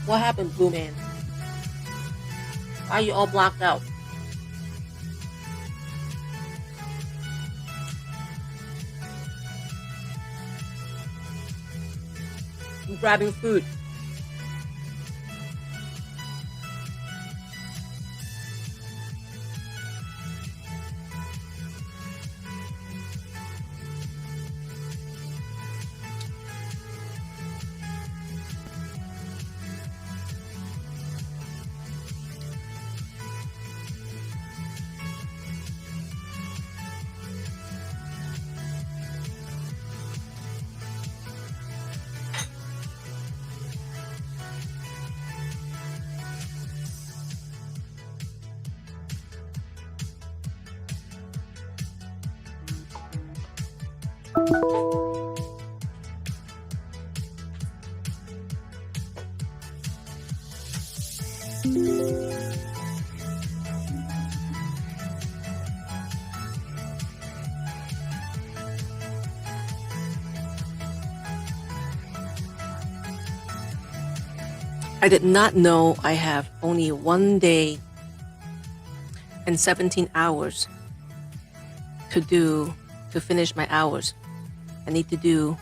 What happened, Blue Man? Why are you all blocked out? I'm grabbing food. I did not know I have only 1 day and 17 hours to finish my hours. I need to do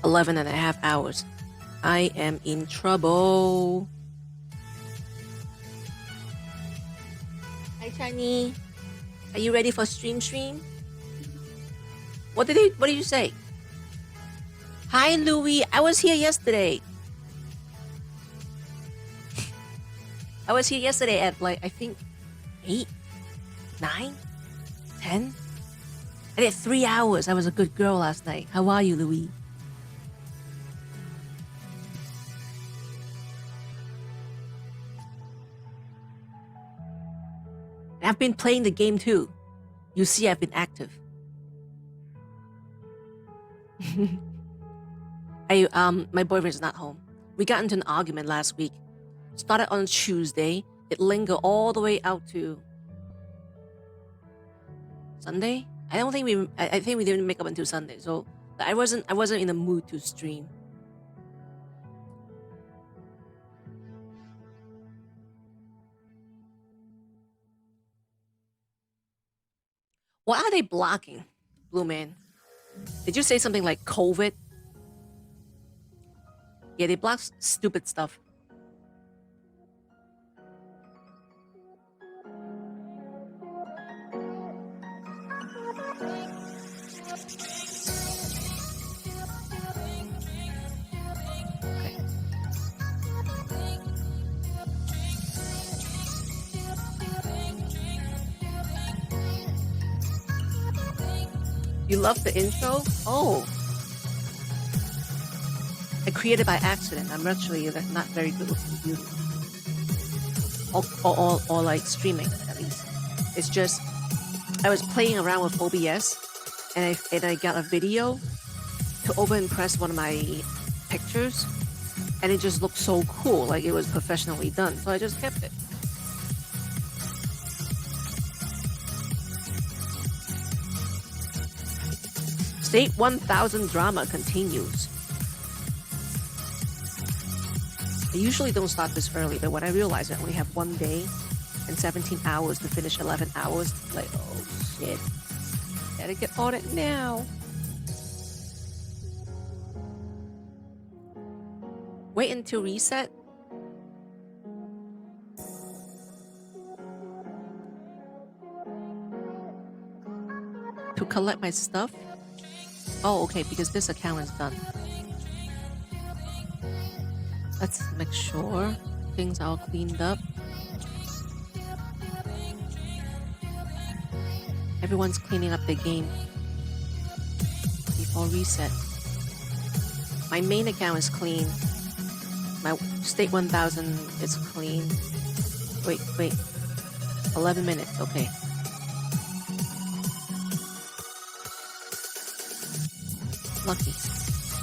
11 and a half hours. I am in trouble. Hi, Chani. Are you ready for stream? What did you say? Hi, Louie. I was here yesterday. I was here yesterday at I think 8, 9, 10. I did 3 hours. I was a good girl last night. How are you, Louis? I've been playing the game too. You see, I've been active. My boyfriend's not home. We got into an argument last week. Started on Tuesday. It lingered all the way out to Sunday. I think we didn't make up until Sunday. So I wasn't in the mood to stream. What are they blocking, Blue Man? Did you say something like COVID? Yeah, they block stupid stuff. You love the intro? Oh, I created by accident. I'm actually not very good with computing. Or like streaming, at least. It's just, I was playing around with OBS and I got a video to open and press one of my pictures, and it just looked so cool, like it was professionally done. So I just kept it. State 1000 drama continues. I usually don't start this early, but when I realized I only have 1 day and 17 hours to finish 11 hours, like, oh shit, gotta get on it now. Wait until reset. To collect my stuff? Oh, okay, because this account is done. Let's make sure things are all cleaned up. Everyone's cleaning up the game before reset. My main account is clean. My State 1000 is clean. Wait. 11 minutes, okay. Lucky.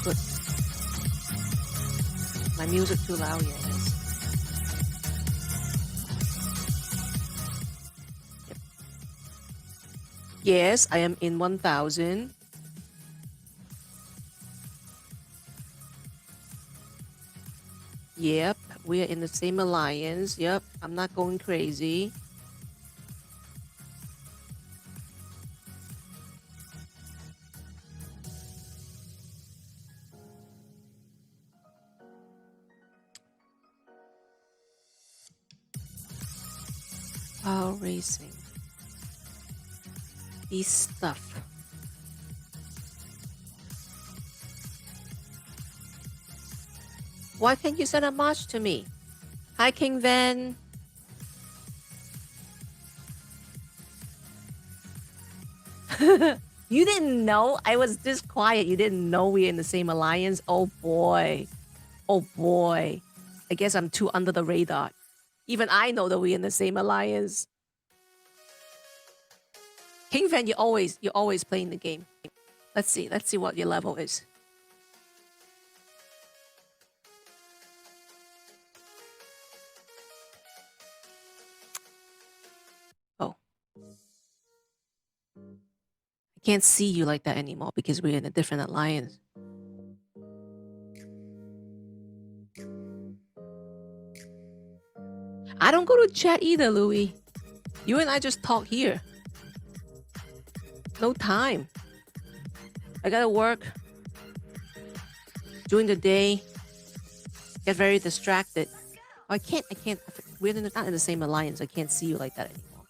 Good. My music too loud, yeah, it is. Yep. Yes, I am in 1000. Yep, we are in the same alliance. Yep, I'm not going crazy. Power racing. This stuff. Why can't you send a match to me? Hi, King Van. You didn't know? I was this quiet. You didn't know we're in the same alliance? Oh boy. Oh boy. I guess I'm too under the radar. Even I know that we're in the same alliance. King Fan, you're always playing the game. Let's see what your level is. Oh. I can't see you like that anymore because we're in a different alliance. I don't go to chat either, Louis. You and I just talk here. No time. I gotta work during the day. Get very distracted. I can't. We're not in the same alliance. I can't see you like that anymore.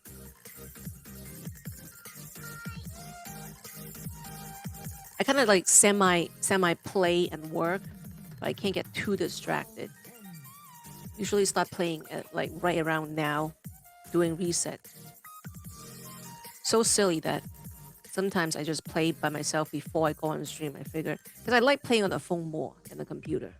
I kind of like semi play and work, but I can't get too distracted. Usually start playing at like right around now, doing reset. So silly that sometimes I just play by myself before I go on the stream. I figure because I like playing on the phone more than the computer.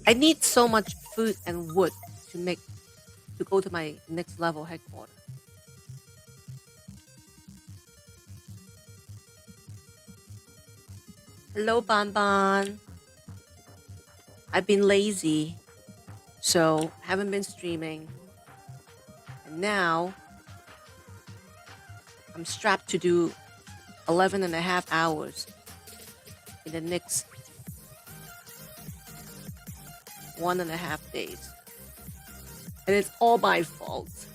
I need so much food and wood to go to my next level headquarters. Hello, Ban. I've been lazy, so haven't been streaming. And now I'm strapped to do 11 and a half hours in the next 1.5 days. And it's all my fault.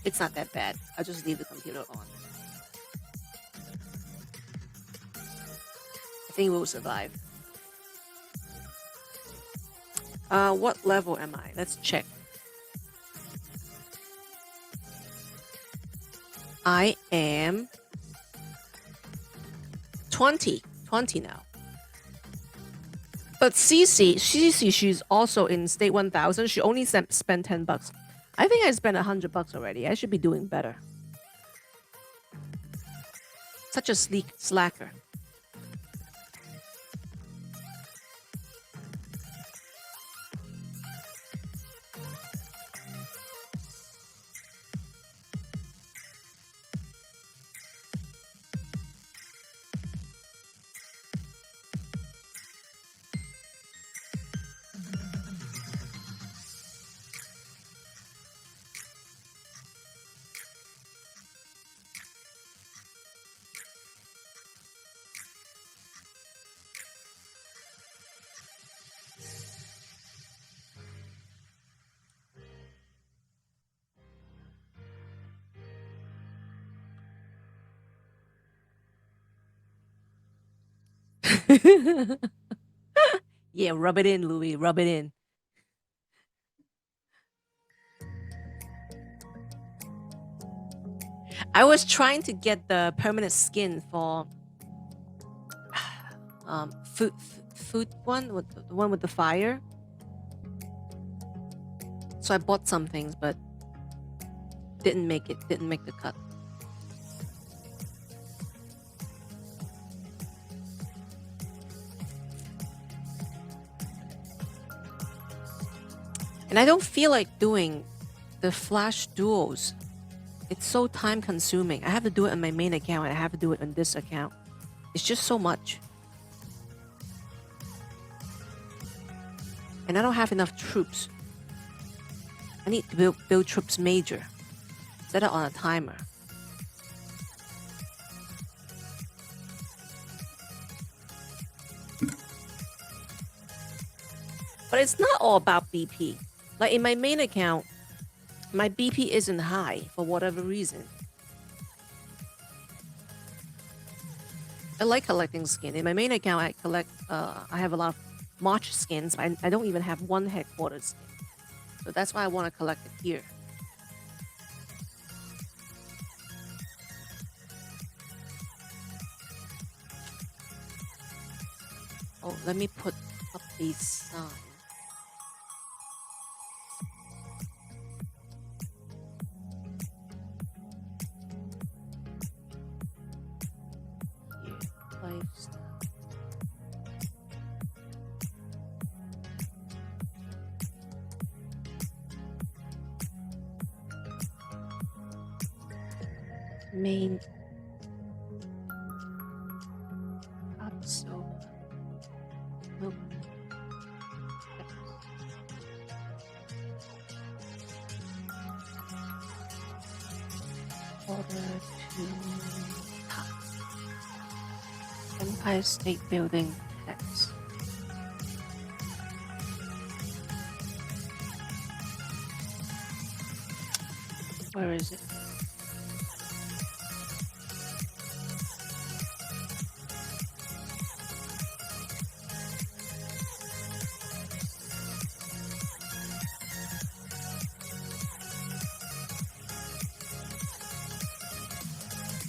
It's not that bad. I'll just leave the computer on. I think we'll survive. What level am I? Let's check. I am 20 now. But Cece, she's also in state 1000. She only spent $10. I think I spent $100 already. I should be doing better. Such a sleek slacker. Yeah, rub it in, Louis. Rub it in. I was trying to get the permanent skin for food one with the one with the fire. So I bought some things, but didn't make it. Didn't make the cut. And I don't feel like doing the flash duos. It's so time consuming. I have to do it on my main account and I have to do it on this account. It's just so much. And I don't have enough troops. I need to build troops major. Set it on a timer. But it's not all about BP. Like in my main account, my BP isn't high for whatever reason. I like collecting skin. In my main account, I have a lot of March skins. I don't even have one headquarters skin. So that's why I want to collect it here. Oh, let me put up these signs. Here, lifestyle. Main episode. Nope. Order to top. Empire State Building text. Where is it?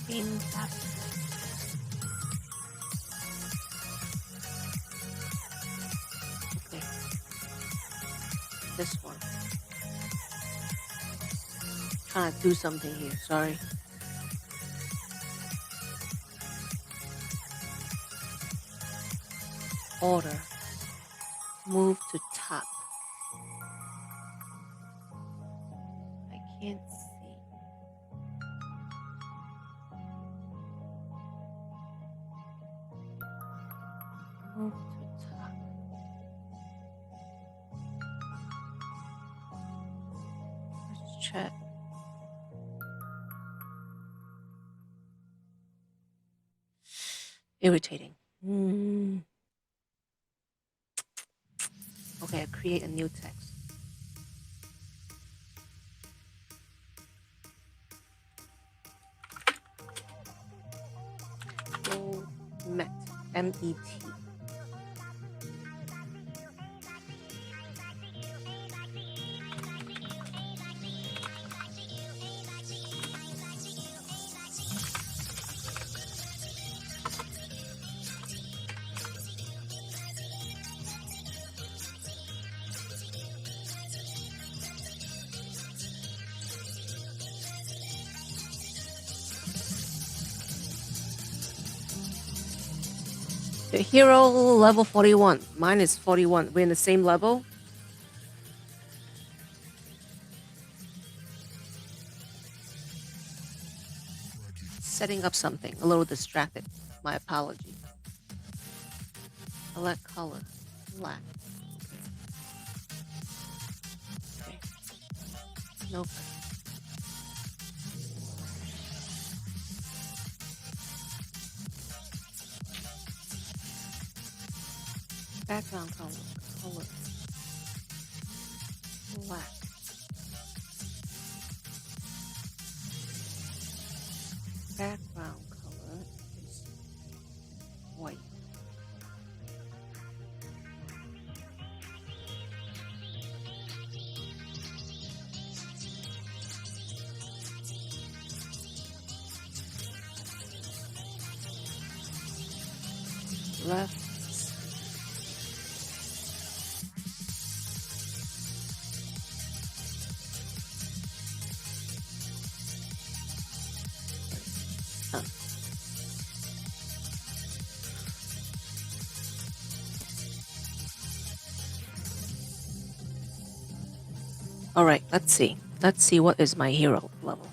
In that. Okay. This one. Trying to do something here. Sorry. Order. Move to top. I can't see. Move to top. Let's check. Irritating. Okay, I create a new text. Met. M-E-T. The hero level 41. Mine is 41. We're in the same level. Setting up something. A little distracted. My apology. Select color. Black. Okay. Nope. Background color. Color. Black. Background color is white. Left. Done. All right, let's see. Let's see what is my hero level.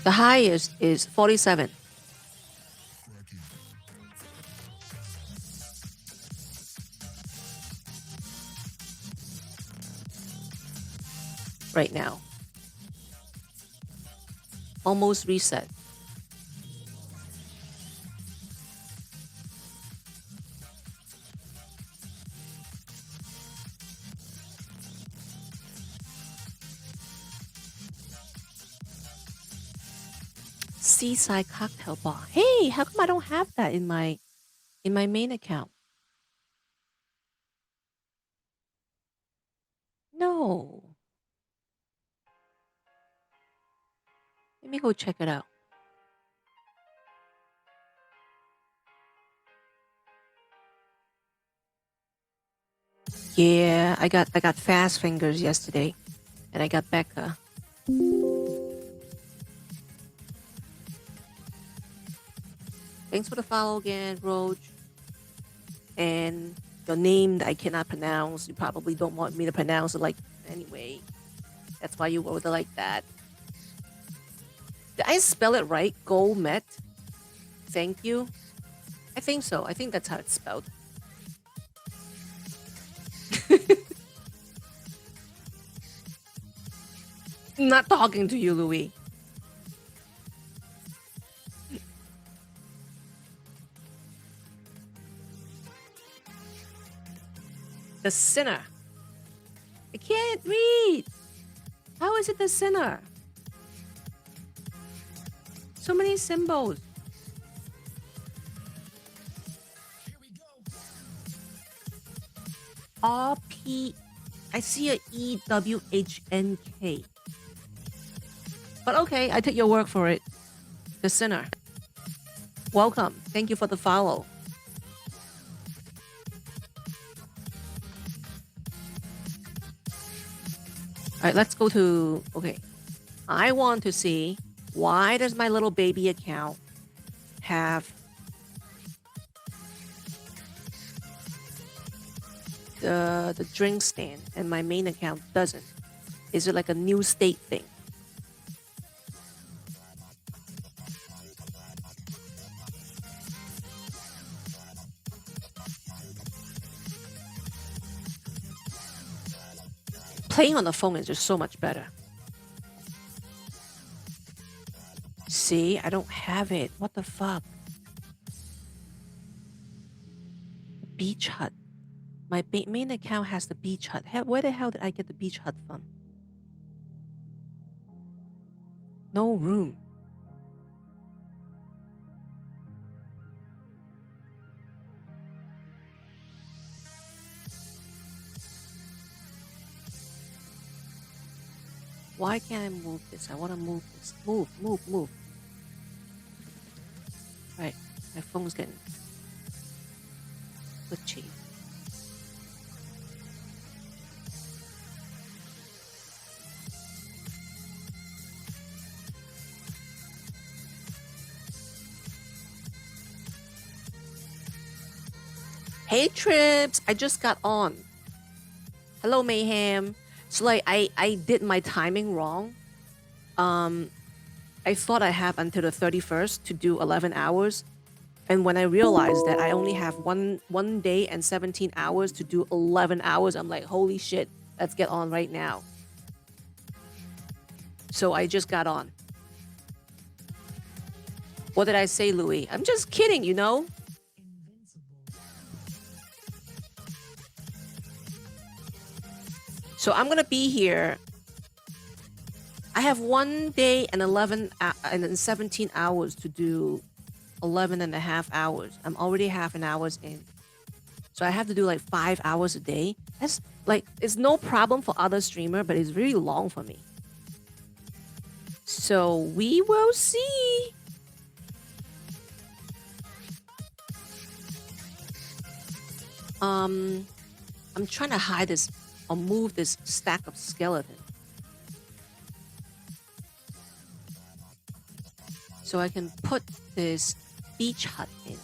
The highest is 47. Right now. Almost reset. Seaside cocktail bar. Hey, how come I don't have that in my main account? No. Let me go check it out. Yeah, I got fast fingers yesterday, and I got Becca. Thanks for the follow again, Roach. And your name that I cannot pronounce. You probably don't want me to pronounce it like anyway. That's why you wrote it like that. Did I spell it right? Gomet. Thank you. I think so. I think that's how it's spelled. I'm not talking to you, Louis. The Sinner. I can't read. How is it the Sinner? So many symbols. RP. I see a EWHNK. But okay, I take your word for it. The Sinner. Welcome. Thank you for the follow. All right, let's go to, okay. I want to see, why does my little baby account have the drink stand and my main account doesn't? Is it like a new state thing? Playing on the phone is just so much better. See, I don't have it. What the fuck? Beach Hut. My main account has the Beach Hut. Where the hell did I get the Beach Hut from? No room. Why can't I move this? I want to move this. Move, move, move. Right, my phone's getting glitchy. Hey Trips, I just got on. Hello Mayhem. So like I did my timing wrong. Um I thought I have until the 31st to do 11 hours. And when I realized that I only have one day and 17 hours to do 11 hours, I'm like, holy shit, let's get on right now. So I just got on. What did I say, Louis? I'm just kidding, you know? So I'm gonna be here. I have 1 day and 17 hours to do 11 and a half hours. I'm already half an hour's in. So I have to do like 5 hours a day. That's like, it's no problem for other streamer, but it's really long for me. So we will see. I'm trying to hide this or move this stack of skeleton. So I can put this beach hut in.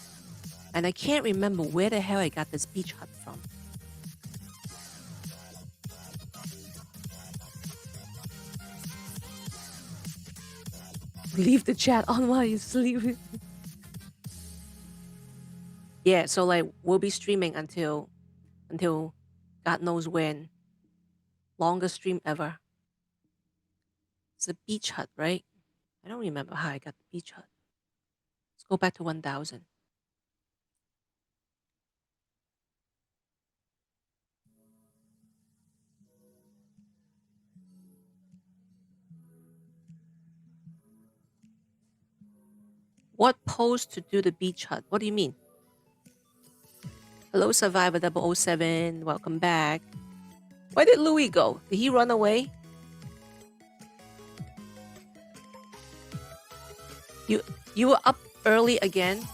And I can't remember where the hell I got this beach hut from. Leave the chat on while you sleep. Yeah, so like we'll be streaming until God knows when. Longest stream ever. It's a beach hut, right? I don't remember how I got the beach hut. Let's go back to 1000. What pose to do the beach hut? What do you mean? Hello, Survivor 007. Welcome back. Where did Louis go? Did he run away? You were up early again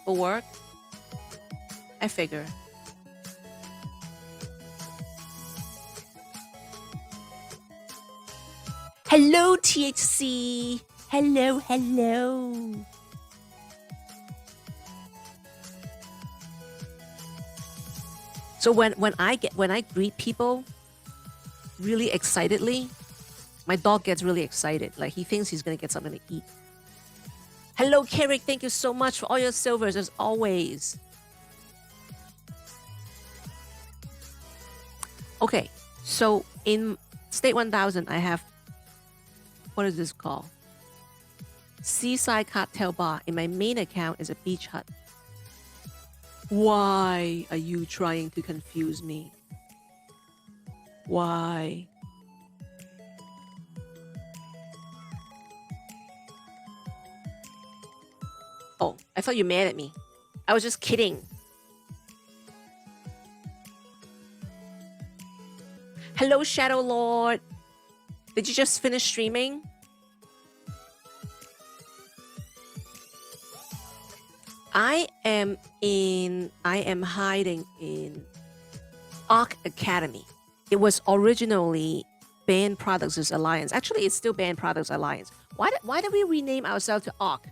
for work? I figure. Hello, THC. Hello, hello. So when I greet people really excitedly, my dog gets really excited. Like he thinks he's gonna get something to eat. Hello, Carrick. Thank you so much for all your silvers as always. Okay, so in State 1000, I have, what is this called? Seaside Cocktail Bar. In my main account is a beach hut. Why are you trying to confuse me? Why? Oh, I thought you were mad at me. I was just kidding. Hello, Shadow Lord. Did you just finish streaming? I am hiding in Arc Academy. It was originally Band Products Alliance. Actually, it's still Band Products Alliance. Why did we rename ourselves to Arc?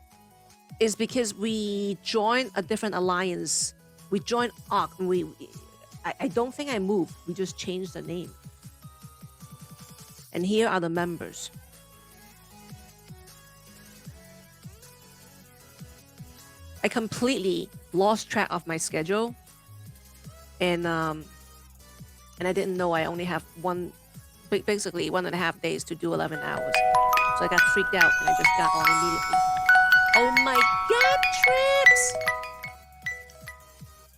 Is because we joined a different alliance. We joined Arc. I don't think I moved. We just changed the name. And here are the members. I completely lost track of my schedule, and I didn't know I only have basically 1.5 days to do 11 hours. So I got freaked out and I just got on immediately. Oh my God, Trips!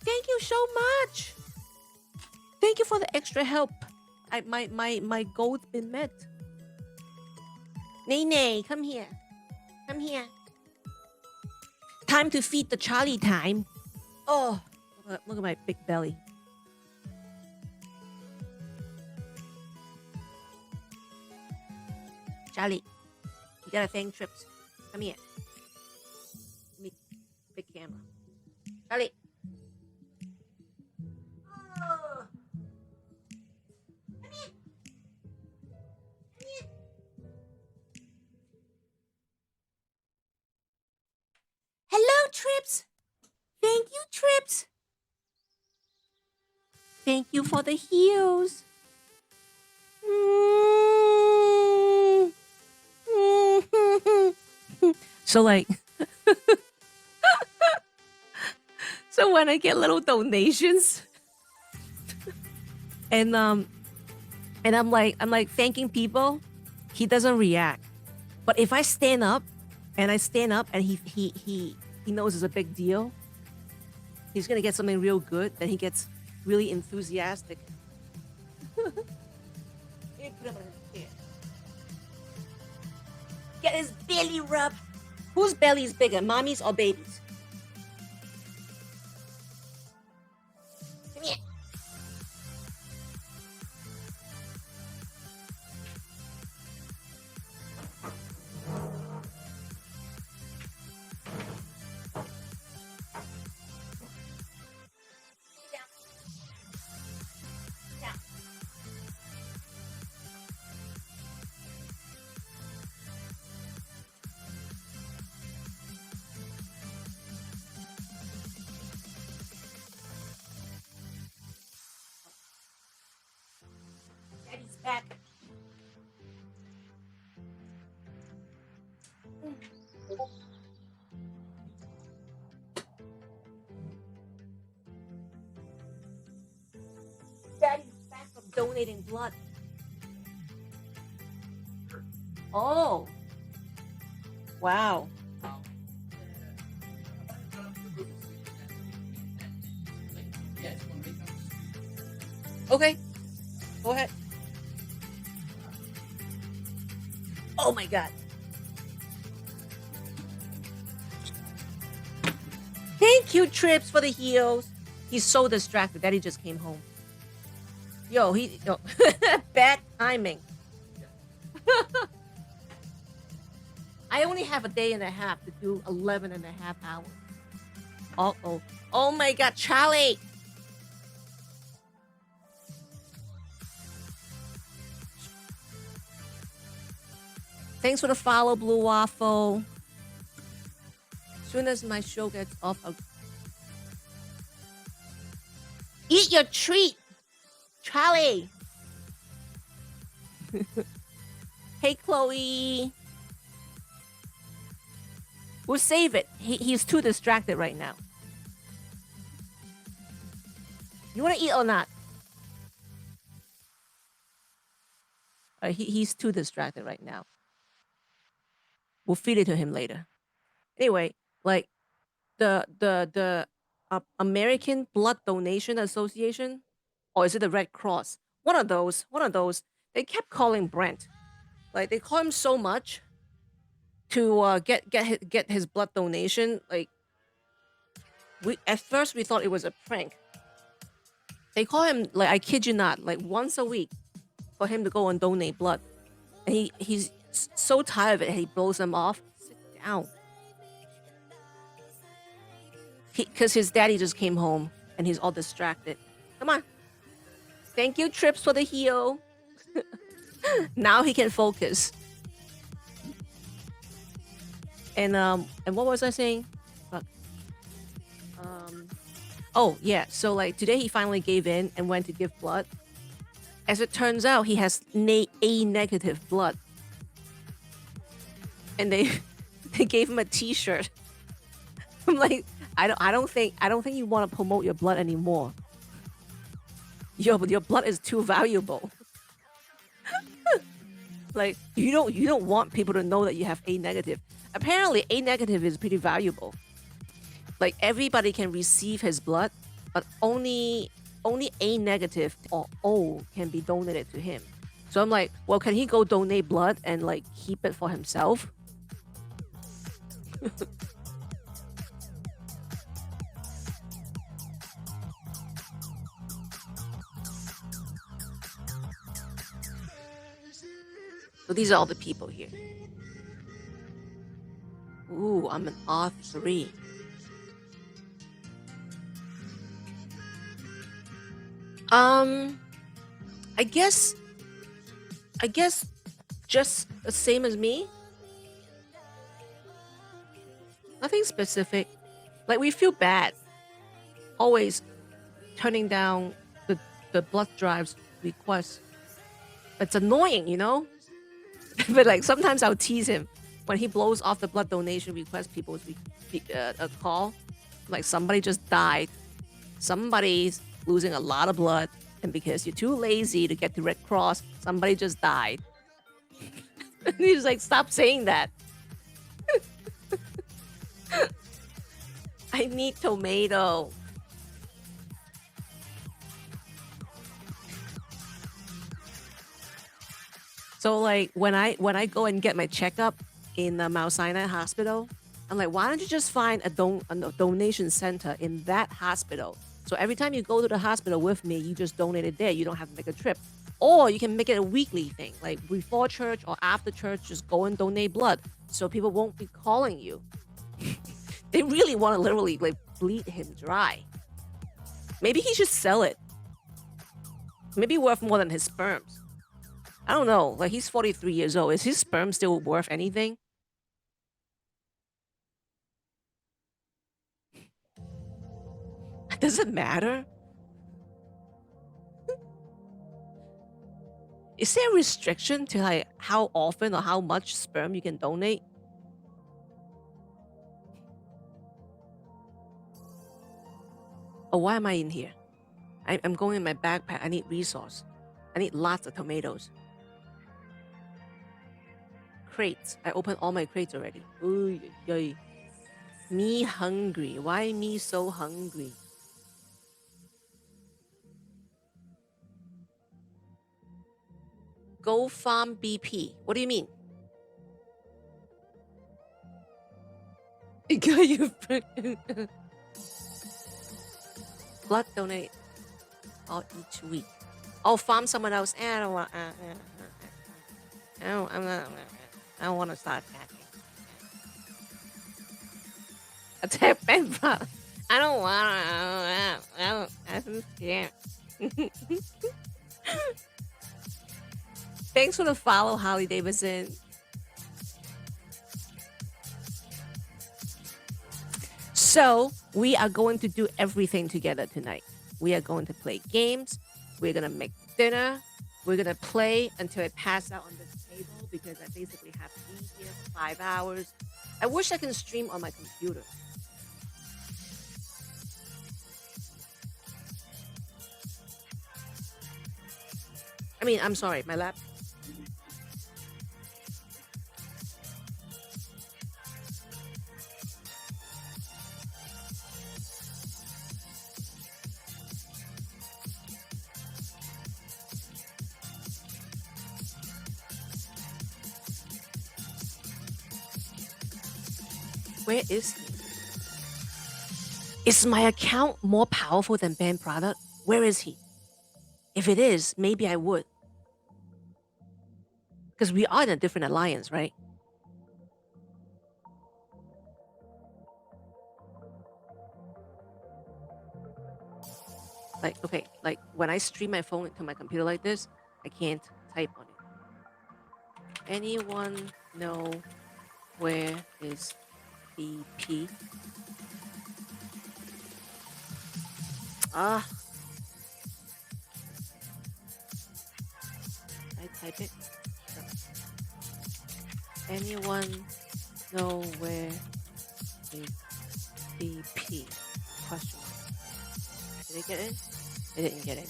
Thank you so much. Thank you for the extra help. My goal's been met. Nene, come here. Come here. Time to feed the Charlie time. Oh, look at my big belly. Charlie, you gotta thank Trips. Come here. Big camera. Charlie. Oh. Come here. Come here. Hello, Trips. Thank you, Trips. thank you for the heels. So like, so when I get little donations, and I'm like thanking people, he doesn't react. But if I stand up, and he knows it's a big deal, he's gonna get something real good, then he gets really enthusiastic. Get his belly rubbed. Whose belly is bigger, mommy's or baby's? Come here. Sit down. Sit down. Daddy's back. Daddy's back from donating blood. Oh. Wow. Okay. Go ahead. Oh my god. Thank you, Trips, for the heels. He's so distracted that he just came home. Yo, bad timing. I only have a day and a half to do 11 and a half hours. Uh-oh. Oh my god, Charlie! Thanks for the follow, Blue Waffle. As soon as my show gets off, I'll... Eat your treat, Charlie. Hey, Chloe. We'll save it. He's too distracted right now. You want to eat or not? He's too distracted right now. We'll feed it to him later. Anyway, like the American Blood Donation Association, or is it the Red Cross? One of those. They kept calling Brent. Like they call him so much to get his blood donation. Like at first we thought it was a prank. They call him, like, I kid you not, like once a week for him to go and donate blood, and he's so tired of it. He blows them off. Sit down. Because his daddy just came home and he's all distracted. Come on. Thank you, Trips, for the heel. Now he can focus. And what was I saying? Fuck. Oh yeah. So like today he finally gave in and went to give blood. As it turns out, he has A negative blood. And they gave him a T-shirt. I'm like, I don't think you want to promote your blood anymore. Your blood is too valuable. Like you don't want people to know that you have A negative. Apparently, A negative is pretty valuable. Like everybody can receive his blood, but only A negative or O can be donated to him. So I'm like, well, can he go donate blood and like keep it for himself? So these are all the people here. Ooh, I'm an R3. I guess just the same as me. Nothing specific. Like we feel bad always turning down the blood drives request. It's annoying, you know? But like sometimes I'll tease him when he blows off the blood donation request people's a call. Like somebody just died. Somebody's losing a lot of blood. And because you're too lazy to get to Red Cross, somebody just died. And he's like, stop saying that. I need tomato. So like when I go and get my checkup in the Mount Sinai Hospital, I'm like, why don't you just find a donation center in that hospital? So every time you go to the hospital with me, you just donate it there. You don't have to make a trip. Or you can make it a weekly thing, like before church or after church, just go and donate blood so people won't be calling you. They really want to literally like bleed him dry. Maybe he should sell it. Maybe worth more than his sperms. I don't know. Like he's 43 years old. Is his sperm still worth anything? Does it matter? Is there a restriction to like how often or how much sperm you can donate? Oh, why am I in here? I'm going in my backpack. I need resource. I need lots of tomatoes. Crates. I opened all my crates already. Ooh, yay. Me hungry. Why me so hungry? Go farm BP. What do you mean? You blood donate all each week. Oh, farm someone else. I don't want. I don't. I'm not. I don't want to start attacking. Attack Ben Bro. I don't want to. I'm scared. Thanks for the follow, Holly Davidson. So we are going to do everything together tonight. We are going to play games. We're gonna make dinner. We're gonna play until I pass out on this table because I basically have to be here for 5 hours. I wish I can stream on my computer. I mean, I'm sorry, my laptop. Where is he? Is my account more powerful than banned product? Where is he? If it is, maybe I would. Because we are in a different alliance, right? Like, okay, like when I stream my phone to my computer like this, I can't type on it. Anyone know where is BP? Ah. I type it. Anyone know where is BP? Question mark. Did it get in? It didn't get in.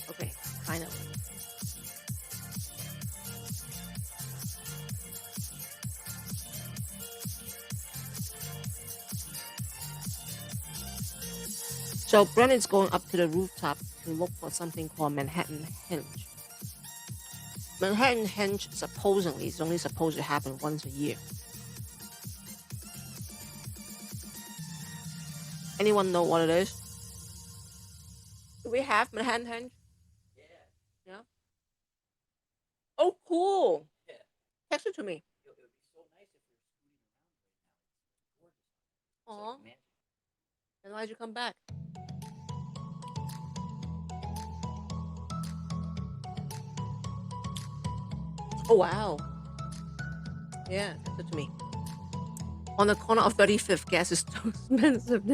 Okay, finally. So Brennan's going up to the rooftop to look for something called Manhattan Henge. Manhattan Henge supposedly is only supposed to happen once a year. Anyone know what it is? Do we have Manhattan Henge? Yeah. Oh, cool. Text it to me. Aw. Then why'd you come back? Oh, wow. Yeah, send it to me. On the corner of 35th, gas is too expensive.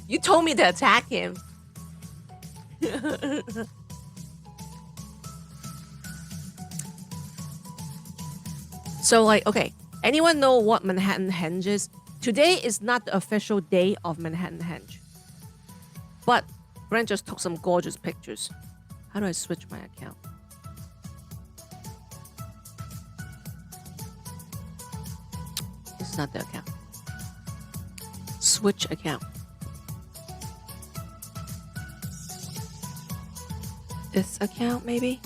You told me to attack him. So, like, okay, anyone know what Manhattan Henge is? Today is not the official day of Manhattan Henge, but Brent just took some gorgeous pictures. How do I switch my account? This is not the account. Switch account. This account, maybe?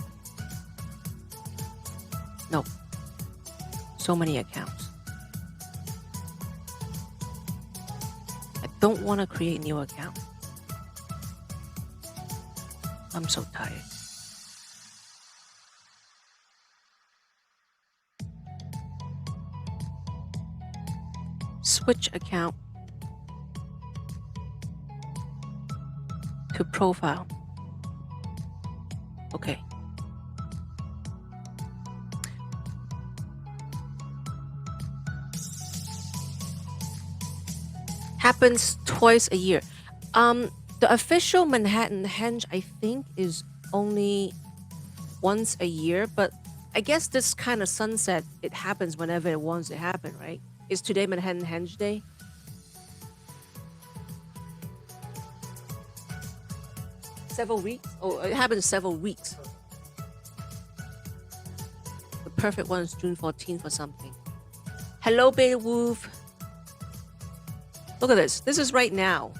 No. So many accounts. I don't want to create a new account. I'm so tired. Switch account to profile. Okay. Happens twice a year. The official Manhattan Henge, I think, is only once a year, but I guess this kind of sunset, it happens whenever it wants to happen, right? Is today Manhattan Henge Day? Several weeks? Oh, it happens several weeks. The perfect one is June 14th or something. Hello, Beowulf. Look at this. This is right now.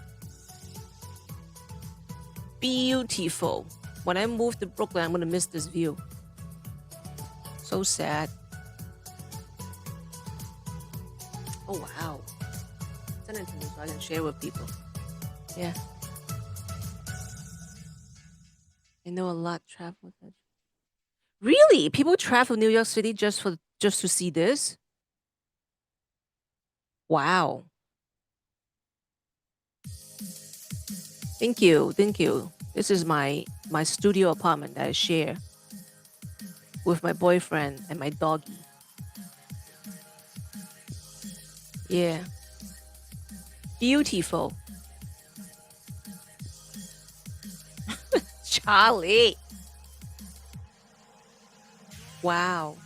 Beautiful. When I move to Brooklyn, I'm going to miss this view. So sad. Oh, wow. Send it to me so I can share with people. Yeah. I know a lot travel with that. Really? People travel New York City just to see this? Wow. Thank you. Thank you. This is my studio apartment that I share with my boyfriend and my doggy. Yeah. Beautiful. Charlie. Wow.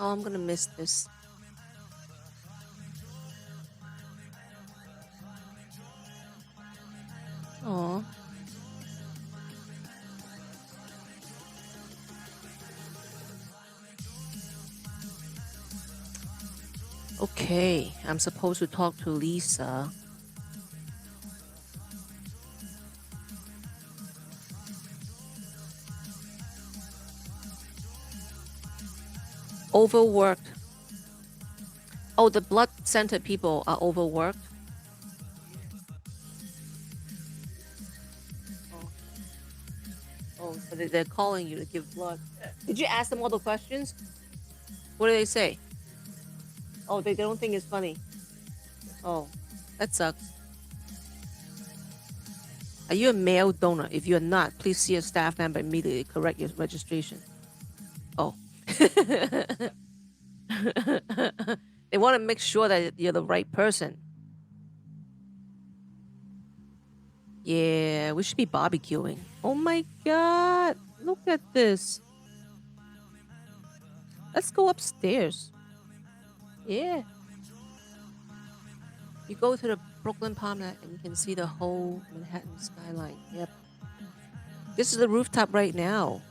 Oh, I'm gonna miss this. Oh. Okay, I'm supposed to talk to Lisa. Overworked. Oh, the blood center people are overworked. Oh, oh, so they're calling you to give blood. Did you ask them all the questions? What do they say? Oh, they don't think it's funny. Oh, that sucks. Are you a male donor? If you're not, please see a staff member immediately. Correct your registration. Oh. They want to make sure that you're the right person. Yeah, we should be barbecuing. Oh my god. Look at this. Let's go upstairs. Yeah. You go to the Brooklyn Promenade and you can see the whole Manhattan skyline. Yep. This is the rooftop right now.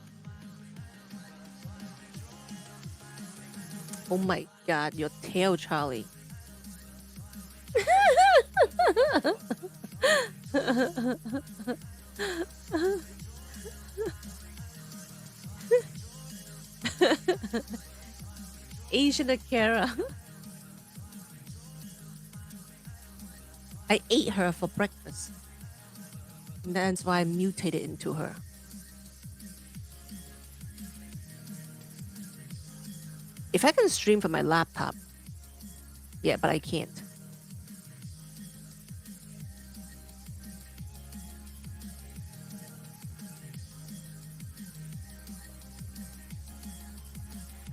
Oh my god, your tail, Charlie. Asian Akira. I ate her for breakfast. And that's why I mutated into her. If I can stream from my laptop, Yeah, but I can't.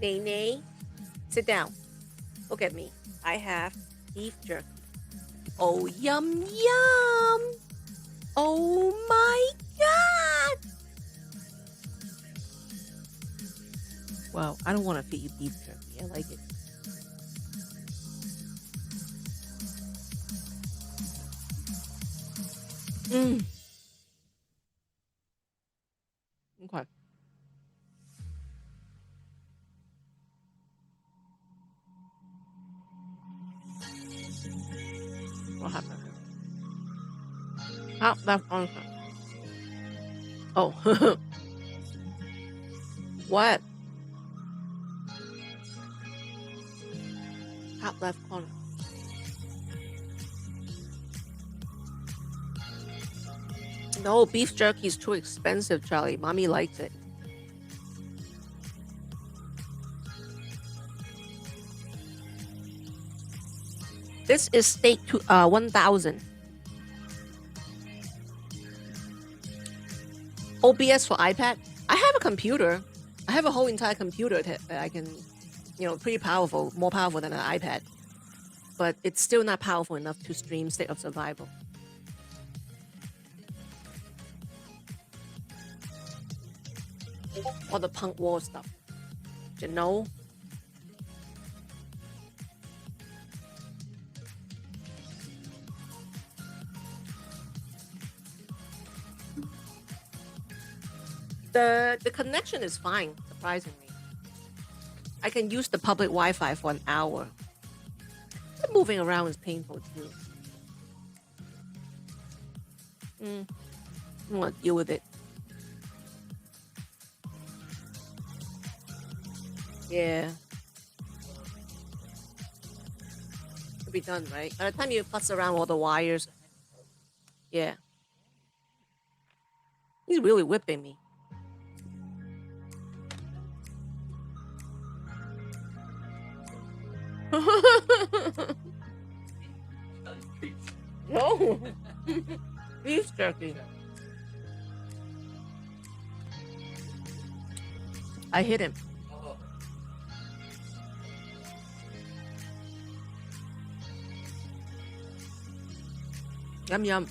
Nay, sit down. Look at me. I have beef jerky. Oh, yum, yum. Oh my god. Wow, I don't want to feed you beef jerky. I like it. Mm. Okay. What happened? Oh, that's on. Oh. What? Top left corner. No, beef jerky is too expensive, Charlie. Mommy likes it. This is steak to 1000. OBS for iPad. I have a computer. I have a whole entire computer that I can, pretty powerful, more powerful than an iPad. But it's still not powerful enough to stream State of Survival. Or the punk war stuff. You know? The connection is fine, surprisingly. I can use the public Wi-Fi for an hour. But moving around is painful too. I want to deal with it. Yeah. It'll be done, right? By the time you fuss around all the wires. Yeah. He's really whipping me. No. Beef jerky. I hit him. Yum yum.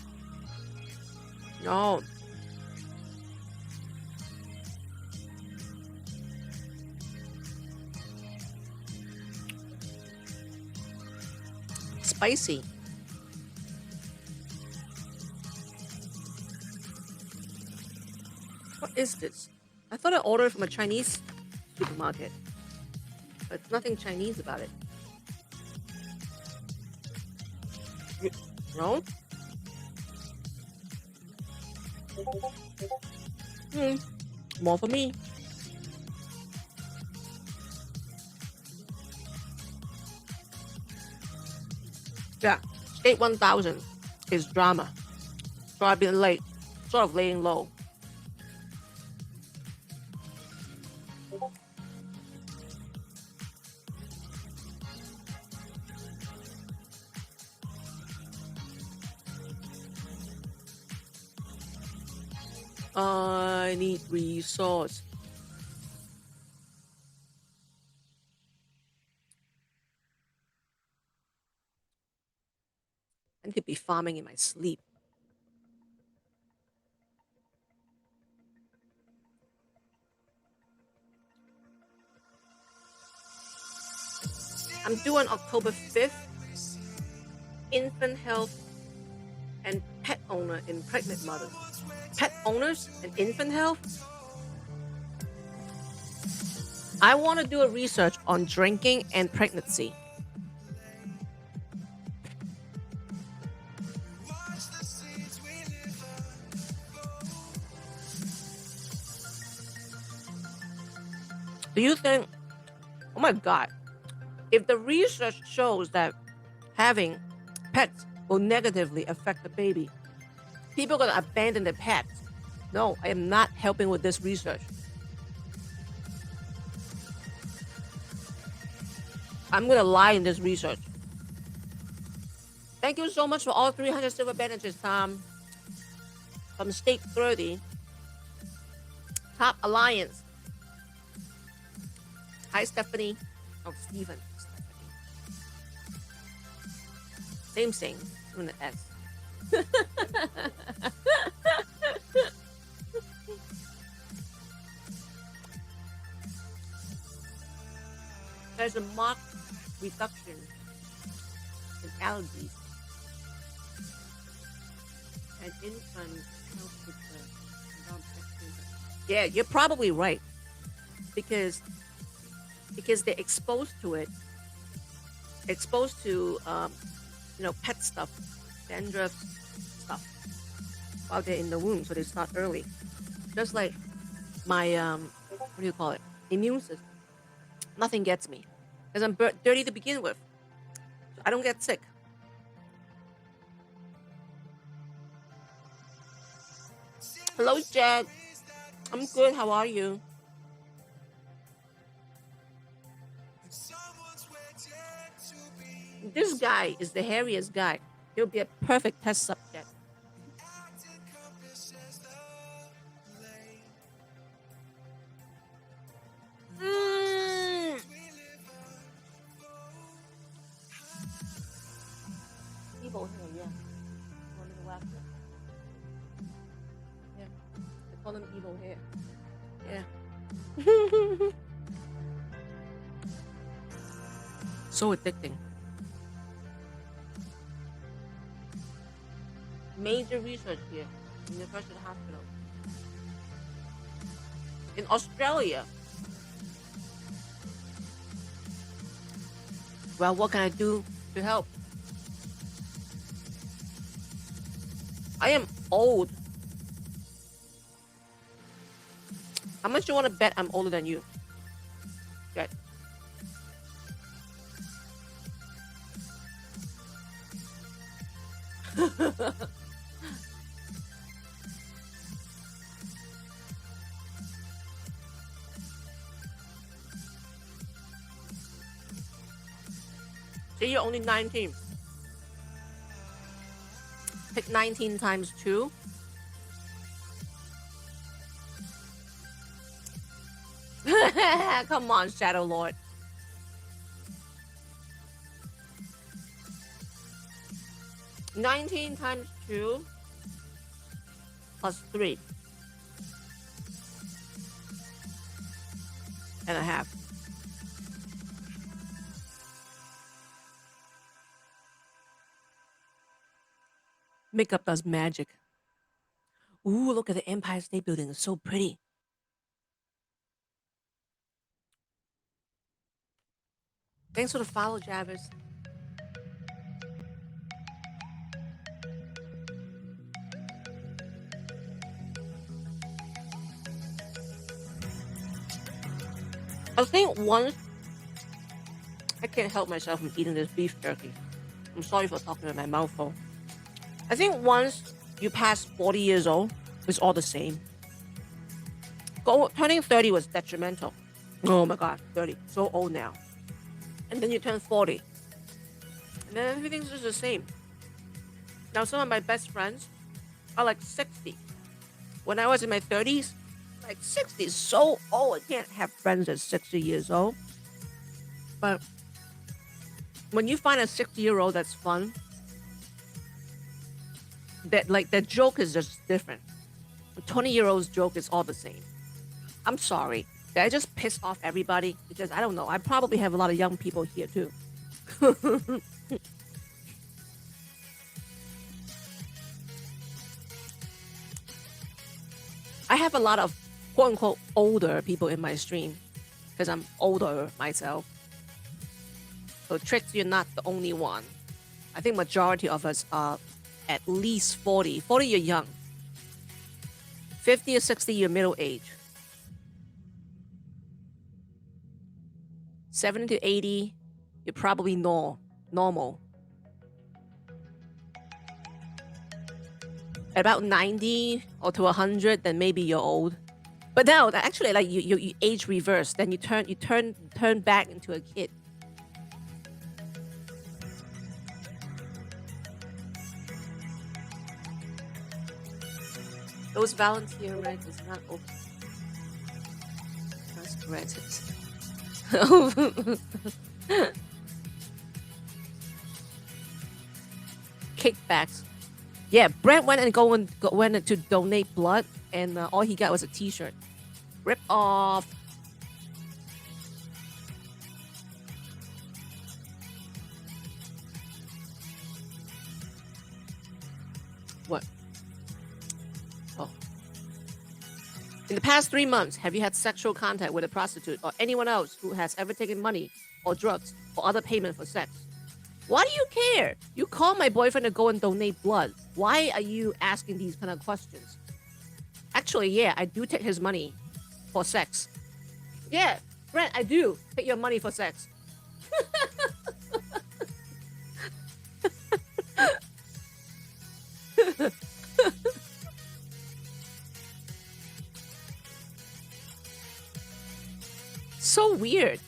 No. Spicy. What is this? I thought I ordered from a Chinese supermarket, but nothing Chinese about it. No? More for me. Yeah, State 1000 is drama. So I've been late, sort of laying low. I need resource. I could be farming in my sleep. I'm due on October 5th. Infant health and pet owner in pregnant mother. Pet owners and infant health? I want to do a research on drinking and pregnancy. Do you think, oh my God, if the research shows that having pets will negatively affect the baby, people are going to abandon their pets? No, I am not helping with this research. I'm going to lie in this research. Thank you so much for all 300 silver bandages, Tom. From Stake 30. Top Alliance. Hi, Stephanie. Oh, Steven. Stephanie. Same thing. Doing the S. There's a marked reduction in allergies. And infant helps with the yeah, you're probably right. Because they're exposed to it, exposed to pet stuff, dandruff stuff while they're in the womb, so they start early. Just like my what do you call it? Immune system. Nothing gets me because I'm dirty to begin with. So I don't get sick. Hello, Jed. I'm good. How are you? This guy is the hairiest guy. He'll be a perfect test subject. Evil hair, yeah. Want me to laugh? Yeah. I call him evil hair. Yeah. So addicting. Major research here, University Hospital. In Australia. Well, what can I do to help? I am old. How much do you want to bet I'm older than you? Good. So you're only 19. Pick 19 times 2. Come on, Shadow Lord. $19 times 2 plus 3 and a half. Makeup does magic. Ooh, look at the Empire State Building. It's so pretty. Thanks for the follow, Javis. I think once I can't help myself from eating this beef jerky. I'm sorry for talking with my mouth full. I think once you pass 40 years old, it's all the same. Turning 30 was detrimental. Oh my God, 30. So old now. And then you turn 40. And then everything's just the same. Now, some of my best friends are like 60. When I was in my 30s, like 60 is so old. I can't have friends at 60 years old. But when you find a 60-year-old that's fun, that joke is just different. A 20-year-old's joke is all the same. I'm sorry. Did I just piss off everybody? Because I don't know. I probably have a lot of young people here too. I have a lot of quote unquote older people in my stream because I'm older myself. So Tricks, you're not the only one. I think majority of us are at least 40. 40, you're young. 50 or 60, you're middle age. 70 to 80, you're probably normal. At about 90 or to 100, then maybe you're old. But no, actually, like you age reverse. Then you turn back into a kid. Those volunteer rent is not open. That's granted. Kickbacks. Yeah, Brent went and went to donate blood, and all he got was a T-shirt. Rip off. What? Oh. In the past 3 months, have you had sexual contact with a prostitute or anyone else who has ever taken money or drugs or other payment for sex? Why do you care? You call my boyfriend to go and donate blood. Why are you asking these kind of questions? Actually, yeah, I do take his money for sex. Yeah, Brent, I do take your money for sex. So weird.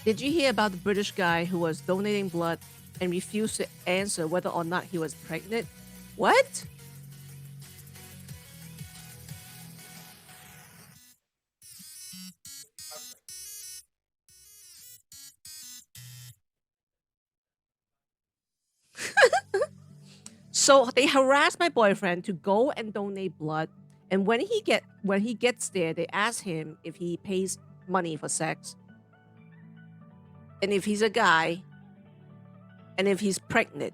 Did you hear about the British guy who was donating blood and refused to answer whether or not he was pregnant? What? So they harassed my boyfriend to go and donate blood, and when he gets there, they ask him if he pays money for sex, and if he's a guy, and if he's pregnant.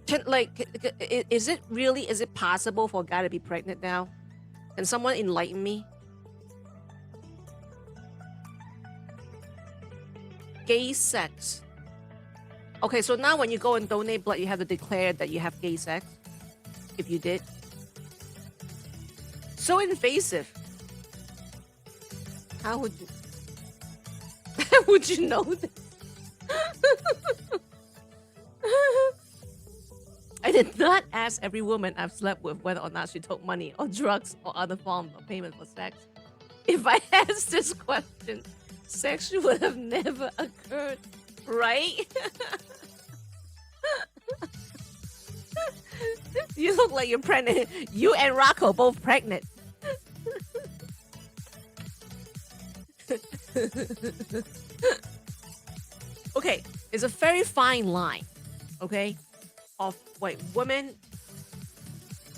Is it possible for a guy to be pregnant now? Can someone enlighten me? Gay sex. Okay, so now when you go and donate blood, you have to declare that you have gay sex. If you did. So invasive. How would you how would you know this? I did not ask every woman I've slept with whether or not she took money or drugs or other form of payment for sex. If I asked this question, sex would have never occurred, right? You look like you're pregnant. You and Rocco both pregnant. Okay, it's a very fine line, okay, of women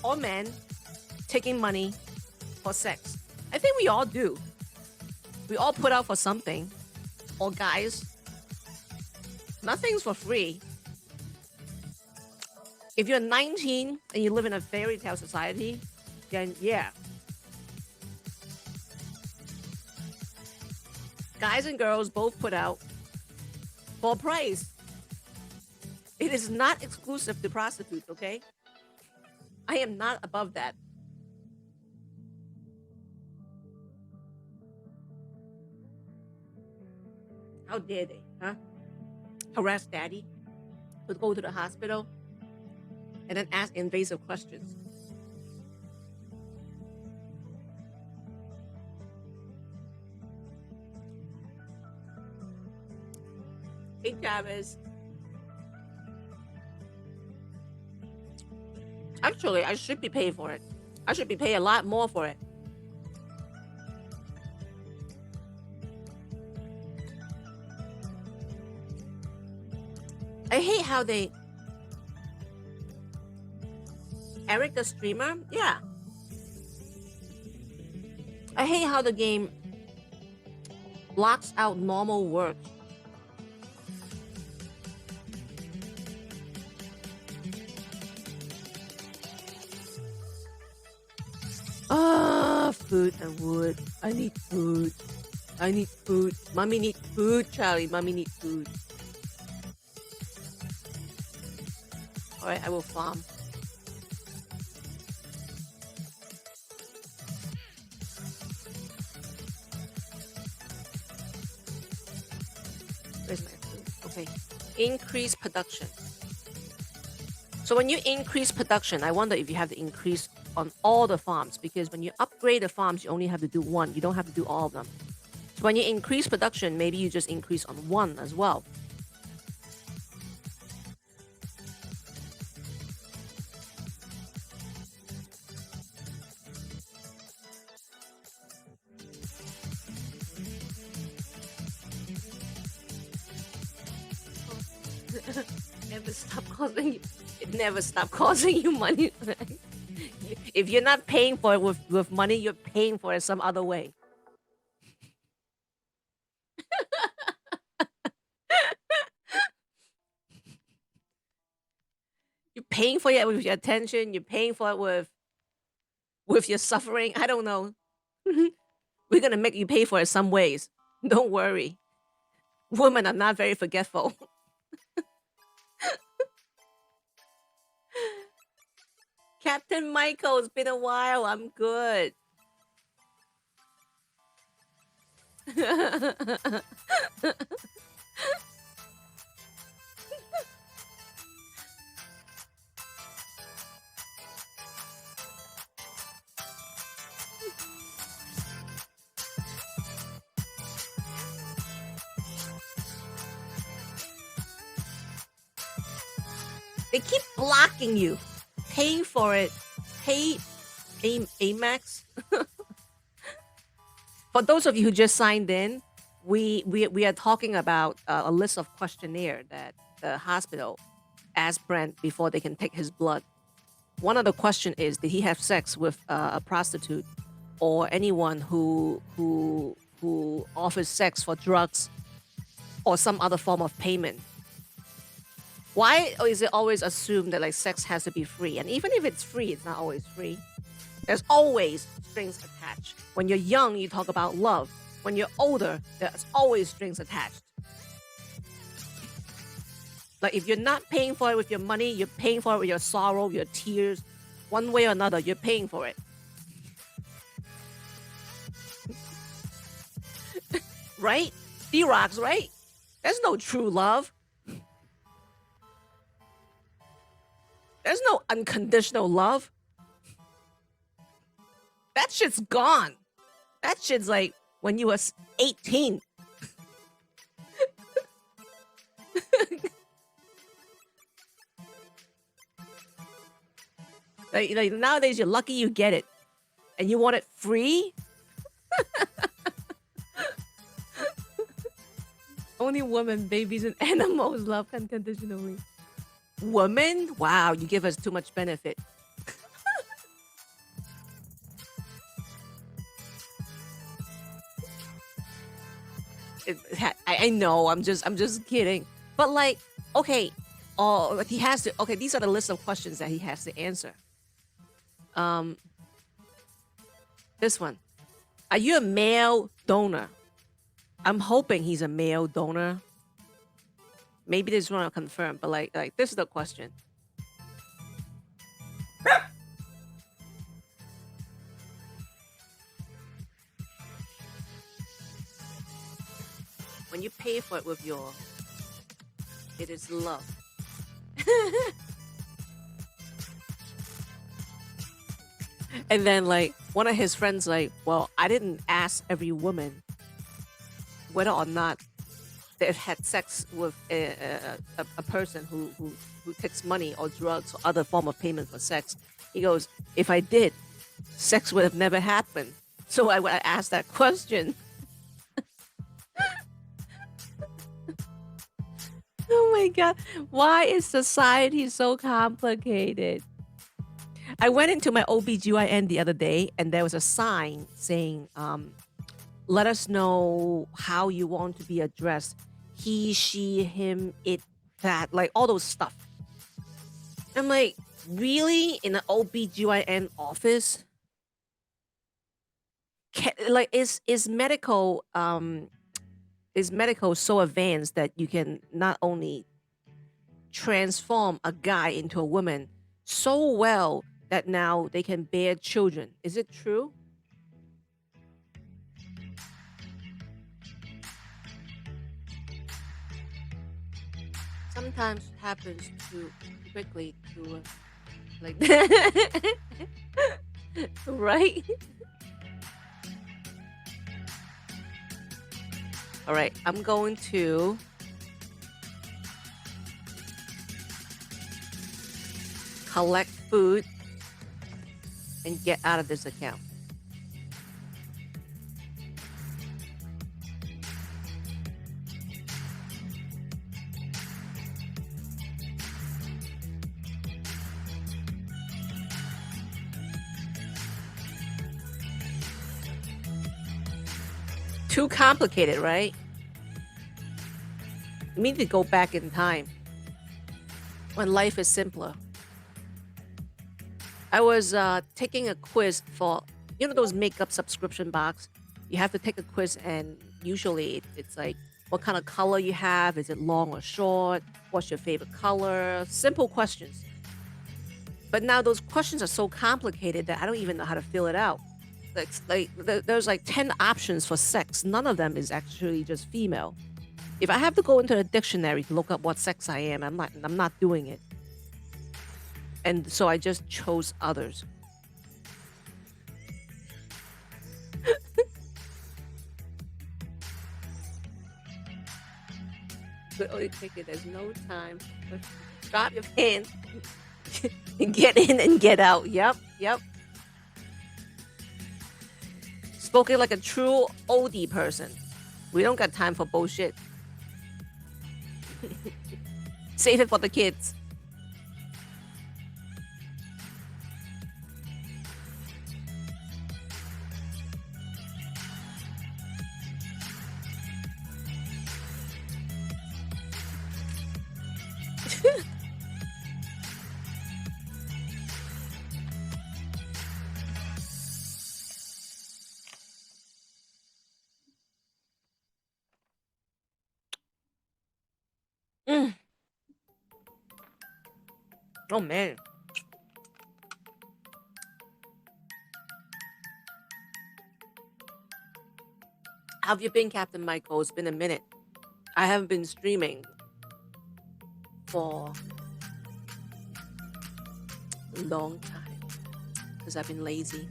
or men taking money for sex. I think we all do. We all put out for something. Or guys, nothing's for free. If you're 19 and you live in a fairy tale society, then yeah. Guys and girls both put out for a price. It is not exclusive to prostitutes, okay? I am not above that. How dare they, huh? Harass daddy to go to the hospital and then ask invasive questions. Hey, Travis. Actually, I should be paid for it. I should be paid a lot more for it. I hate how they... Eric the streamer? Yeah. I hate how the game blocks out normal work. Food and wood. I need food. I need food. Mommy need food, Charlie. Mommy need food. Alright, I will farm. Where's my food? Okay. Increase production. So when you increase production, I wonder if you have to increase on all the farms, because when you upgrade the farms, you only have to do one. You don't have to do all of them. So when you increase production, maybe you just increase on one as well. Never stop causing you. It never stop causing you money. If you're not paying for it with money, you're paying for it some other way. You're paying for it with your attention. You're paying for it with your suffering. I don't know. We're gonna make you pay for it some ways. Don't worry. Women are not very forgetful. Captain Michael, it's been a while. I'm good. They keep blocking you. Paying for it. Pay Amex. For those of you who just signed in, we are talking about a list of questionnaire that the hospital asked Brent before they can take his blood. One of the question is, did he have sex with a prostitute or anyone who offers sex for drugs or some other form of payment? Why is it always assumed that like sex has to be free? And even if it's free, it's not always free. There's always strings attached. When you're young, you talk about love. When you're older, there's always strings attached. Like if you're not paying for it with your money, you're paying for it with your sorrow, your tears. One way or another, you're paying for it. Right? D-Rocks, right? There's no true love. There's no unconditional love. That shit's gone. That shit's like when you was 18. like nowadays, you're lucky you get it. And you want it free? Only women, babies, and animals love unconditionally. Women? Wow, you give us too much benefit. I know, I'm just kidding. But like, okay, oh, he has to. Okay, these are the list of questions that he has to answer. This one: are you a male donor? I'm hoping he's a male donor. Maybe they just want to confirm, but like this is the question. When you pay for it with your, it is love. And then like one of his friends like, well, I didn't ask every woman whether or not they've had sex with a person who takes money or drugs or other form of payment for sex. He goes, if I did, sex would have never happened. So I asked that question. Oh my God. Why is society so complicated? I went into my OBGYN the other day and there was a sign saying, let us know how you want to be addressed. He, she, him, it, that, like all those stuff. I'm like, really? In an OBGYN office? Like, is medical so advanced that you can not only transform a guy into a woman so well that now they can bear children? Is it true? Sometimes it happens too quickly to like that. Right? All right, I'm going to collect food and get out of this account. Too complicated, right? We need to go back in time when life is simpler. I was taking a quiz for, those makeup subscription box. You have to take a quiz, and usually it's like what kind of color you have. Is it long or short? What's your favorite color? Simple questions. But now those questions are so complicated that I don't even know how to fill it out. There's like 10 options for sex. None of them is actually just female. If I have to go into a dictionary to look up what sex I am, I'm not doing it. And so I just chose others. But only ticket, there's no time. Drop your pen and get in and get out. Yep, yep. Spoken like a true oldie person. We don't got time for bullshit. Save it for the kids. Mm. Oh man. How have you been, Captain Michael? It's been a minute. I haven't been streaming for a long time because I've been lazy.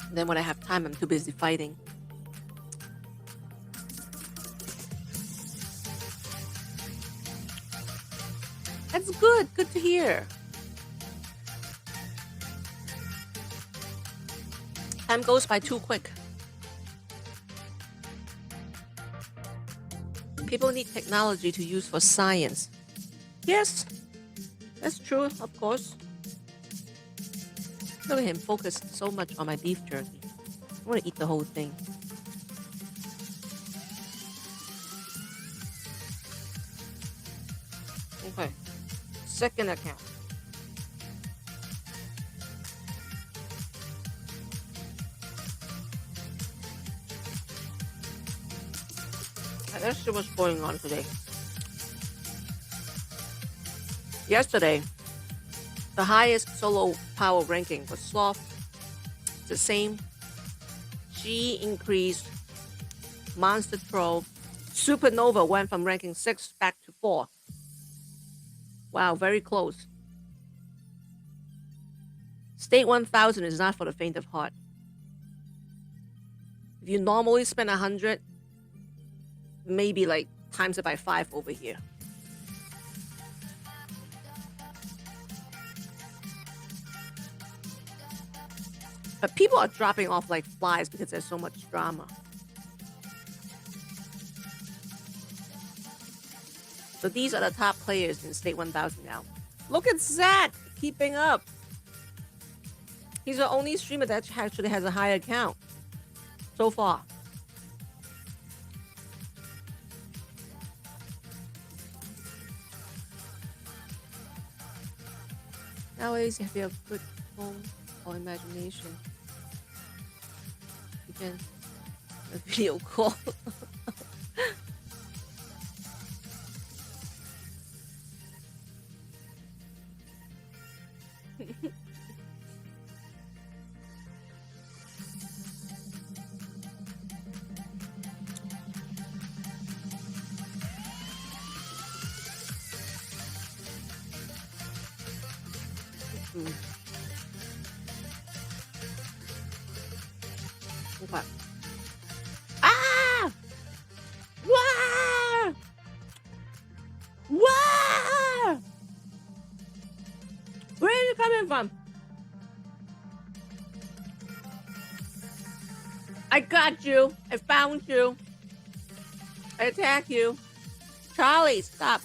And then when I have time, I'm too busy fighting. That's good. Good to hear. Time goes by too quick. People need technology to use for science. Yes, that's true, of course. Look at him focus so much on my beef jerky. I want to eat the whole thing. Okay. Second account. Let's see what's going on today. Yesterday, the highest solo power ranking was Sloth. It's the same. G increased. Monster Troll. Supernova went from ranking 6 back to 4. Wow, very close. State 1000 is not for the faint of heart. If you normally spend 100, maybe like times it by 5 over here. But people are dropping off like flies because there's so much drama. So these are the top players in State 1000 now. Look at Zach keeping up. He's the only streamer that actually has a high account so far. Nowadays, if you have good phone or imagination, you can a video call. Okay. Ah! Wah! Wah! Where are you coming from? I got you. I found you. I attack you. Charlie, stop.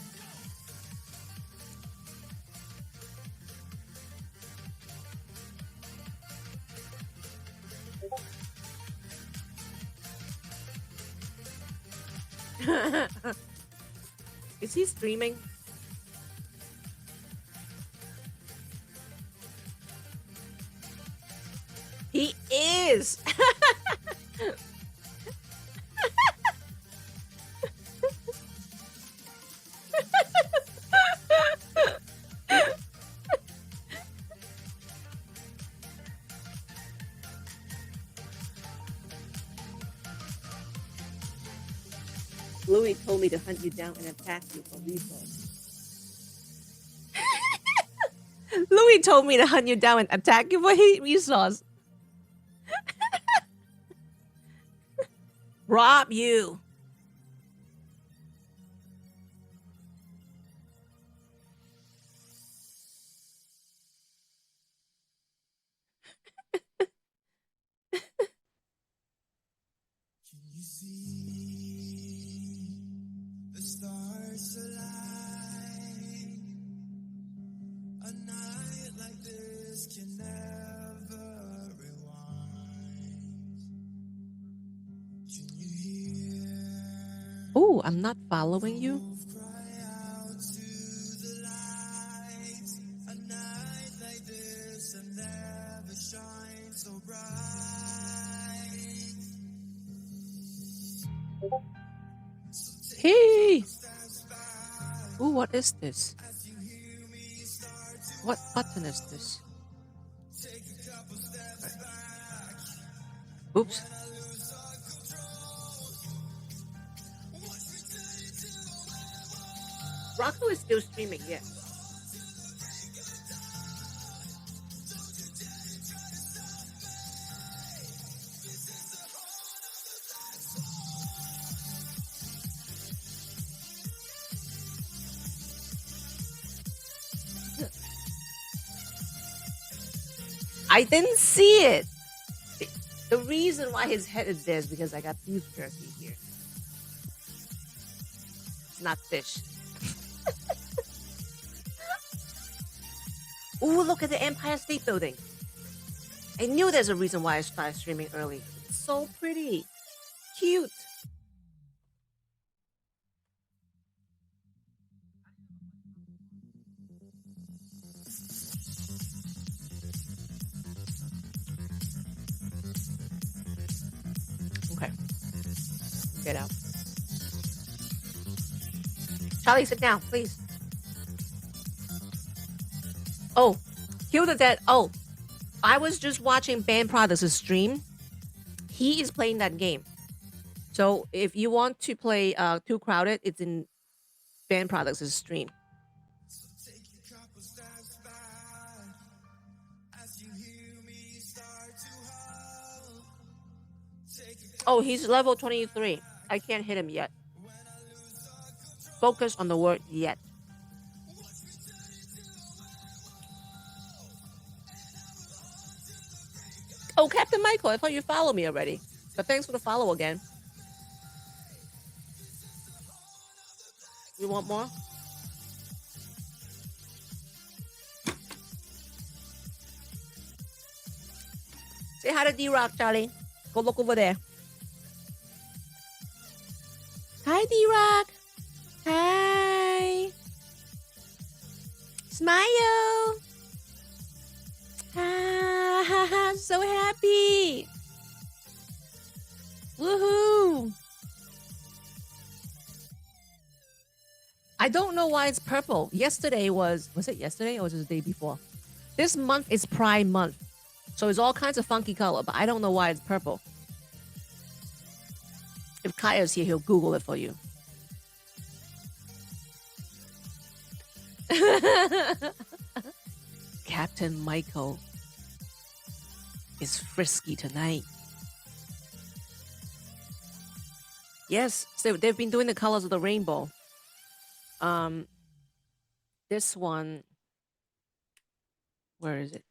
Is he streaming? He is. Louis told me to hunt you down and attack you for resources. Louis told me to hunt you down and attack you for resource. Rob you. Oh, I'm not following you. Hey! Ooh, what is this? What button is this? Oops. Rocco is still streaming, yes. I didn't see it. The reason why his head is there is because I got beef jerky here. It's not fish. Ooh, look at the Empire State Building. I knew there's a reason why I started streaming early. It's so pretty. Cute. Okay. Get out. Charlie, sit down, please. Oh, Kill the Dead. Oh, I was just watching Band Products' stream. He is playing that game. So if you want to play Too Crowded, it's in Band Products' stream. Oh, he's level 23. I can't hit him yet. Focus on the word yet. Oh, Captain Michael, I thought you followed me already. But thanks for the follow again. You want more? Say hi to D-Rock, Charlie. Go look over there. Hi, D-Rock. Hi. Smile. Ah, so happy. Woohoo. I don't know why it's purple. Yesterday was it yesterday or was it the day before? This month is Pride Month. So it's all kinds of funky color, but I don't know why it's purple. If Kaya's here, he'll Google it for you. Captain Michael is frisky tonight. Yes, so they've been doing the colors of the rainbow. This one, where is it?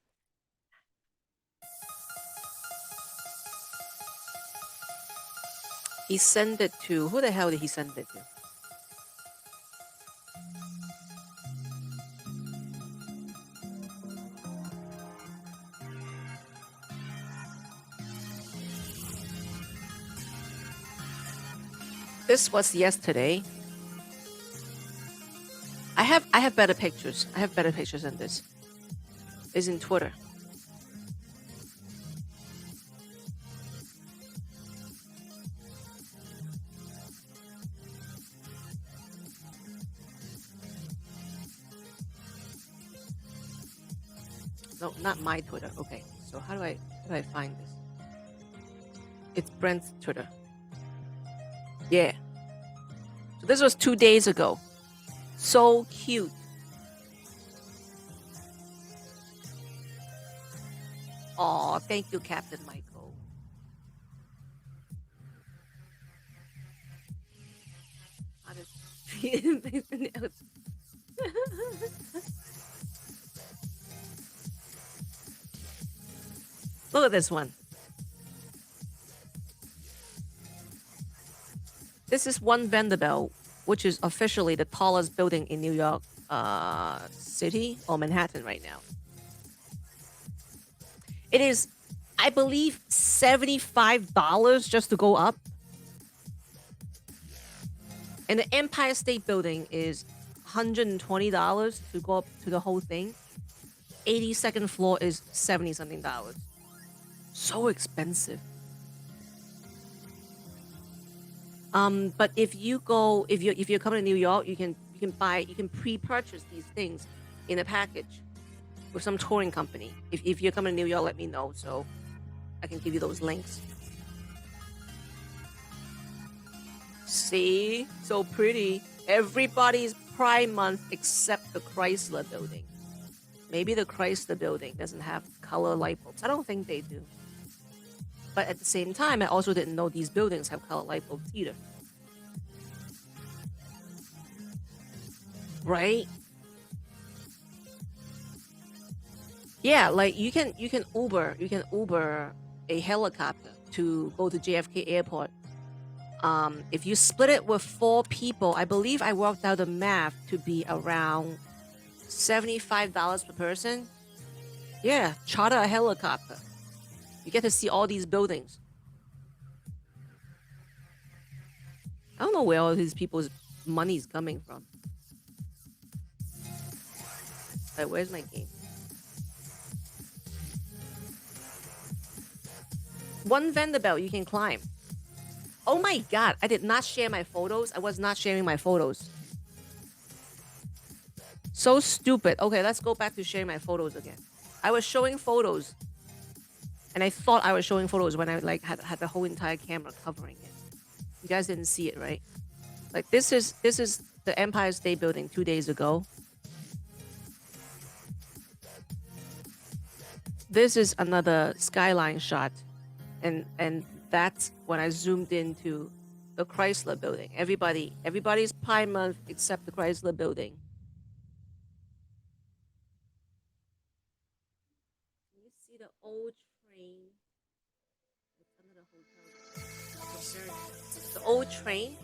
He sent it to, who the hell did he send it to? This was yesterday. I have better pictures. I have better pictures than this. It's in Twitter. No, not my Twitter. Okay, so how do I find this? It's Brent's Twitter. Yeah. So this was 2 days ago. So cute. Oh, thank you, Captain Michael. How does Look at this one. This is One Vanderbilt, which is officially the tallest building in New York City or Manhattan right now. It is, I believe, $75 just to go up. And the Empire State Building is $120 to go up to the whole thing. 82nd floor is 70 something dollars. So expensive. But if you're coming to New York, you can pre-purchase these things in a package with some touring company. If you're coming to New York, let me know so I can give you those links. See, so pretty. Everybody's Pride Month except the Chrysler Building. Maybe the Chrysler Building doesn't have color light bulbs. I don't think they do. But at the same time, I also didn't know these buildings have color light bulbs either. Right? Yeah, like you can Uber a helicopter to go to JFK Airport. If you split it with 4 people, I believe I worked out the math to be around $75 per person. Yeah, charter a helicopter. You get to see all these buildings. I don't know where all these people's money's coming from. Like, where's my game? One Vanderbilt you can climb. Oh my god, I did not share my photos. I was not sharing my photos. So stupid. Okay, let's go back to sharing my photos again. I was showing photos. And I thought I was showing photos when I like had the whole entire camera covering it. You guys didn't see it, right? Like this is the Empire State Building 2 days ago. This is another skyline shot. And that's when I zoomed into the Chrysler Building. Everybody's Pride Month except the Chrysler Building. Can you see the old train? It's under the hotel. The old train.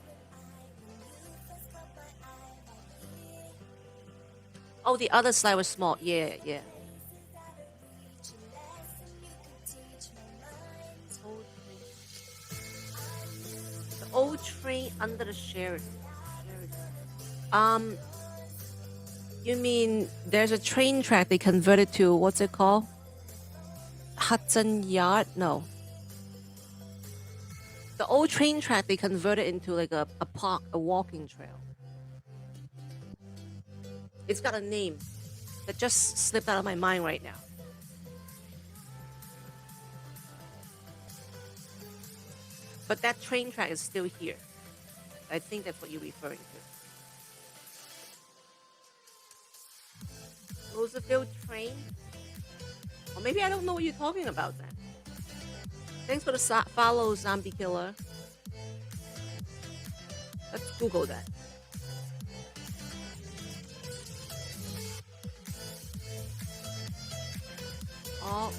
Oh, the other slide was small. Yeah, yeah. The old train under the Sheraton. You mean there's a train track they converted to, what's it called? Hudson Yard? No. The old train track they converted into like a park, a walking trail. It's got a name that just slipped out of my mind right now. But that train track is still here. I think that's what you're referring to. Roosevelt train? Or maybe I don't know what you're talking about then. Thanks for the follow, Zombie Killer. Let's Google that. Oh.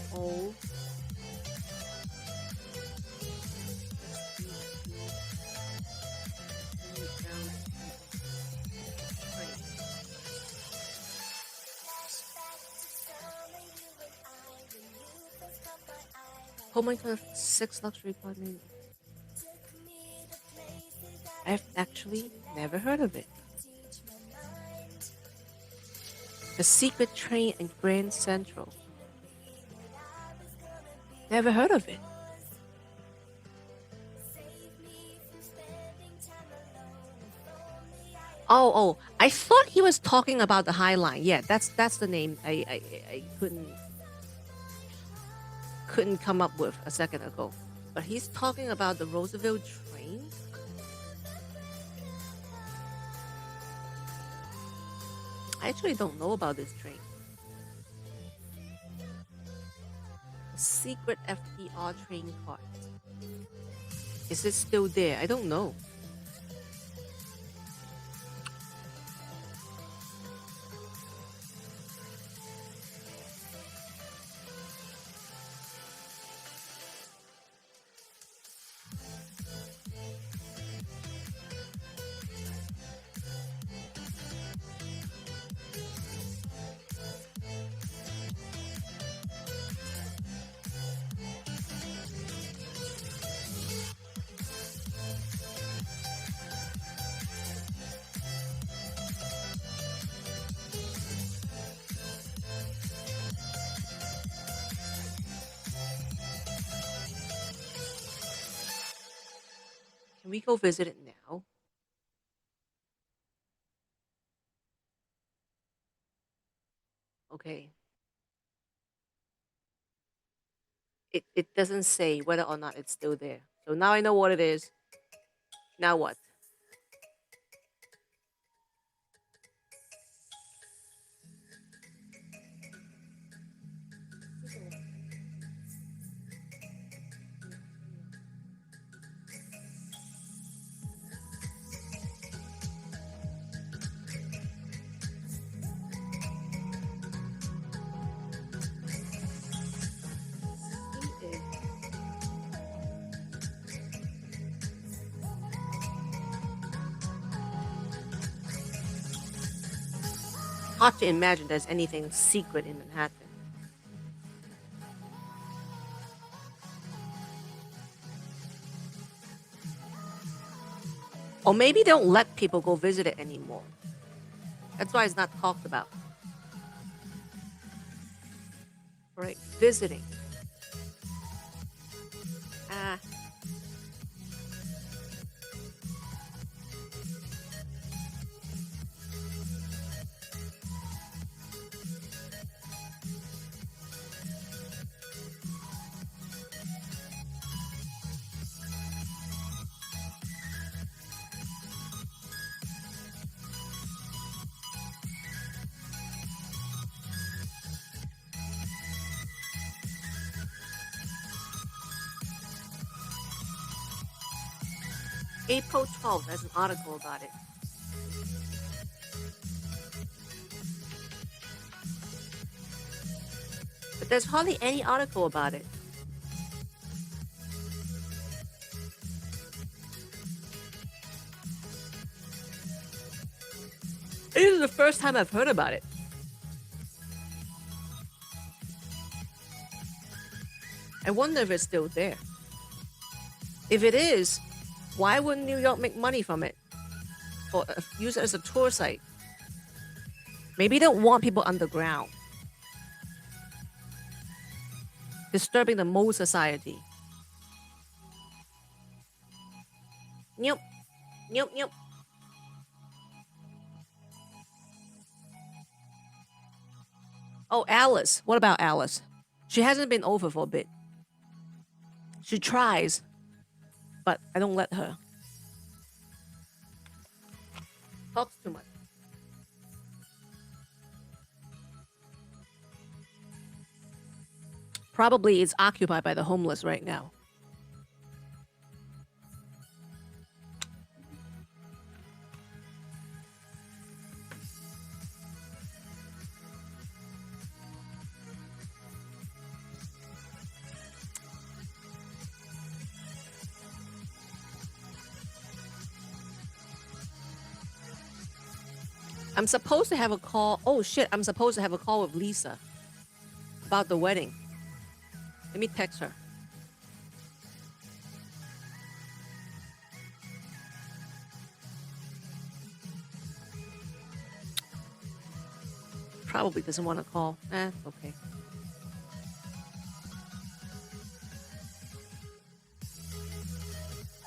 Home 6 luxury apartment. I've actually never heard of it. The Secret Train in Grand Central. Never heard of it. Oh, I thought he was talking about the High Line. Yeah, that's the name I couldn't come up with a second ago. But he's talking about the Roosevelt train. I actually don't know about this train. A secret FDR train card. Is it still there? I don't know. Can we go visit it now? Okay. It doesn't say whether or not it's still there. So now I know what it is. Now what? Hard to imagine there's anything secret in Manhattan. Or maybe they don't let people go visit it anymore. That's why it's not talked about. Right? Visiting. Ah. April 12th, there's an article about it. But there's hardly any article about it. This is the first time I've heard about it. I wonder if it's still there. If it is, why wouldn't New York make money from it? Or use it as a tour site? Maybe they don't want people underground, disturbing the mole society. Nope. Nope, nope. Oh, Alice. What about Alice? She hasn't been over for a bit. She tries, but I don't let her. Talks too much. Probably it's occupied by the homeless right now. I'm supposed to have a call. Oh shit, I'm supposed to have a call with Lisa about the wedding. Let me text her. probably doesn't want to call. Okay.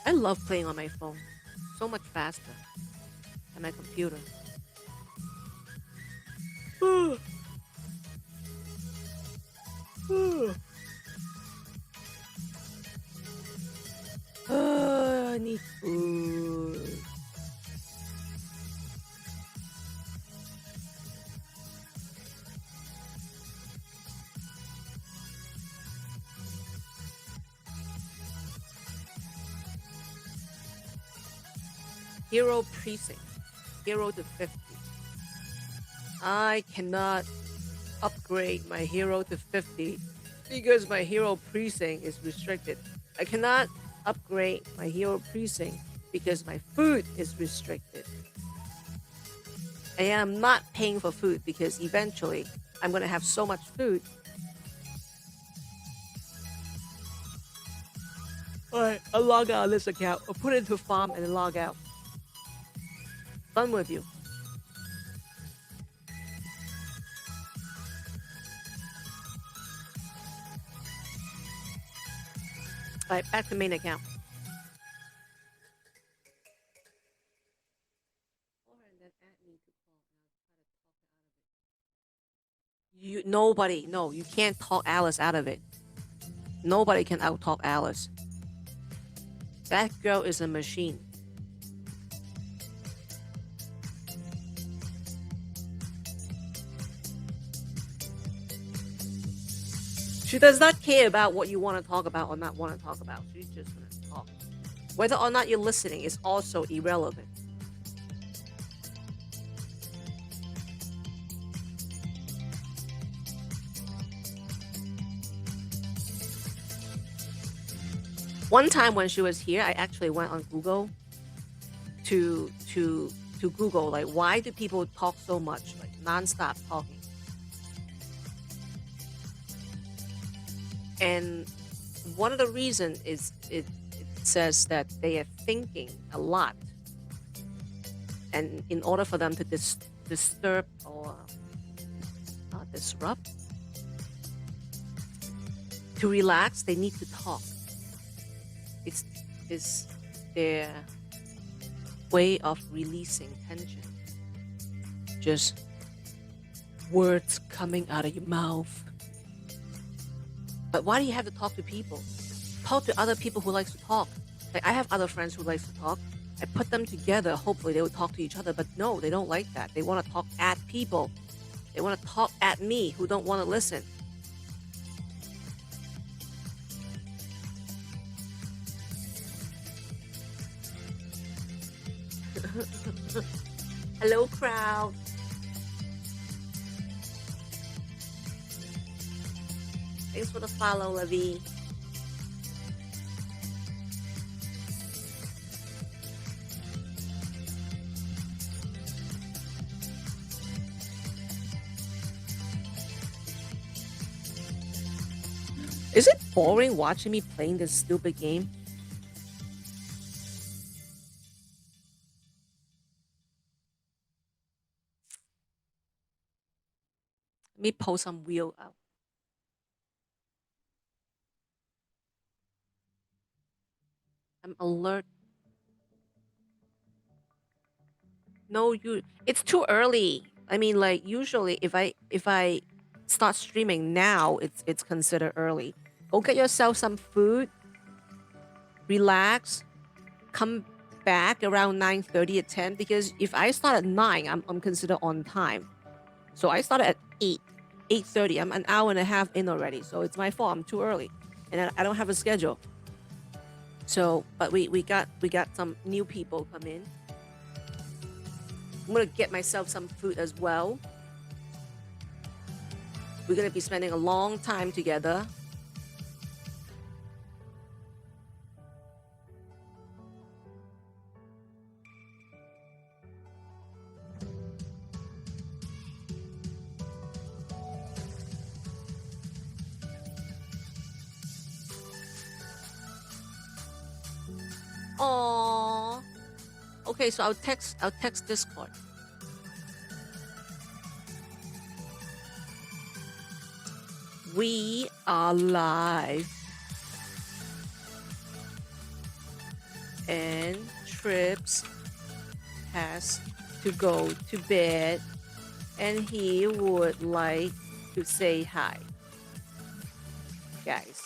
I love playing on my phone. So much faster than my computer. I need food. Hero Precinct. Hero to 50. I cannot upgrade my hero to 50 because my hero precinct is restricted. I cannot upgrade my hero precinct because my food is restricted. And I'm not paying for food because eventually I'm going to have so much food. Alright, I'll log out of this account or put it into farm and then log out. Done with you. Alright, back to main account. No, you can't talk Alice out of it. Nobody can out talk Alice. That girl is a machine. She does not care about what you want to talk about or not want to talk about. She's just going to talk. Whether or not you're listening is also irrelevant. One time when she was here, I actually went on Google to Google like why do people talk so much, like nonstop talking. And one of the reasons is it says that they are thinking a lot, and in order for them to disturb or disrupt, to relax, they need to talk. It's their way of releasing tension. Just words coming out of your mouth. But why do you have to talk to people? Talk to other people who likes to talk. Like I have other friends who likes to talk. I put them together. Hopefully they will talk to each other. But no, they don't like that. They want to talk at people. They want to talk at me who don't want to listen. Hello, crowd. Thanks for the follow, Levi. Is it boring watching me playing this stupid game? Let me post some wheel out. I'm alert. No, it's too early. I mean, like usually if I start streaming now, it's considered early. Go get yourself some food, relax, come back around 9:30 at 10 because if I start at 9, I'm considered on time. So I started at 8, 8:30. I'm an hour and a half in already. So it's my fault. I'm too early. And I don't have a schedule. So, but we got some new people come in. I'm gonna get myself some food as well. We're gonna be spending a long time together. Aww. Okay, so I'll text Discord. We are live. And Trips has to go to bed and he would like to say hi, guys.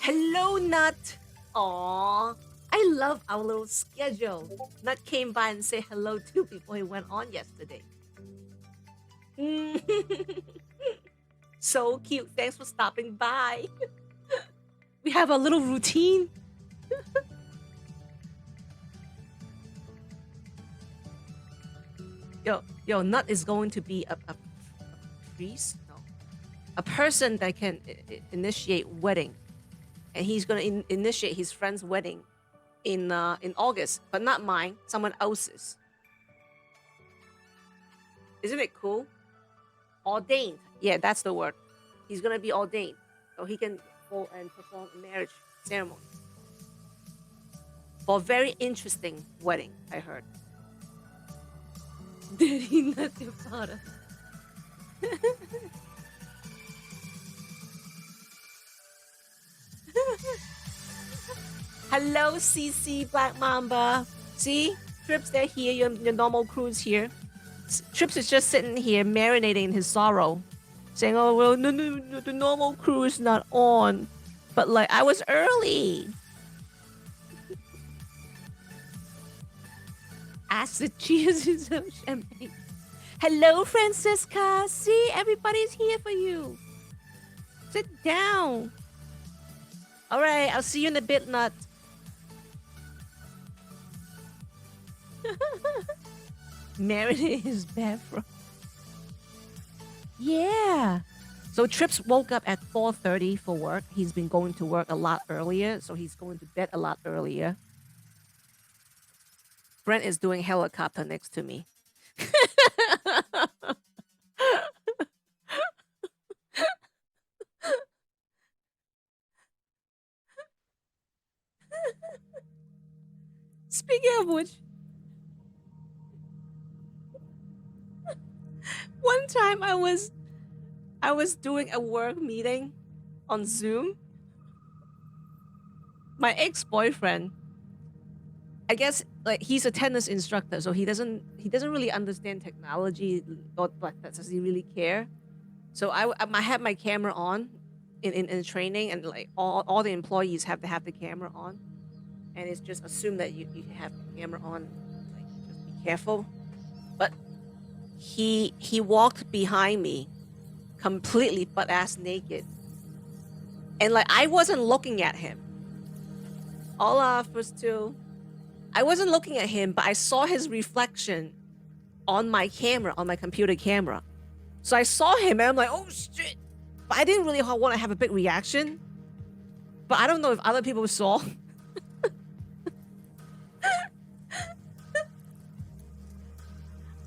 Hello, Nut. Aw, I love our little schedule. Nut came by and said hello too before he went on yesterday. So cute. Thanks for stopping by. We have a little routine. Yo, Nut is going to be a priest? No. A person that can initiate wedding. And he's going to initiate his friend's wedding in August, but not mine, someone else's. Isn't it cool? Ordained. Yeah, that's the word. He's going to be ordained. So he can go and perform a marriage ceremony. For a very interesting wedding, I heard. Did he not your father? Hello, CC Black Mamba. See? Trips, they're here. Your normal crew's here. Trips is just sitting here marinating in his sorrow. Saying, oh, well, no, the normal crew is not on. But, like, I was early. Acid cheers and some champagne. Hello, Francisca. See, everybody's here for you. Sit down. All right, I'll see you in a bit, Nut. Marinate his bathroom. Yeah. So Trips woke up at 4:30 for work. He's been going to work a lot earlier, so he's going to bed a lot earlier. Brent is doing helicopter next to me. Speaking of which, one time I was doing a work meeting on Zoom. My ex-boyfriend, I guess, like, he's a tennis instructor, so he doesn't really understand technology, or does he really care? So I had my camera on in training, and like all the employees have to have the camera on, and it's just assumed that you have the camera on. Like, just be careful. But he walked behind me, completely butt ass naked, and like I wasn't looking at him. Hola, first two. I wasn't looking at him, but I saw his reflection on my camera, on my computer camera. So I saw him and I'm like, oh shit. But I didn't really want to have a big reaction. But I don't know if other people saw.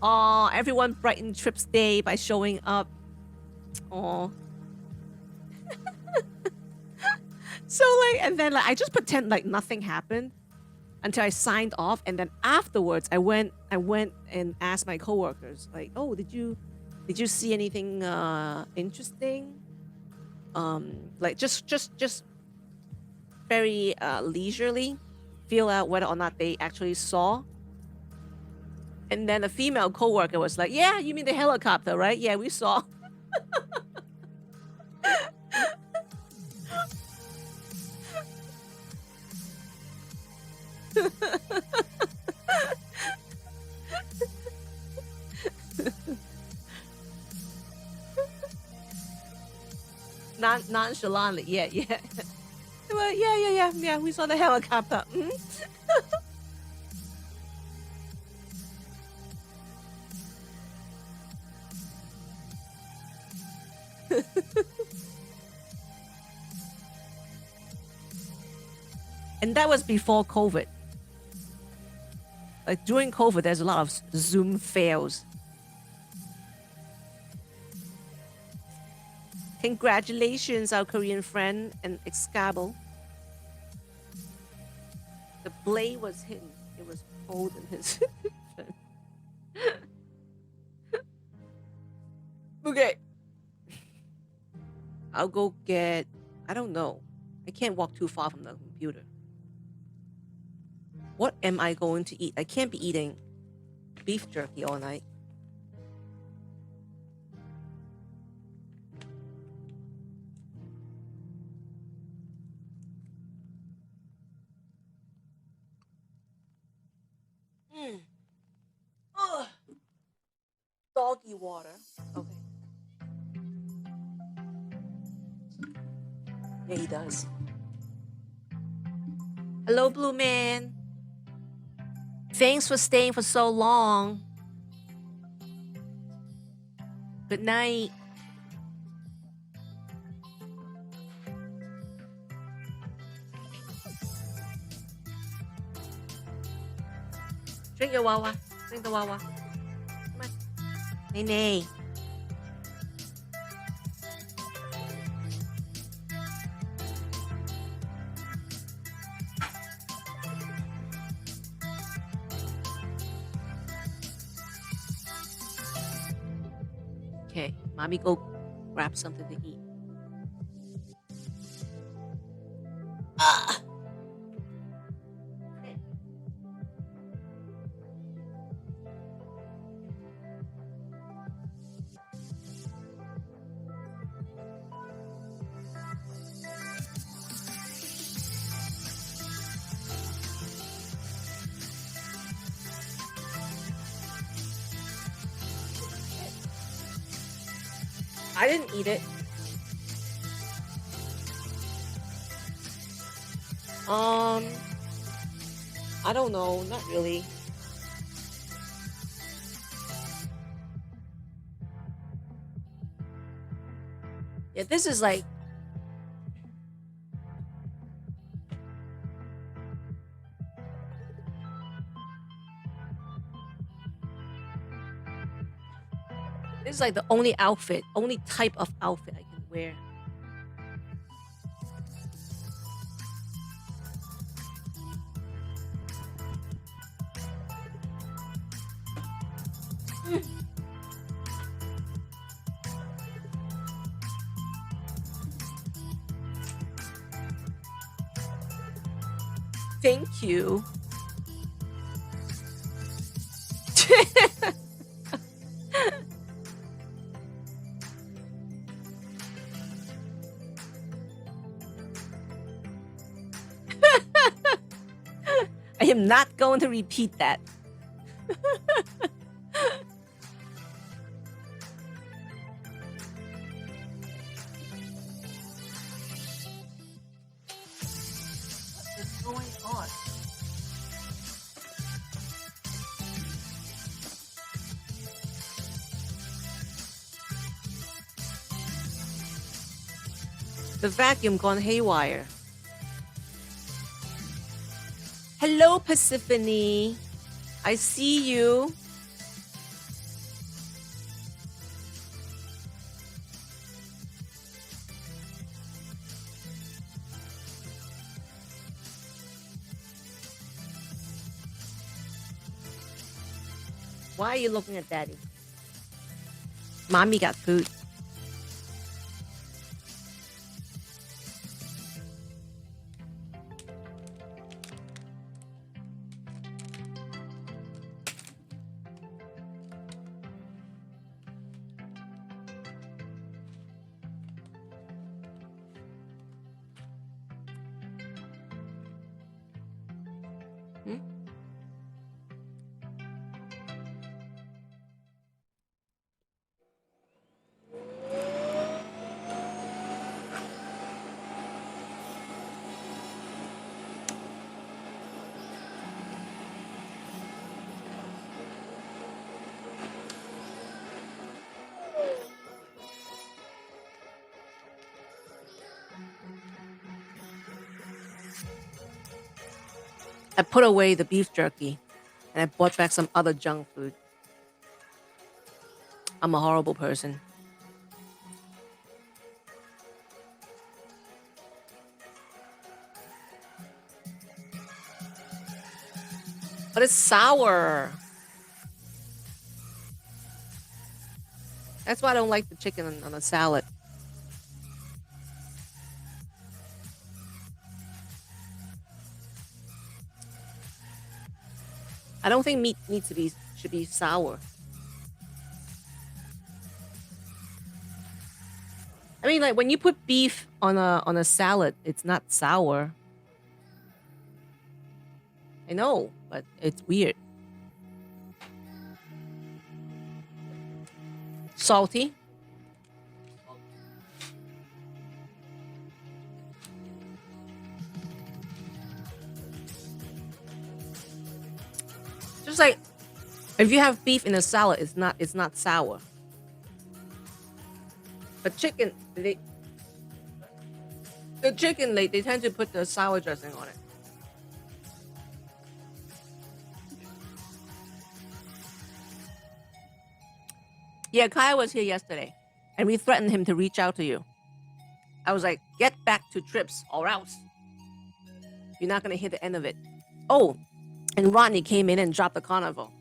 Oh, everyone brightened Trip's day by showing up. Oh. So like, and then like I just pretend like nothing happened until I signed off, and then afterwards I went and asked my coworkers, like, oh, did you see anything interesting? Like just very leisurely feel out whether or not they actually saw. And then a female coworker was like, yeah, you mean the helicopter, right? Yeah, we saw. Nonchalantly, yeah. Well, yeah, we saw the helicopter. Mhm. And that was before COVID. Like during COVID, there's a lot of Zoom fails. Congratulations, our Korean friend and Excable. The blade was hidden. It was cold in his. Okay. I'll go get. I don't know. I can't walk too far from the computer. What am I going to eat? I can't be eating beef jerky all night. Mm. Ugh. Doggy water. Okay. Yeah, he does. Hello, Blue Man. Thanks for staying for so long. Good night. Drink your Wawa. Drink the Wawa. Come on. Nay, nay. Okay, mommy go grab something to eat. Ah! I didn't eat it. I don't know, not really. Yeah, this is like the only outfit, only type of outfit I can wear. Thank you. I am not going to repeat that. What is going on? The vacuum gone haywire. Hello, Persephone. I see you. Why are you looking at Daddy? Mommy got food. Hmm? I put away the beef jerky and I bought back some other junk food. I'm a horrible person. But it's sour. That's why I don't like the chicken on a salad. I don't think meat needs to be should be sour. I mean, like when you put beef on a salad, it's not sour. I know, but it's weird. Salty. Just like if you have beef in a salad, it's not sour. But chicken, the chicken they tend to put the sour dressing on it. Yeah, Kaya was here yesterday, and we threatened him to reach out to you. I was like, get back to trips or else you're not gonna hear the end of it. Oh, and Rodney came in and dropped the carnival.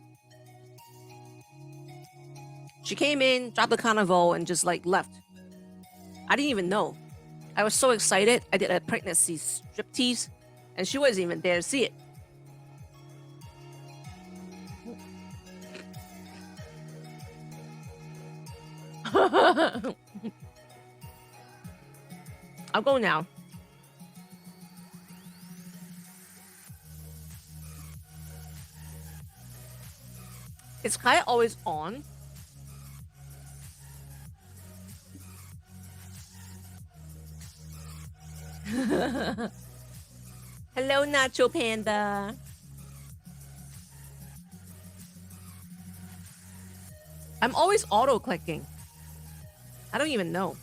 She came in, dropped the carnival, and just like left. I didn't even know. I was so excited. I did a pregnancy striptease, and she wasn't even there to see it. I'll go now. Is Kaya always on? Hello, Nacho Panda. I'm always auto clicking. I don't even know.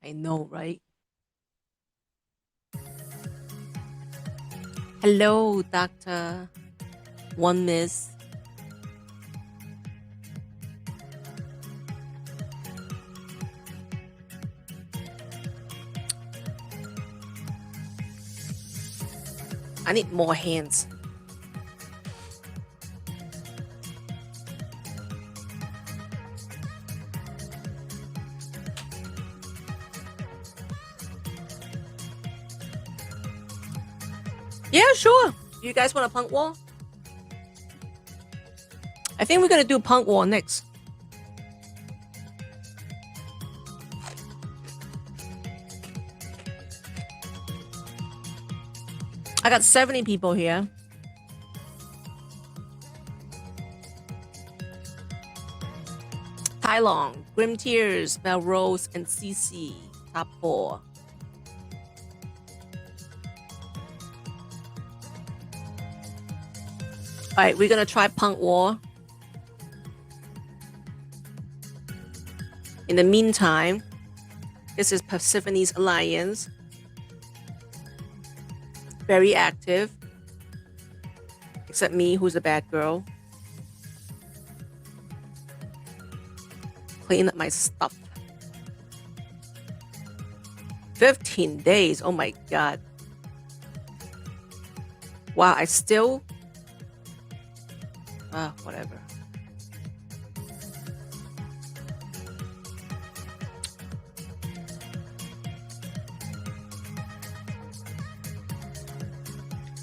I know, right? Hello, Doctor One Miss. I need more hands. Yeah, sure. You guys want a punk wall? I think we're gonna do punk wall next. I got 70 people here. Tai Long, Grim Tears, Melrose, and CC. Top 4. Alright, we're gonna try Punk War. In the meantime, this is Persephone's Alliance. Very active. Except me, who's a bad girl. Clean up my stuff. 15 days. Oh my god. Wow, I still. Whatever.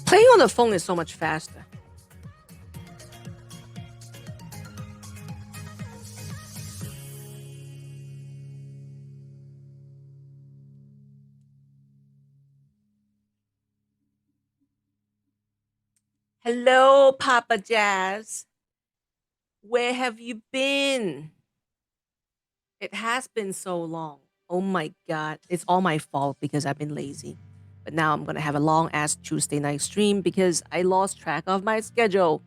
Playing on the phone is so much faster. Hello, Papa Jazz. Where have you been? It has been so long. Oh my god, it's all my fault because I've been lazy. But now I'm gonna have a long ass Tuesday night stream because I lost track of my schedule.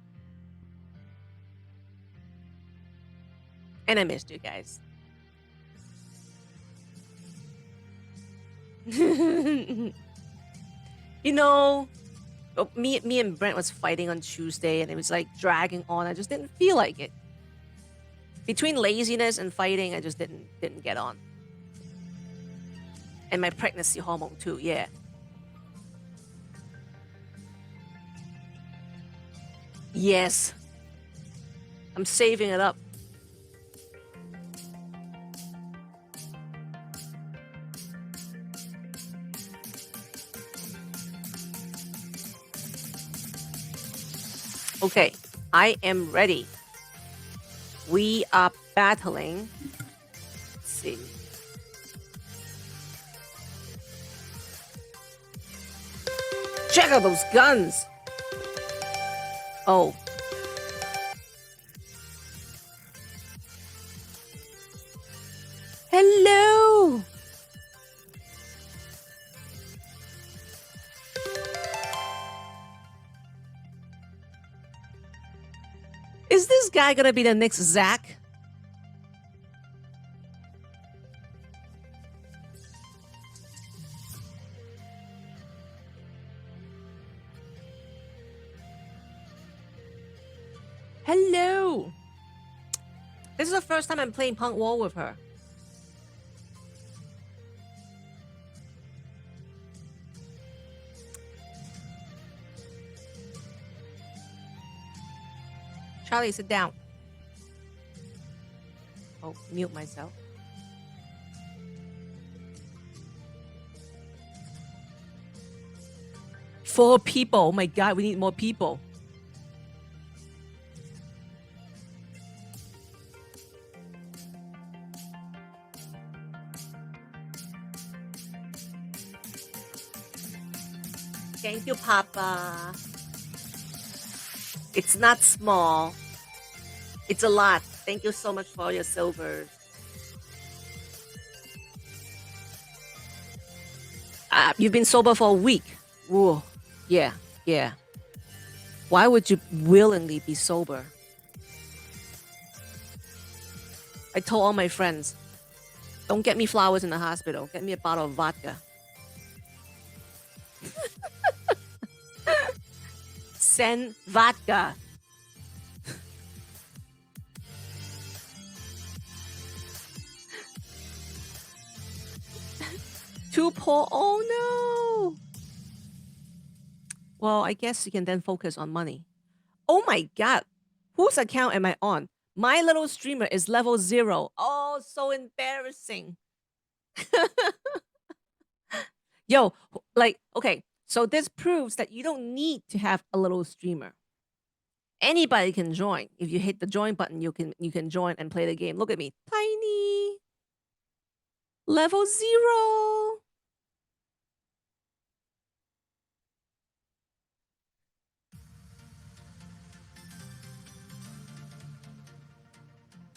And I missed you guys. you know, me and Brent was fighting on Tuesday and it was like dragging on. I just didn't feel like it. Between laziness and fighting, I just didn't get on. And my pregnancy hormone too, yeah. Yes. I'm saving it up. Okay, I am ready. We are battling. Let's see. Check out those guns. Oh. Hello. Is this guy gonna be the next Zach? Hello. This is the first time I'm playing Punk Wall with her. Charlie, sit down. Oh, mute myself. Four people. Oh my god, we need more people. Thank you, Papa. It's not small. It's a lot. Thank you so much for all your silvers. You've been sober for a week. Whoa. Yeah, yeah. Why would you willingly be sober? I told all my friends, don't get me flowers in the hospital. Get me a bottle of vodka. Send vodka. Too poor. Oh no. Well, I guess you can then focus on money. Oh my god. Whose account am I on? My little streamer is level 0. Oh, so embarrassing. Yo, like, okay, so this proves that you don't need to have a little streamer. Anybody can join. If you hit the join button, you can join and play the game. Look at me. Tiny. Level 0.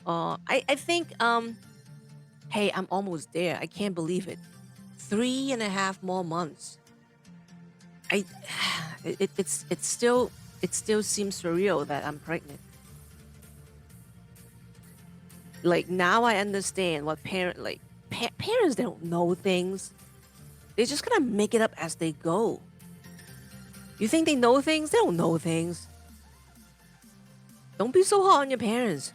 I think hey, I'm almost there. I can't believe it. 3.5 more months. I it's still it still seems surreal that I'm pregnant. Like now I understand what parents don't know things. They just kind of make it up as they go. You think they know things? They don't know things. Don't be so hard on your parents.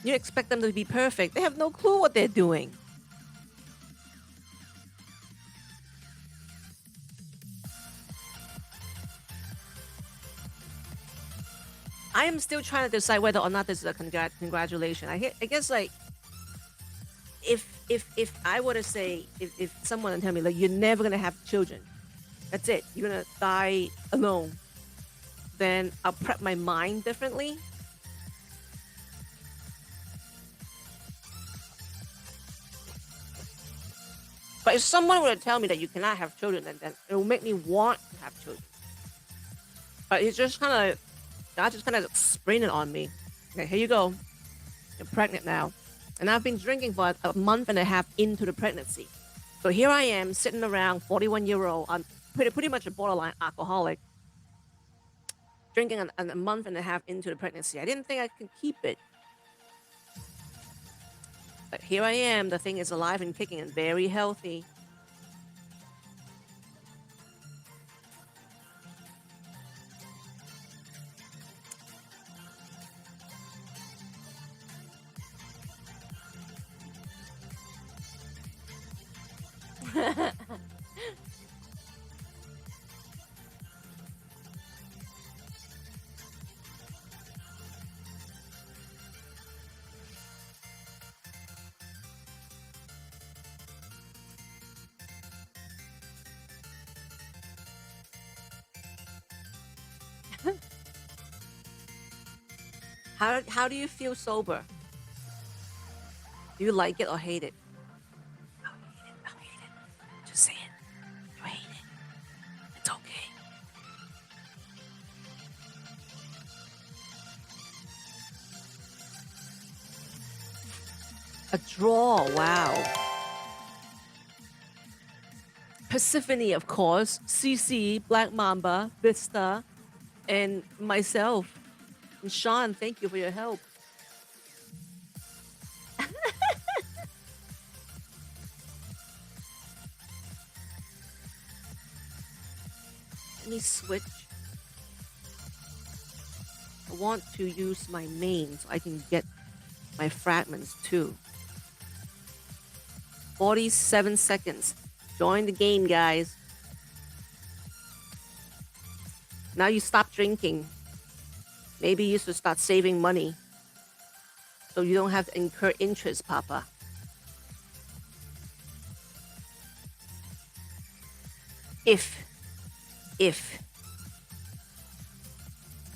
You expect them to be perfect. They have no clue what they're doing. I am still trying to decide whether or not this is a congratulation. I guess like if I were to say if someone would tell me like you're never gonna have children, that's it. You're gonna die alone. Then I'll prep my mind differently. But if someone were to tell me that you cannot have children, then it will make me want to have children. But it's just kind of God just kind of spraying it on me. Okay, here you go. You're pregnant now. And I've been drinking for a month and a half into the pregnancy. So here I am sitting around 41-year-old. I'm pretty much a borderline alcoholic, drinking a month and a half into the pregnancy. I didn't think I could keep it. But here I am. The thing is alive and kicking and very healthy. How do you feel sober? Do you like it or hate it? I'll hate it. I'll hate it. Just say it. You hate it. It's okay. A draw. Wow. Persephone, of course. CC, Black Mamba, Vista, and myself. And Sean, thank you for your help. Let me switch. I want to use my main so I can get my fragments too. 47 seconds. Join the game, guys. Now you stop drinking. Maybe you should start saving money so you don't have to incur interest, Papa. If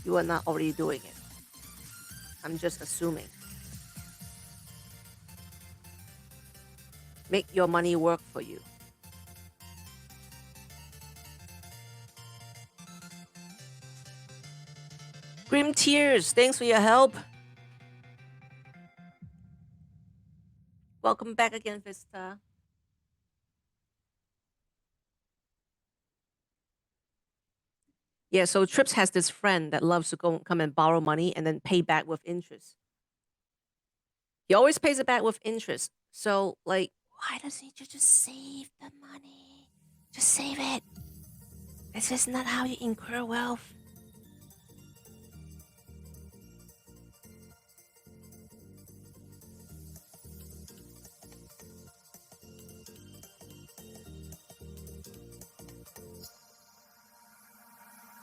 you are not already doing it. I'm just assuming. Make your money work for you. Grim Tears, thanks for your help. Welcome back again, Vista. Yeah, so Trips has this friend that loves to come and borrow money and then pay back with interest. He always pays it back with interest. So, like, why doesn't he just save the money? Just save it. This is not how you incur wealth.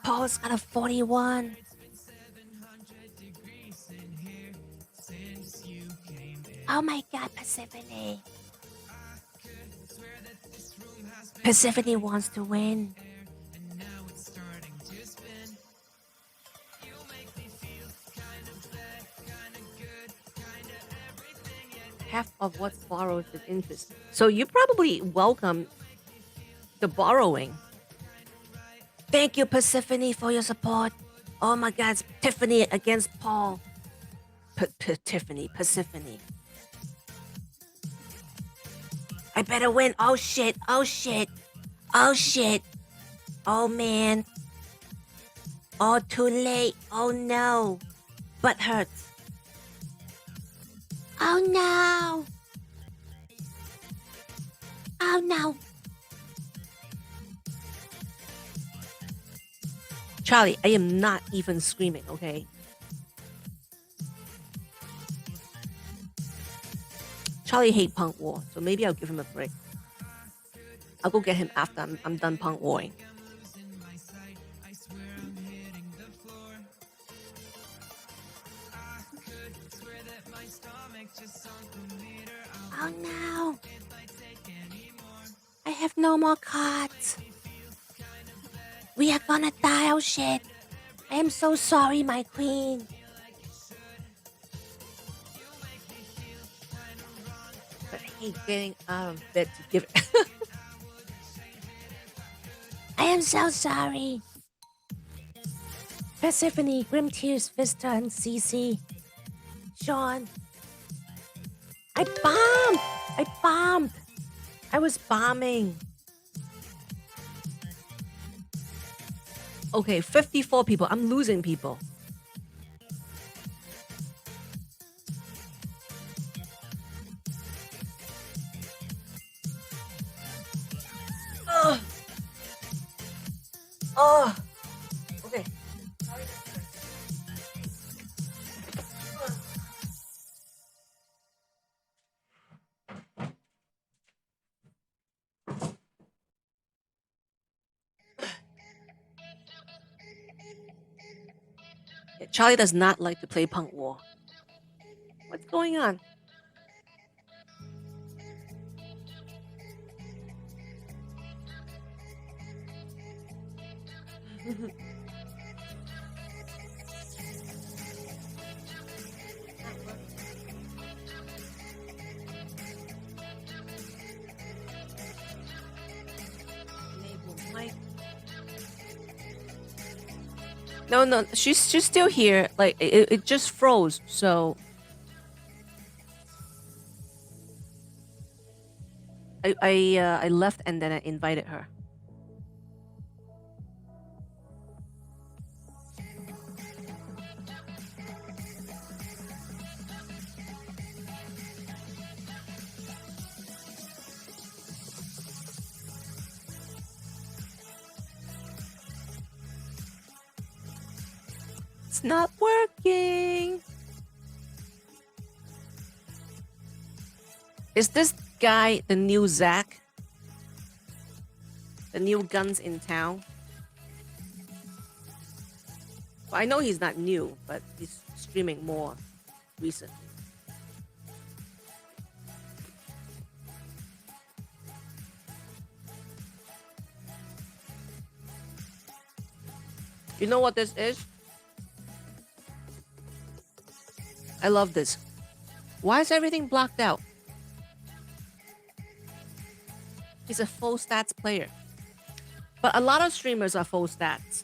Paul's got a 41. Oh my god, Persephone. Persephone wants to win. Half of what's borrowed is interest. So you probably welcome the borrowing. Thank you, Persephone, for your support. Oh my god, it's Tiffany against Paul. Tiffany, Persephone. I better win. Oh shit, oh shit, oh shit. Oh man. Oh, too late. Oh no. Butt hurts. Oh no. Oh no. Charlie, I am not even screaming, okay? Charlie hate Punk War, so maybe I'll give him a break. I'll go get him after I'm done Punk Warring. Oh no! I have no more cards. We are gonna die, oh shit. I am so sorry, my queen. But I hate getting out of bed to give it. I am so sorry. Persephone, Grim Tears, Vista, and CC. Sean. I bombed! I bombed! I was bombing. Okay, 54 people. I'm losing people. Ugh. Oh. Okay. Yeah, Charlie does not like to play Punk War. What's going on? Enable mic. No, she's still here. Like it just froze. So I left and then I invited her. It's not working. Is this guy the new Zach? The new guns in town? Well, I know he's not new, but he's streaming more recently. You know what this is? I love this. Why is everything blocked out? He's a full stats player. But a lot of streamers are full stats.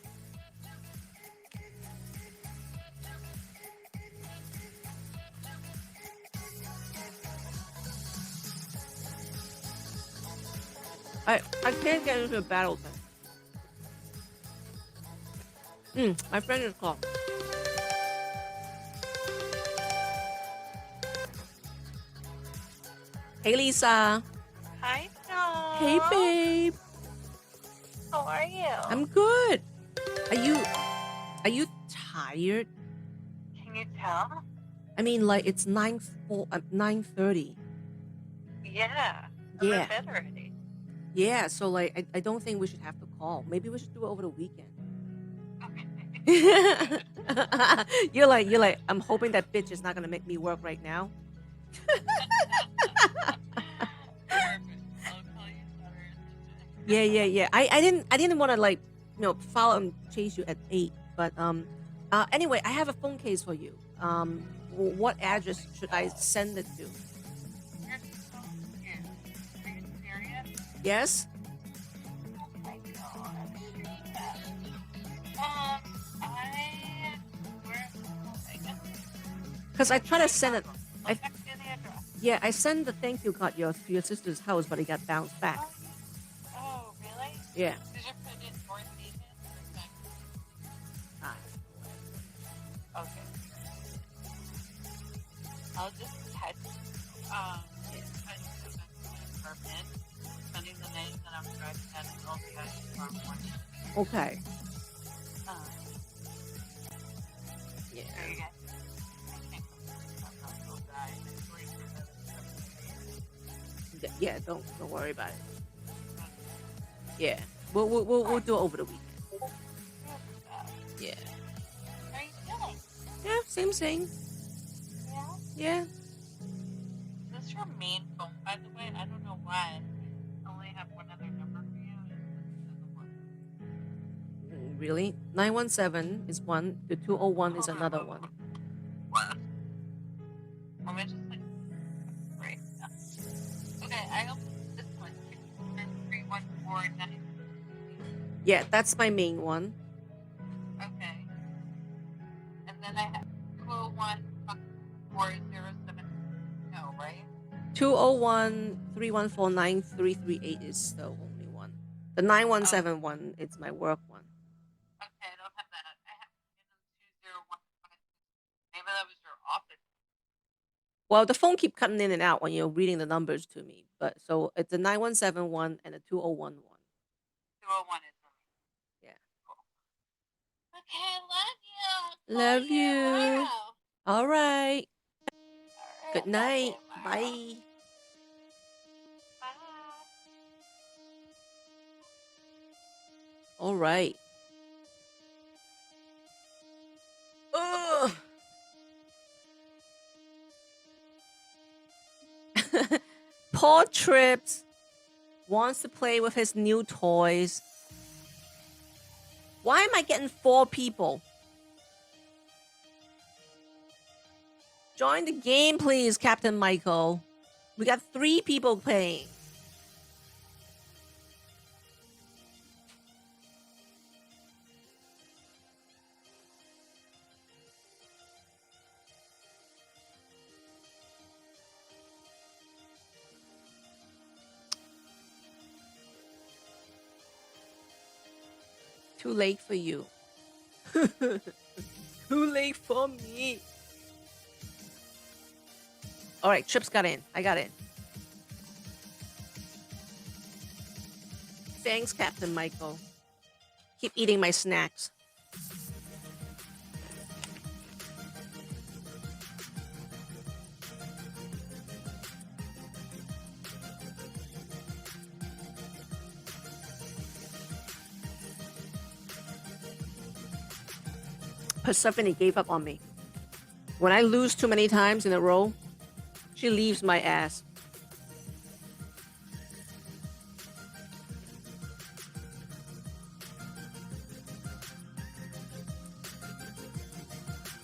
I can't get into a battle thing. My friend is called. Hey Lisa. Hi, Joe. Hey babe. How are you? I'm good. Are you tired? Can you tell? I mean, like it's 9:30. Yeah. Yeah. I'm in bed already. Yeah, so like I don't think we should have to call. Maybe we should do it over the weekend. Okay. you're like I'm hoping that bitch is not gonna make me work right now. Perfect. I'll call you better. Yeah. I didn't want to like follow and chase you at 8, but anyway, I have a phone case for you. What address should I send it to? You're so cute. Are you serious? Yes. Oh my god. Because I try to send it. I'll text you the address. Yeah, I sent the thank you card to your sister's house, but it got bounced back. Oh, really? Yeah. Did you put it North Asian or Chinese? Ah. Okay. I'll just text apartment, spending the night, and I'm driving out and I'll be out tomorrow morning. Okay. Yeah. There you go. I can't I'm so bad. It's like Yeah. Don't worry about it. Yeah. We'll do it over the weekend. Yeah. How are you feeling? Yeah. Same. Yeah. Yeah. Is this your main phone, by the way? I don't know why. I only have one other number for you. This is the one. Really? 917 is one. The 201 is another one. What? Let me just like right now. Okay, I hope this one 64314 Yeah, that's my main one. Okay. And then I have 201 407. No, right? 201-314-9338 is the only one. The 9171, it's my work one. Okay, I don't have that. I have 20156. Maybe that was your office. Well, the phone keep cutting in and out when you're reading the numbers to me. But so it's a 9171 and a 2011. 201 is for me. Yeah. Cool. Okay, love you. Love you. Tomorrow. All right. All Good right, night. tomorrow. Bye. Bye. All right. Ugh. Paul Trips wants to play with his new toys. Why am I getting 4 people? Join the game, please, Captain Michael. We got 3 people playing. Too late for you. Too late for me. All right, Trips got in. I got in. Thanks, Captain Michael. Keep eating my snacks. Persephone gave up on me. When I lose too many times in a row, she leaves my ass.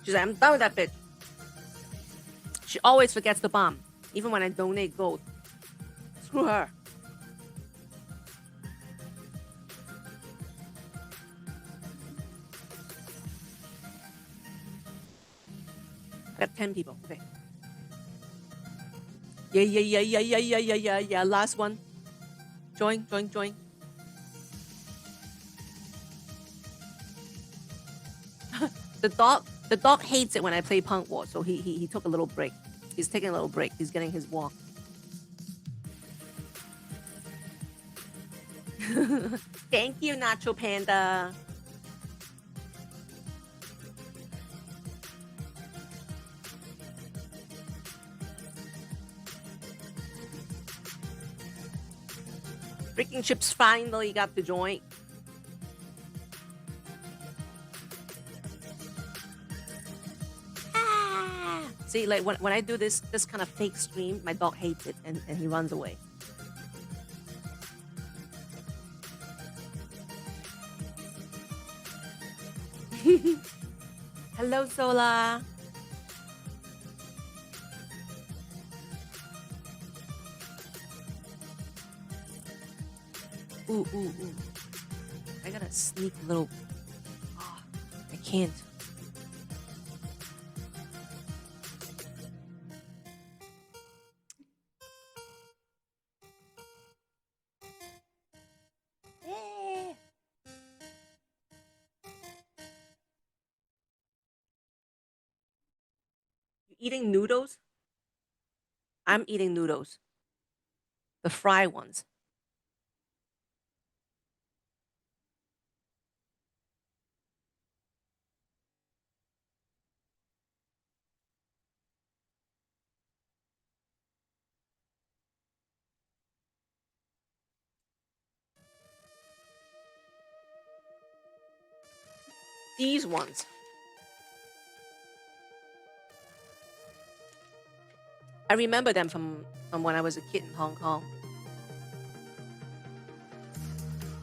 She's like, I'm done with that bitch. She always forgets the bomb, even when I donate gold. Screw her. I got 10 people. Okay. Yeah. Last one. Join. The dog hates it when I play Punk War, so he took a little break. He's taking a little break. He's getting his walk. Thank you, Nacho Panda. Freaking Chips finally got the joint. See, like when I do this kind of fake stream, my dog hates it and he runs away. Hello, Zola. Ooh. I gotta sneak a little. Oh, I can't. You eating noodles? I'm eating noodles. The fry ones. These ones. I remember them from when I was a kid in Hong Kong.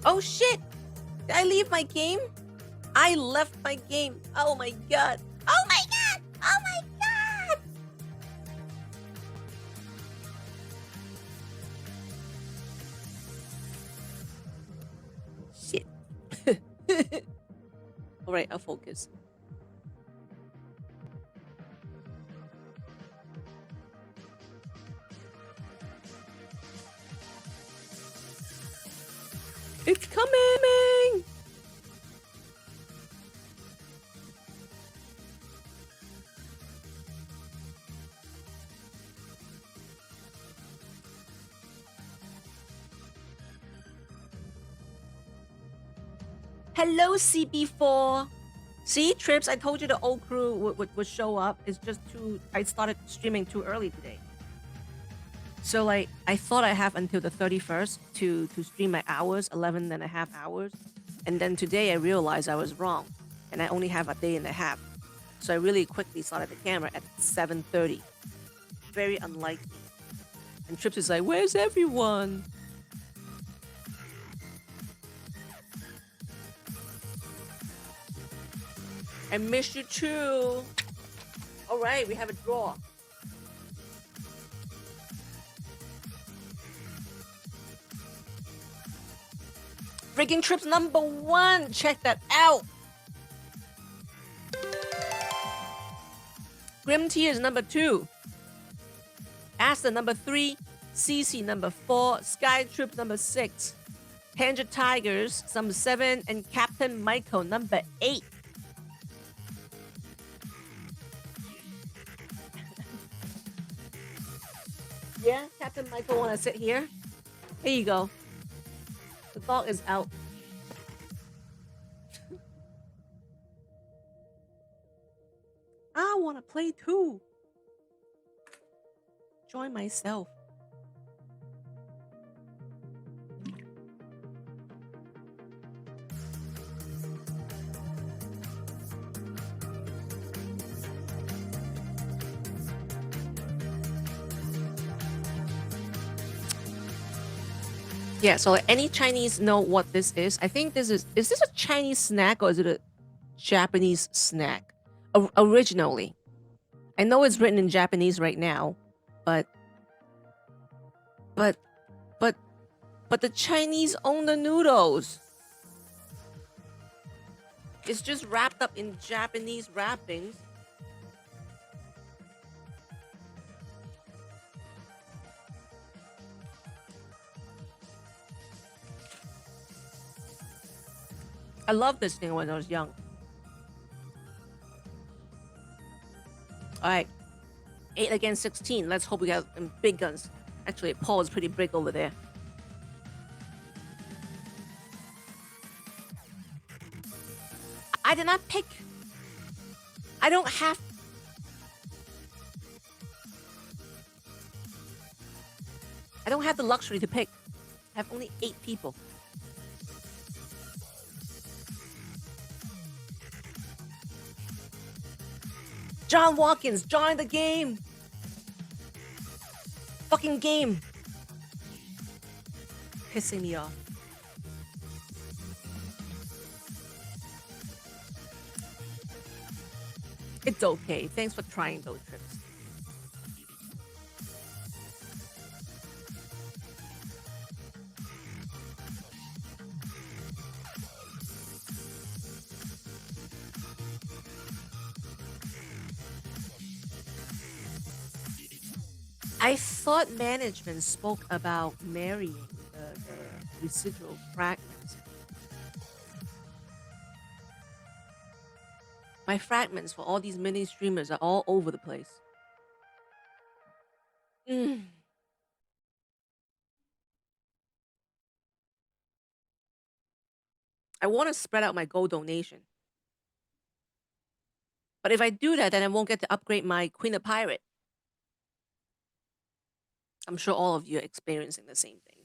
Oh shit! Did I leave my game? I left my game. Oh my god. Oh my god! Oh my god! Shit. Alright, I'll focus. It's coming! Hello, CB4. See, Trips, I told you the old crew would show up. It's just I started streaming too early today. So, like, I thought I have until the 31st to stream my hours, 11 and a half hours. And then today I realized I was wrong. And I only have a day and a half. So I really quickly started the camera at 7:30. Very unlike me. And Trips is like, where's everyone? I miss you too. All right, we have a draw. Freaking Trips #1. Check that out. Grim Tears #2. Asta #3. CC #4. Sky Trip #6. Tangent Tigers #7. And Captain Michael #8. Yeah, Captain Michael wanna sit here? Here you go. The dog is out. I wanna play too. Join myself. Yeah, so like, any Chinese know what this is? I think this is this a Chinese snack or is it a Japanese snack? Originally. I know it's written in Japanese right now, but but but but the Chinese own the noodles. It's just wrapped up in Japanese wrappings. I loved this thing when I was young. All right, 8 against 16. Let's hope we got big guns. Actually, Paul is pretty big over there. I did not pick. I don't have. I don't have the luxury to pick. I have only 8 people. John Watkins, join the game. Fucking game. Pissing me off. It's okay. Thanks for trying those trips. I thought management spoke about marrying the residual fragments. My fragments for all these mini streamers are all over the place. Mm. I want to spread out my gold donation. But if I do that, then I won't get to upgrade my Queen of Pirate. I'm sure all of you are experiencing the same thing.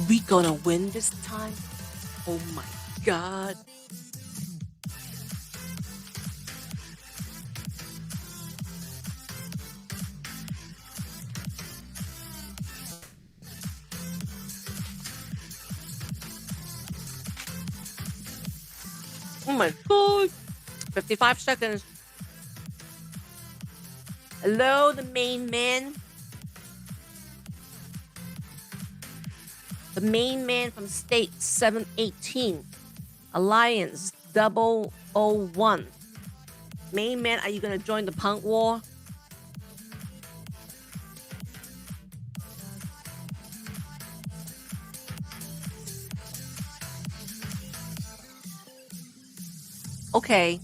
We gonna win this time? Oh my god. Oh my god. 55 seconds. Hello, the main man. The main man from State 718. Alliance 001. Main man, are you gonna join the punk war? Okay.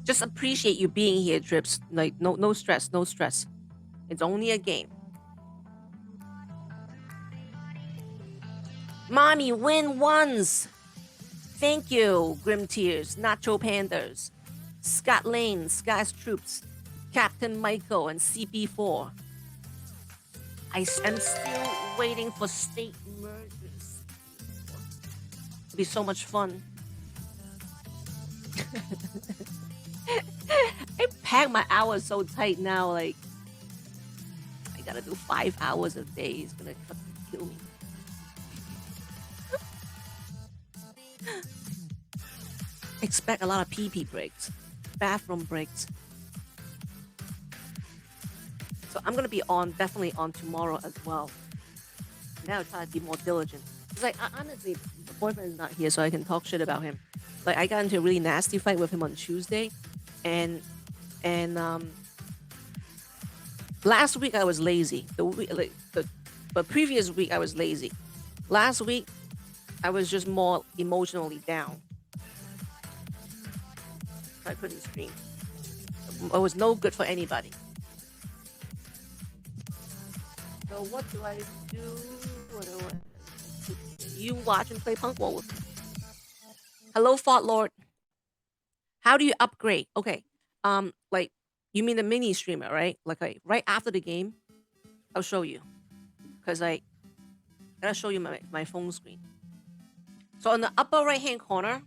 Just appreciate you being here, Drips. Like, no stress, no stress. It's only a game. Mommy, win ones. Thank you, Grim Tears, Nacho Panthers, Scott Lane, Sky's Troops, Captain Michael, and CP4. I am still waiting for state mergers. It'll be so much fun. I pack my hours so tight now, like I gotta do 5 hours a day. It's gonna fucking kill me. Expect a lot of pee-pee breaks, bathroom breaks. So I'm gonna be on, definitely on tomorrow as well. Now I try to be more diligent. It's like, honestly, the boyfriend is not here, so I can talk shit about him. Like, I got into a really nasty fight with him on Tuesday, and last week I was lazy. The previous week I was lazy. Last week I was just more emotionally down. I couldn't stream. It was no good for anybody. So what do I do? What do I... You watch and play Punk Wall with me. Hello, Fought Lord. How do you upgrade? Okay. Like, you mean the mini streamer, right? Like right after the game, I'll show you. Cause I gotta show you my phone screen. So in the upper right hand corner,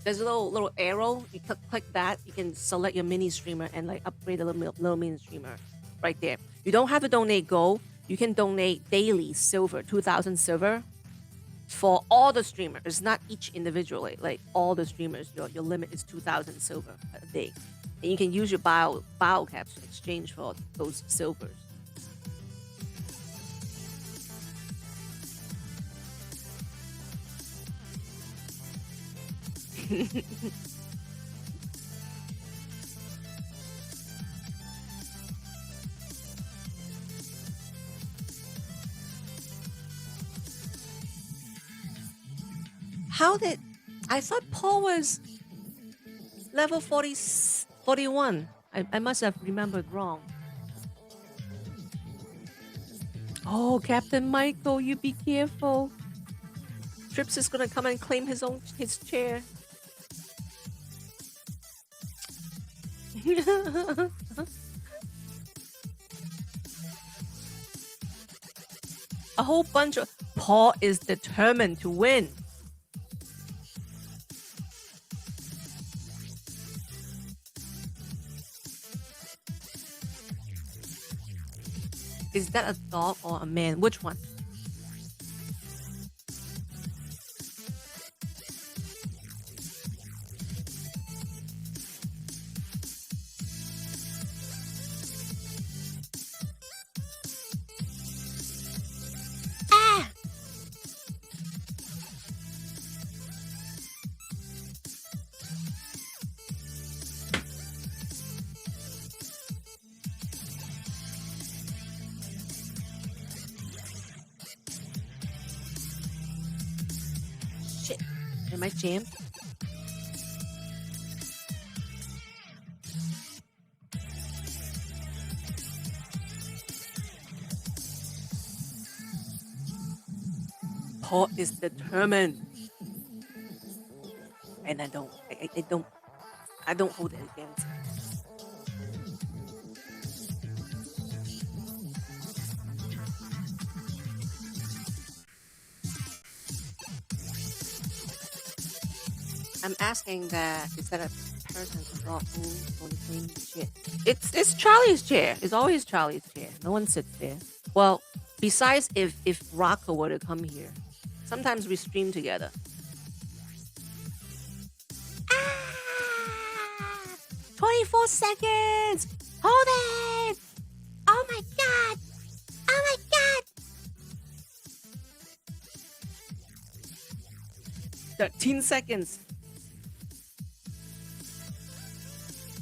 there's a little arrow. You click that. You can select your mini streamer and like upgrade a little mini streamer right there. You don't have to donate gold. You can donate daily silver, 2,000 silver for all the streamers. It's not each individually. Like all the streamers, your limit is 2,000 silver a day, and you can use your bio caps to exchange for those silvers. How did I thought Paul was level 40, 41? I must have remembered wrong. Oh, Captain Michael, you be careful. Trips is gonna come and claim his chair. A whole bunch of Paul is determined to win. Is that a dog or a man? Which one? Ah! Shit. Am I jammed? Paul is determined. And I don't hold it against him. I'm asking that is that a person who on the same chair? It's Charlie's chair. It's always Charlie's chair. No one sits there. Well, besides if Rocco were to come here, Sometimes we stream together. Ah! 24 seconds! Hold it! Oh my god! Oh my god! 13 seconds.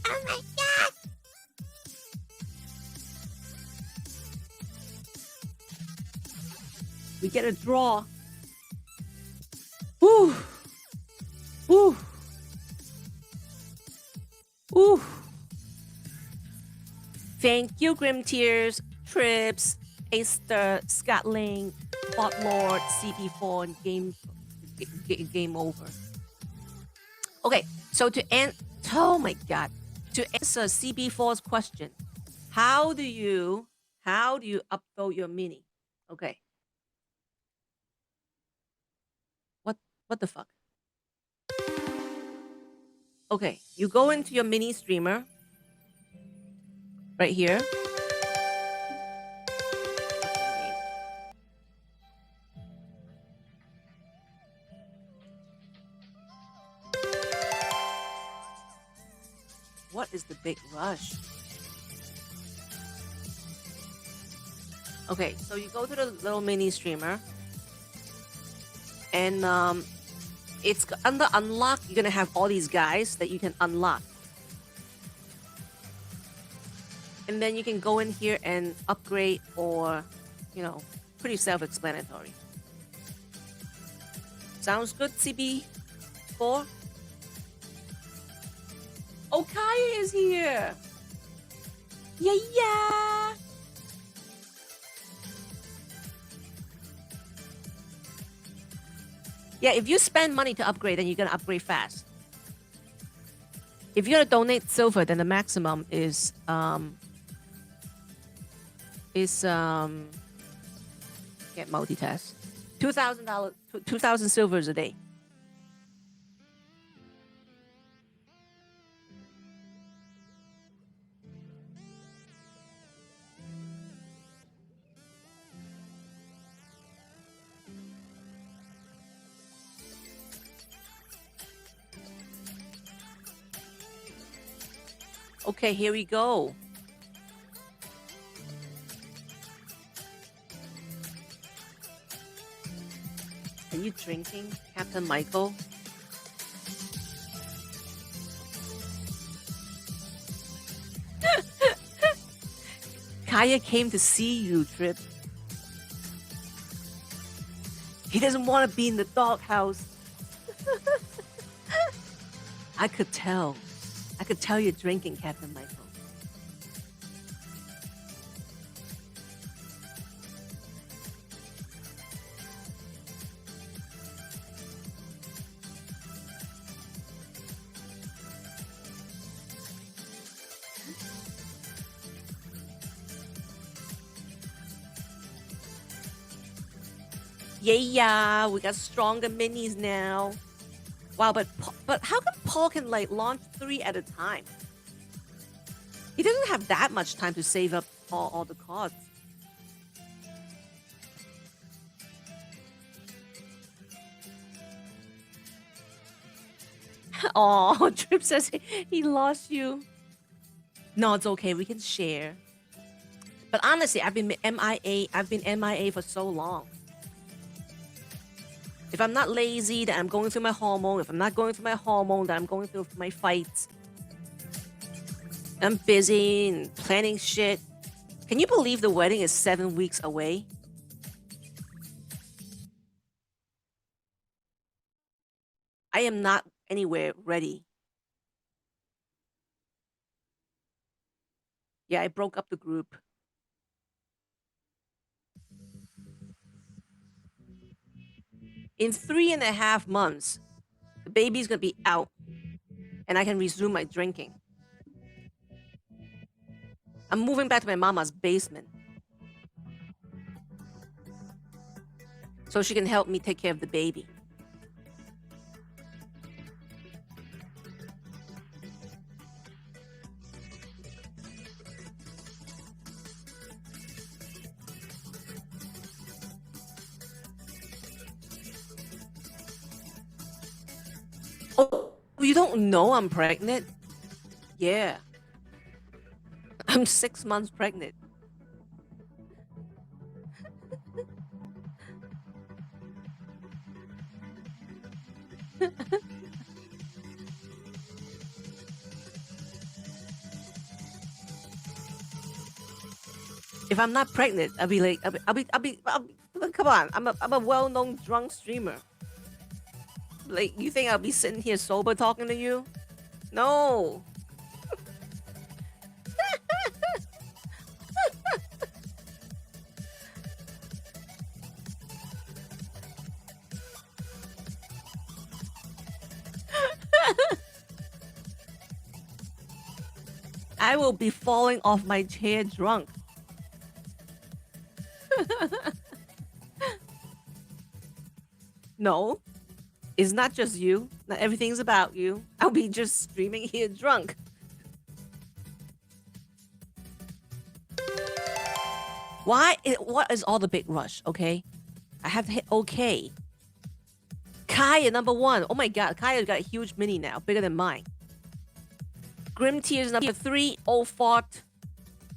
Oh my god! We get a draw. Woo! Woo! Woo! Thank you, Grim Tears, Trips, Aster, Scatling, Bot Lord, CP4, and game over. Okay, so oh my god, to answer CB4's question, how do you upload your mini? Okay. What the fuck? Okay, you go into your mini streamer right here. What is the big rush? Okay, so you go to the little mini streamer, and it's under unlock. You're gonna have all these guys that you can unlock, and then you can go in here and upgrade, or pretty self-explanatory. Sounds good, CB4? Oh, Kaya is here! Yeah! Yeah, if you spend money to upgrade, then you're gonna upgrade fast. If you're gonna donate silver, then the maximum is get multitask. $2,000, 2,000 silvers a day. Okay, here we go. Are you drinking, Captain Michael? Kaya came to see you, Trip. He doesn't want to be in the doghouse. I could tell. I could tell you're drinking, Captain Michael. Yeah, we got stronger minis now. Wow, but how come Paul can launch 3 at a time? He doesn't have that much time to save up all the cards. Oh, Trip says he lost you. No, it's okay. We can share. But honestly, I've been MIA. I've been MIA for so long. If I'm not lazy, then I'm going through my hormone. If I'm not going through my hormone, then I'm going through my fights. I'm busy and planning shit. Can you believe the wedding is 7 weeks away? I am not anywhere ready. Yeah, I broke up the group. In 3.5 months, the baby's gonna be out and I can resume my drinking. I'm moving back to my mama's basement so she can help me take care of the baby. You don't know I'm pregnant? Yeah. I'm 6 months pregnant. If I'm not pregnant, I'll be like, come on, I'm a well-known drunk streamer. Like, you think I'll be sitting here sober talking to you? No. I will be falling off my chair drunk. No, it's not just you. Not everything's about you. I'll be just streaming here drunk. What is all the big rush? Okay, I have to hit OK. Kaya number 1. Oh my god, Kaya's got a huge mini now, bigger than mine. Grim Tears number 3, Ophart,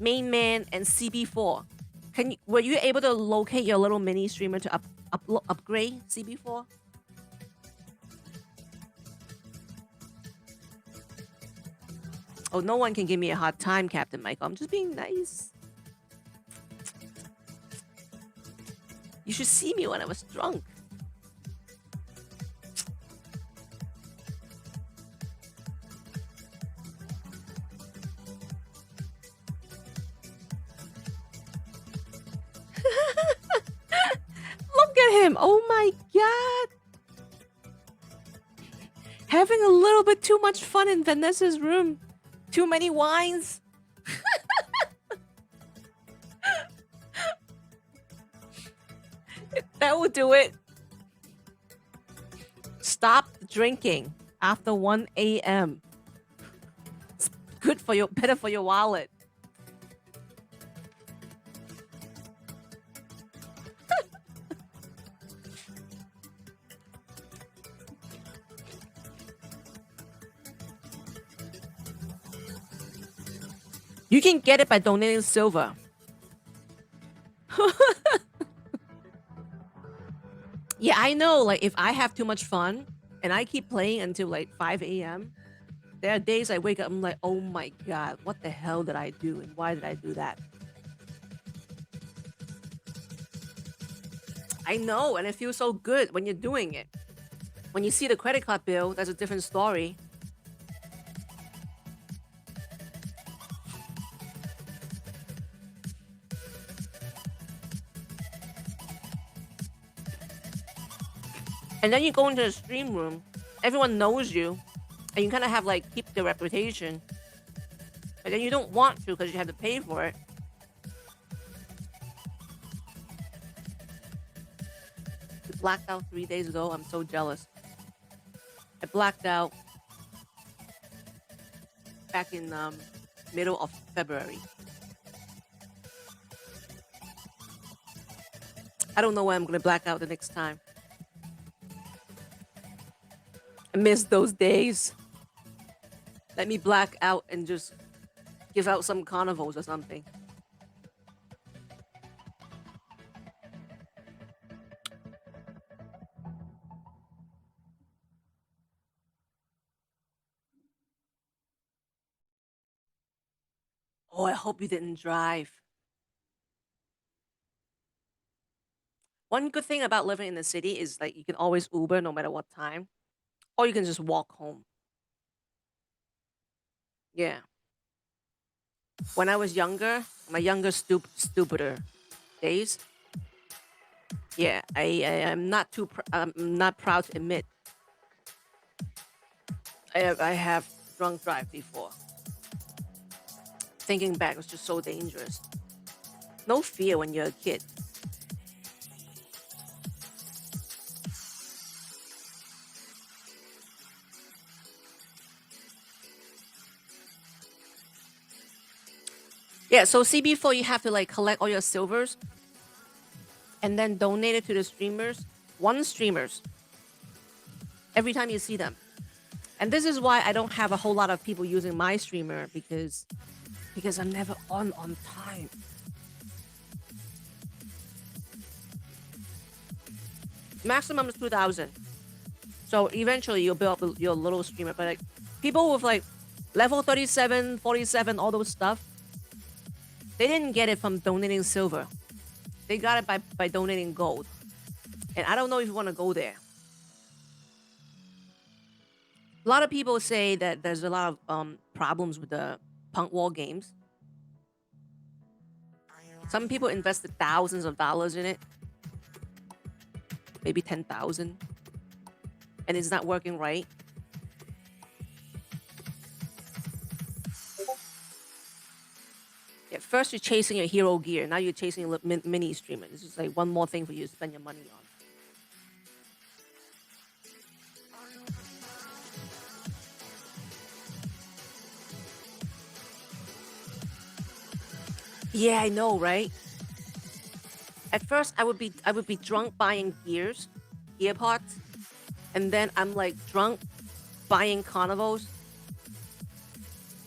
Main Man, and CB4. Were you able to locate your little mini streamer to upgrade CB4? Oh, no one can give me a hard time, Captain Michael. I'm just being nice. You should see me when I was drunk. Look at him. Oh my god. Having a little bit too much fun in Vanessa's room. Too many wines. That will do it. Stop drinking after 1 a.m. It's good for your, better for your wallet. You can get it by donating silver. Yeah, I know. Like, if I have too much fun and I keep playing until like 5 a.m., there are days I wake up, I'm like, oh my god, what the hell did I do? And why did I do that? I know, and it feels so good when you're doing it. When you see the credit card bill, that's a different story. And then you go into the stream room, everyone knows you, and you kind of have like keep the reputation. But then you don't want to because you have to pay for it. You blacked out 3 days ago. I'm so jealous. I blacked out back in middle of February. I don't know when I'm gonna black out the next time. I miss those days. Let me black out and just give out some carnivals or something. Oh, I hope you didn't drive. One good thing about living in the city is like you can always Uber no matter what time. Or you can just walk home. Yeah. When I was younger, my younger stupider days, yeah, I am not too I'm not proud to admit I have drunk drive before. Thinking back, it was just so dangerous. No fear when you're a kid. Yeah, so CB4, you have to like collect all your silvers and then donate it to the streamers. One streamers. Every time you see them. And this is why I don't have a whole lot of people using my streamer because I'm never on time. Maximum is 2,000. So eventually you'll build up your little streamer. But like people with like level 37, 47, all those stuff, they didn't get it from donating silver. They got it by donating gold. And I don't know if you want to go there. A lot of people say that there's a lot of problems with the Punk Wall games. Some people invested thousands of dollars in it. Maybe 10,000. And it's not working right. Yeah, first you're chasing your hero gear. Now you're chasing a mini streamer. This is like one more thing for you to spend your money on. Yeah, I know, right? At first, I would be drunk buying gear pots, and then I'm like drunk buying carnivals.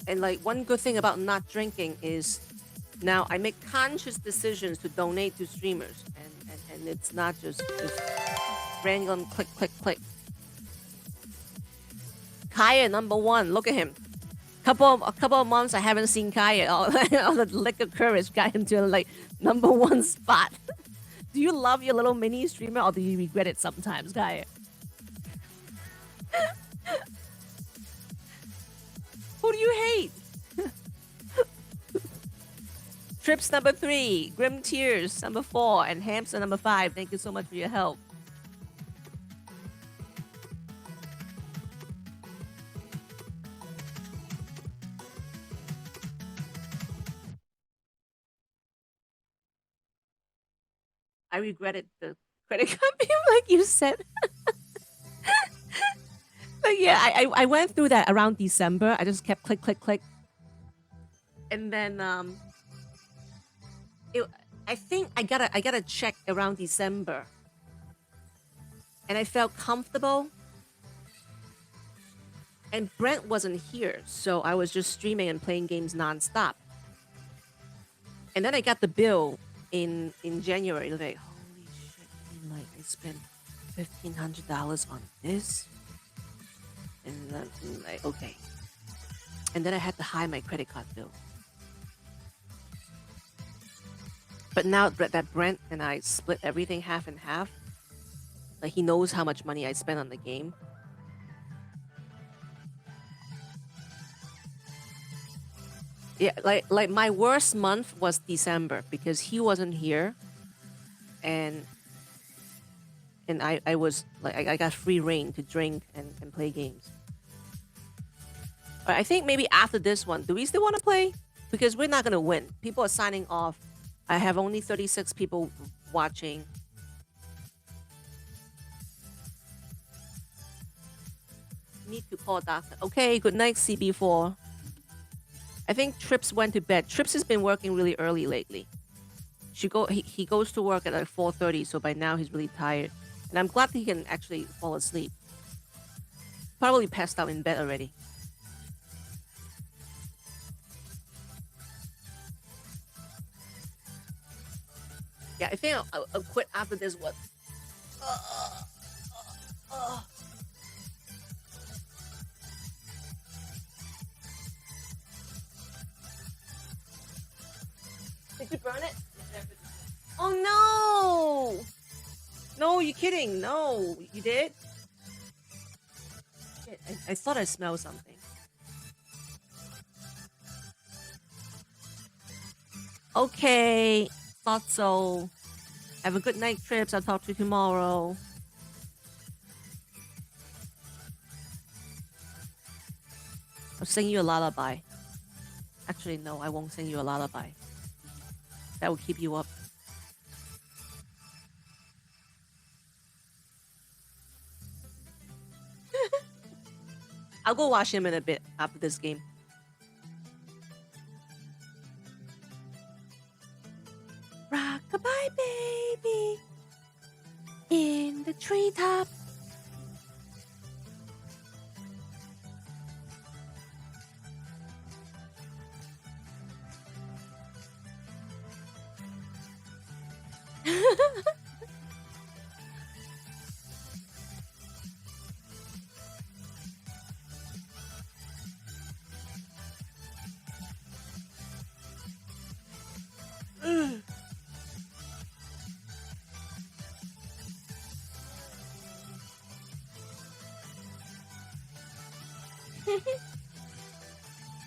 And like one good thing about not drinking is now I make conscious decisions to donate to streamers, and it's not just random click click click. Kaya #1, look at him. A couple of months I haven't seen Kaya. All the liquor courage got him to like #1 spot. Do you love your little mini streamer or do you regret it sometimes, Kaya? Who do you hate? Trips #3, Grim Tears #4, and Hamster #5. Thank you so much for your help. I regretted the credit card bill, like you said. But yeah, I went through that around December. I just kept click, click, click. And then I think I got a check around December. And I felt comfortable. And Brent wasn't here, so I was just streaming and playing games nonstop. And then I got the bill in January. Like, holy shit! Like I spent $1,500 on this, and then like okay. And then I had to hide my credit card bill. But now that Brent and I split everything half and half, like he knows how much money I spent on the game. Yeah, like my worst month was December because he wasn't here, and I was like I got free reign to drink and play games. But I think maybe after this one, do we still want to play? Because we're not gonna win. People are signing off. I have only 36 people watching. Need to call a doctor. Okay, good night, CB4. I think Trips went to bed. Trips has been working really early lately. He goes to work at like 4:30, so by now he's really tired. And I'm glad that he can actually fall asleep. Probably passed out in bed already. Yeah, I think I'll quit after this one. Did you burn it? Oh no! No, you're kidding. No, you did? Shit, I thought I smelled something. Okay, thought so. Have a good night, Trips. I'll talk to you tomorrow. I'll sing you a lullaby. Actually, no, I won't sing you a lullaby. That will keep you up. I'll go watch him in a bit after this game. Rockabye baby in the treetop.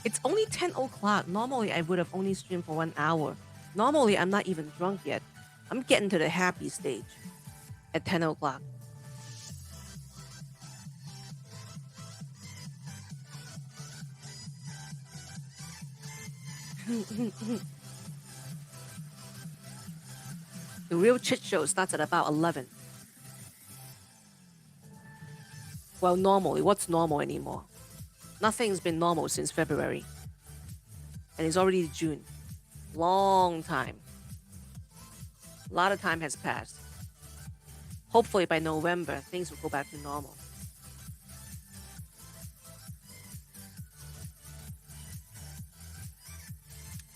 It's only 10 o'clock. Normally, I would have only streamed for 1 hour. Normally, I'm not even drunk yet. I'm getting to the happy stage at 10 o'clock. The real chit show starts at about 11. Well, normally, what's normal anymore? Nothing's been normal since February. And it's already June. Long time. A lot of time has passed. Hopefully by November, things will go back to normal.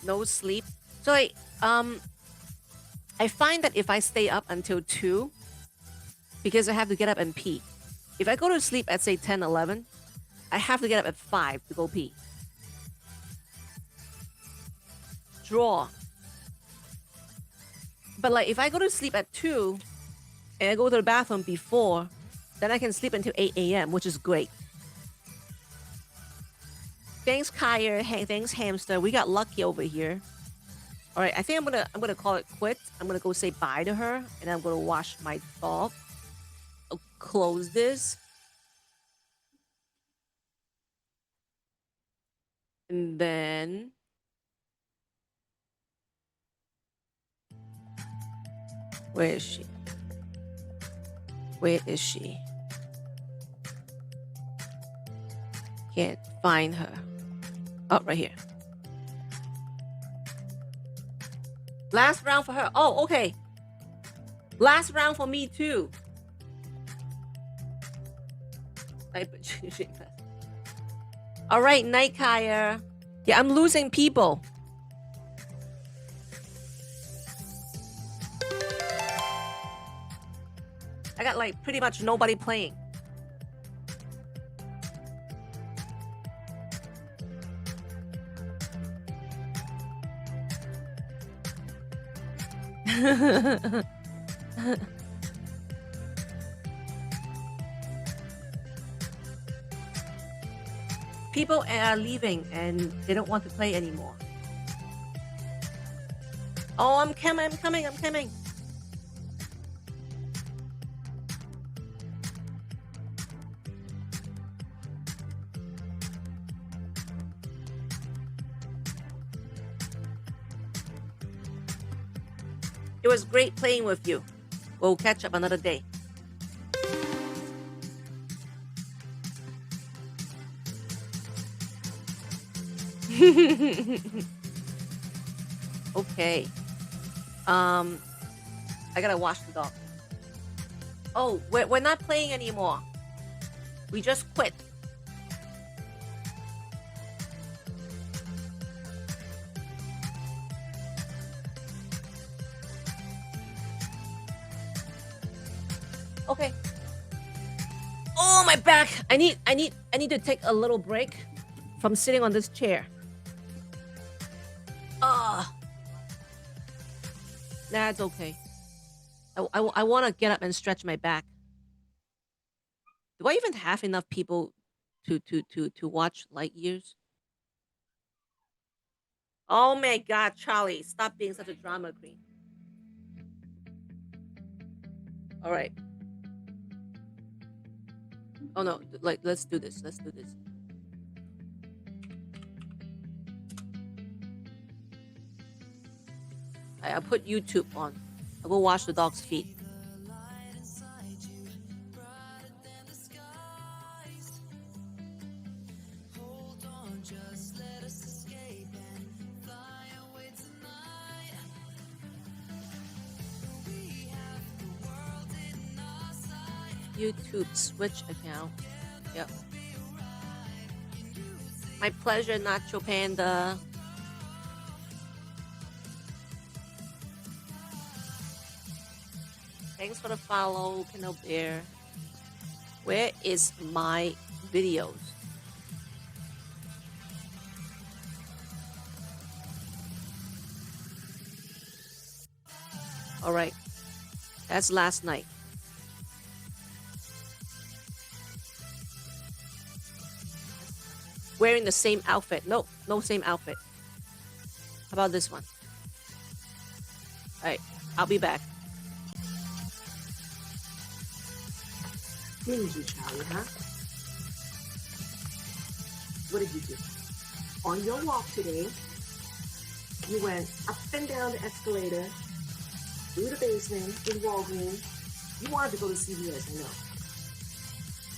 No sleep. So I find that if I stay up until 2, because I have to get up and pee. If I go to sleep at say 10, 11, I have to get up at 5 to go pee. Draw. But like if I go to sleep at 2 and I go to the bathroom before, then I can sleep until 8 a.m., which is great. Thanks, Kyer. Hey, thanks, Hamster. We got lucky over here. All right, I think I'm gonna call it quits. I'm gonna go say bye to her, and I'm gonna wash my dog. I'll close this. And then where is she? Where is she? Can't find her. Oh, right here. Last round for her. Oh, okay. Last round for me too. All right, Night Kyer. Yeah, I'm losing people. I got like pretty much nobody playing. People are leaving and they don't want to play anymore. Oh, I'm coming. It was great playing with you. We'll catch up another day. Okay. I gotta wash the dog. Oh, we're not playing anymore. We just quit. Okay. Oh, my back. I need to take a little break from sitting on this chair. That's okay. I want to get up and stretch my back. Do I even have enough people to watch Light Years? Oh my God, Charlie, stop being such a drama queen. All right. Oh no, like let's do this. I'll put YouTube on. I'll go wash the dog's feet. YouTube Switch account. Yep. My pleasure, Nacho Panda. Thanks for the follow, Kindle Bear. Where is my videos? All right, that's last night. Wearing the same outfit. No, no same outfit. How about this one? All right, I'll be back. Didn't you, Charlie, huh? What did you do? On your walk today, you went up and down the escalator, through the basement, in Walgreens. You wanted to go to CVS, I know.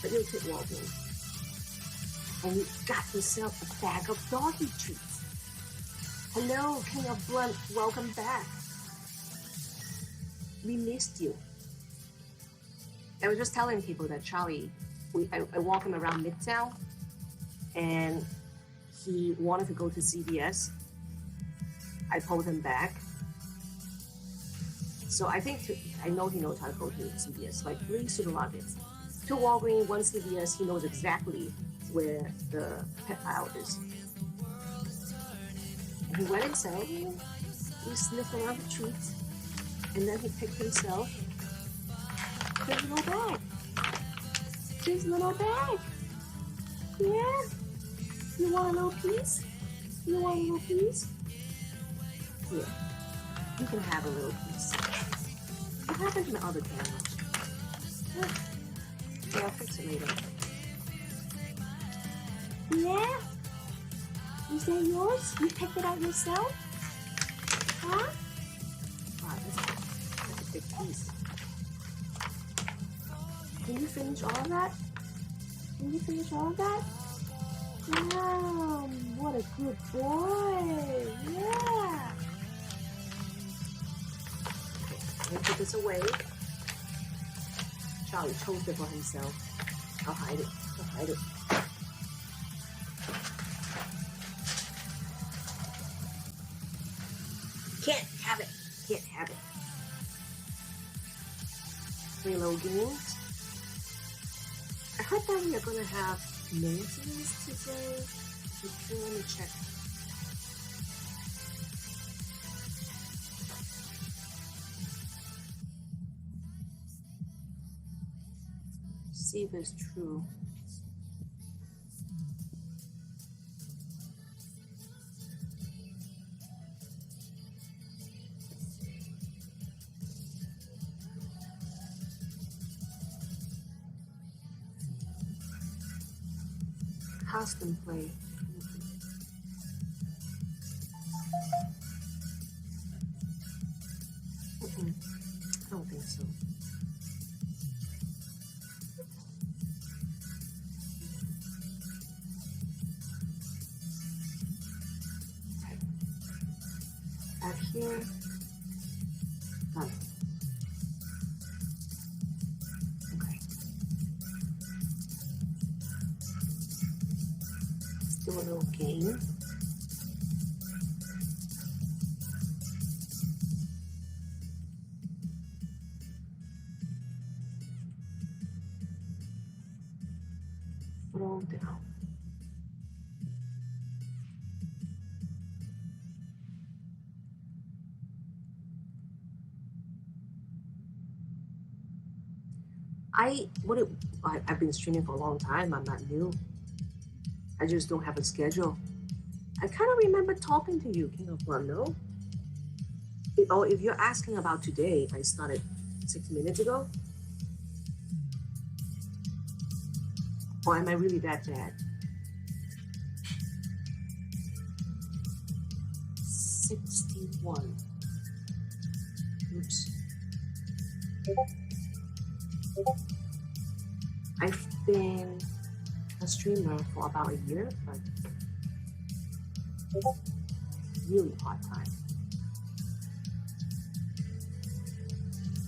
But you took Walgreens. And you got yourself a bag of doggy treats. Hello, King of Blunt, welcome back. We missed you. I was just telling people that Charlie, I walk him around Midtown, and he wanted to go to CVS. I pulled him back. So I know he knows how to go to CVS, like 3 supermarkets. 2 Walgreens, 1 CVS, he knows exactly where the pet aisle is. And he went inside, he sniffed around the treats, and then he picked himself his little bag. His little bag. Yeah. You want a little piece? You want a little piece? Here. You can have a little piece. What happened to the other camera? Yeah, I'll fix it later. Yeah? Is that yours? You picked it out yourself? Huh? Wow, that's a big piece. Can you finish all of that? Can you finish all of that? Wow, what a good boy. Yeah. Okay, let me put this away. Charlie chose it for himself. I'll hide it. I'll hide it. Can't have it. Can't have it. 3 little games. I heard that we are going to have maintenance today. Okay, let me check. See if it's true. Custom play. I don't think so. Okay. Back here. Done. Okay. Let's do a little game. Roll down. I've been streaming for a long time. I'm not new. I just don't have a schedule. I kind of remember talking to you, King of Fun, no? If you're asking about today, I started 6 minutes ago. Or am I really that bad? 61. Oops. I've been a streamer for about a year, but really hard time.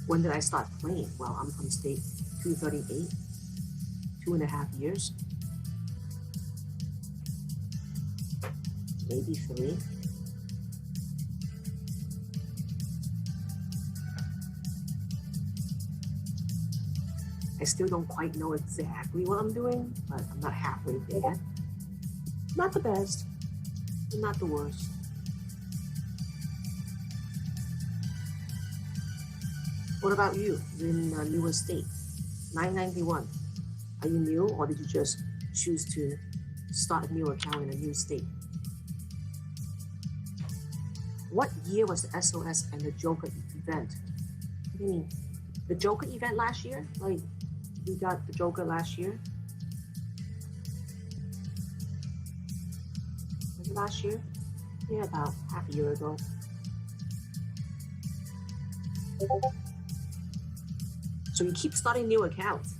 When did I start playing? Well, I'm from state 238, 2.5 years, maybe 3. I still don't quite know exactly what I'm doing, but I'm not halfway there. Not the best, but not the worst. What about you? You're in a newer state. 991. Are you new, or did you just choose to start a new account in a new state? What year was the SOS and the Joker event? What do you mean? The Joker event last year? Like, we got the Joker last year? Was it last year? Yeah, about half a year ago. So you keep starting new accounts.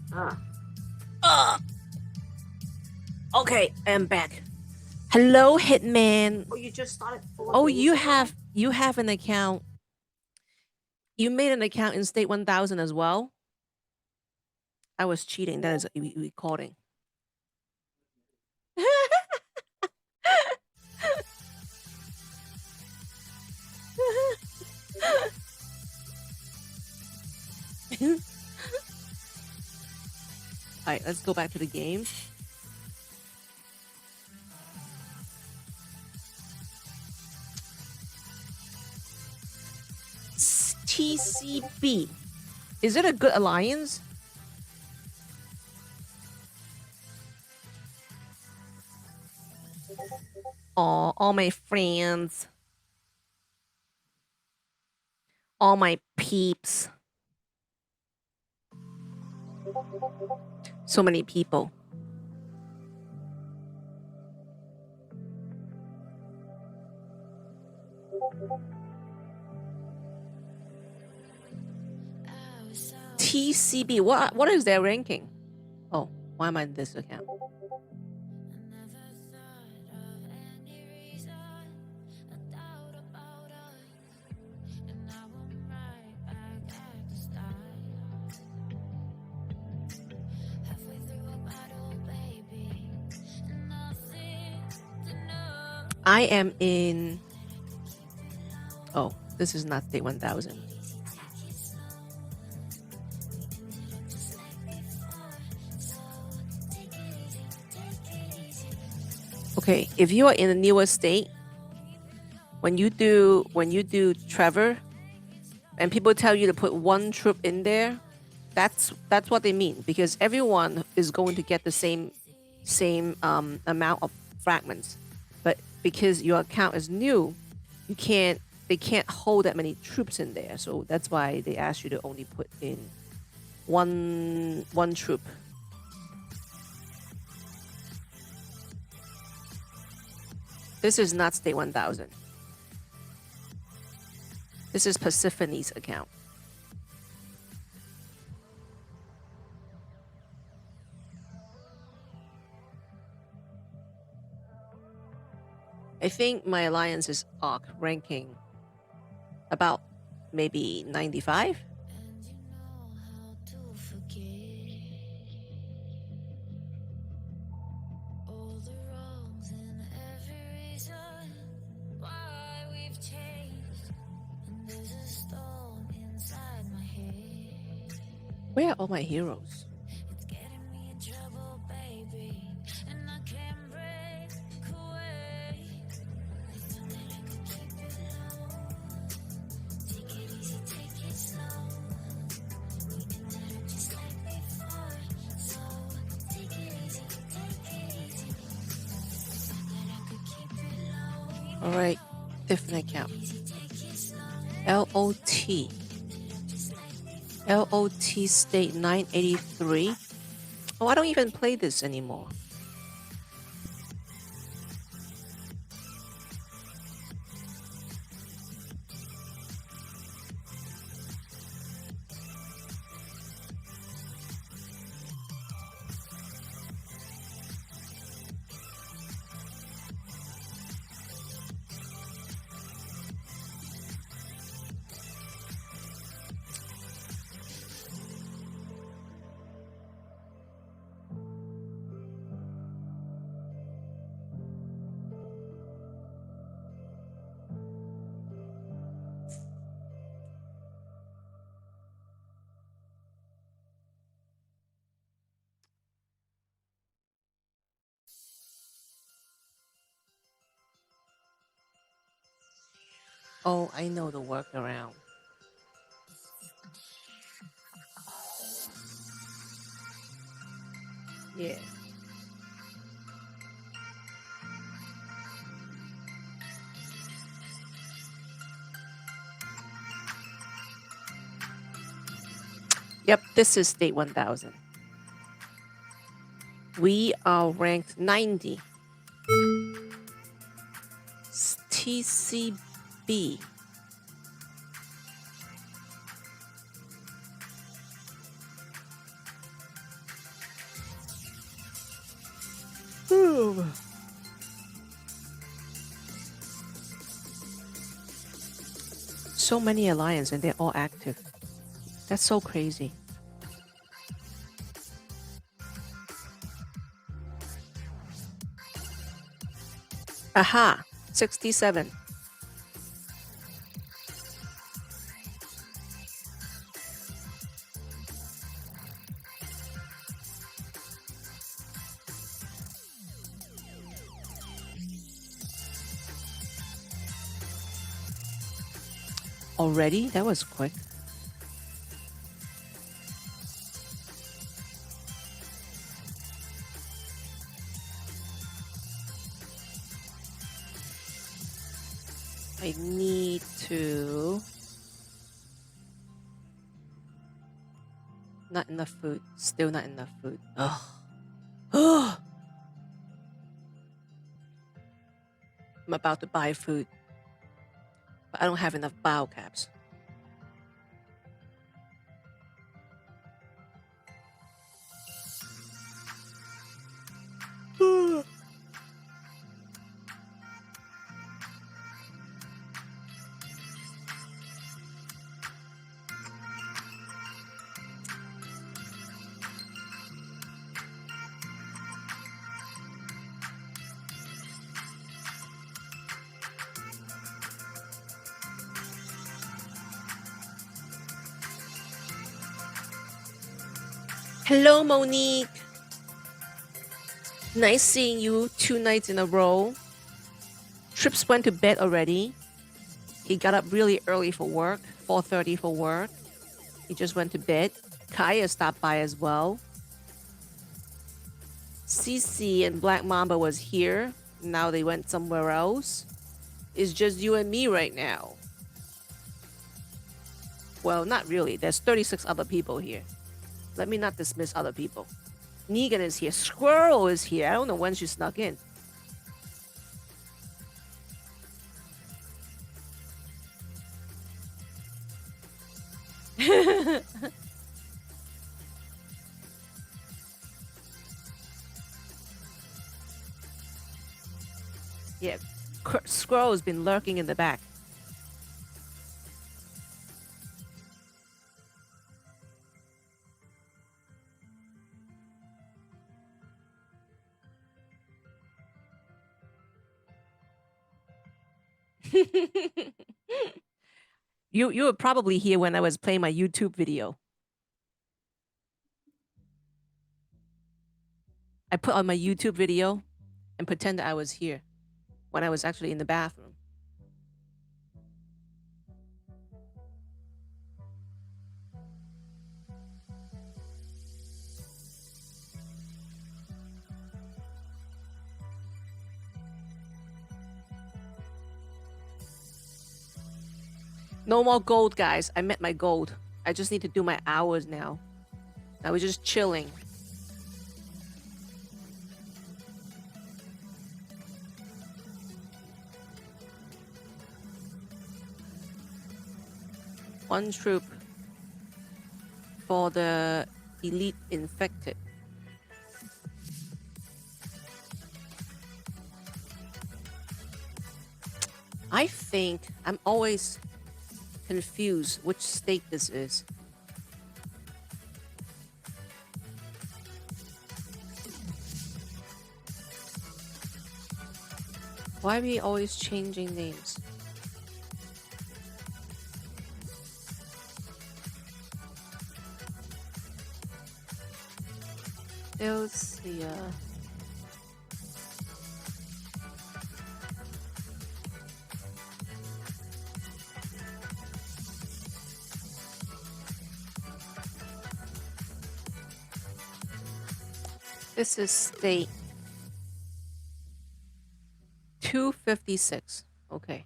Okay, I'm back. Hello, Hitman. Oh, you just started 4 Oh, days you ago? have an account. You made an account in State 1000 as well. I was cheating. That is a recording. All right, let's go back to the game. TCB. Is it a good alliance? Oh, all my friends. All my peeps. So many people. TCB. What is their ranking? Oh, why am I in this account? I am in. Oh, this is not State 1000. Okay, if you are in a newer state, when you do Trevor, and people tell you to put 1 troop in there, that's what they mean, because everyone is going to get the same amount of fragments, but because your account is new, they can't hold that many troops in there, so that's why they ask you to only put in one troop. This is not State 1000. This is Persephone's account. I think my alliance is ARC ranking about maybe 95. Where are all my heroes? All right, different account. LOT. LOT State 983. Oh, I don't even play this anymore. Oh, I know the workaround. Yeah. Yep, this is state 1000. We are ranked 90. TCB. So many alliances and they're all active. That's so crazy. Aha, 67. Already? That was quick. I need to... Not enough food. Still not enough food. Ugh. Ugh. I'm about to buy food. But I don't have enough bio caps. Hello, Monique. Nice seeing you 2 nights in a row. Trips went to bed already. He got up really early for work, 4:30 for work. He just went to bed. Kaya stopped by as well. Cece and Black Mamba was here. Now they went somewhere else. It's just you and me right now. Well, not really. There's 36 other people here. Let me not dismiss other people. Negan is here. Squirrel is here. I don't know when she snuck in. Yeah, Squirrel has been lurking in the back. You were probably here when I was playing my YouTube video. I put on my YouTube video and pretend that I was here when I was actually in the bathroom. No more gold, guys. I met my gold. I just need to do my hours now. I was just chilling. One troop for the elite infected. I think I'm always confused which state this is. Why are we always changing names? Let's see. This is state 256. Okay.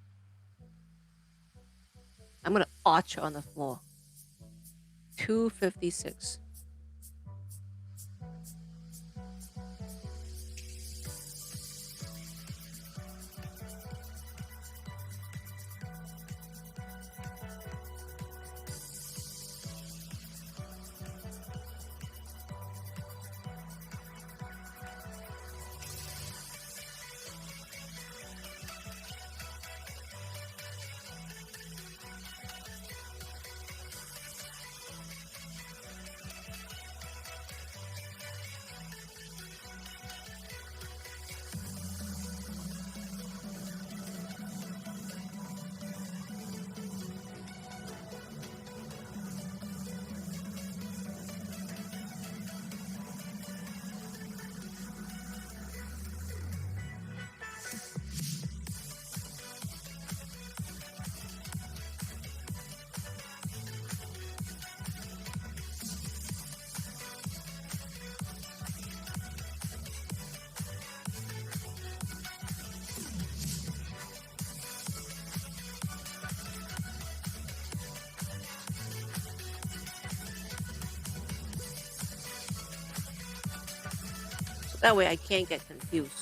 I'm gonna arch on the floor. 256. So that way I can't get confused.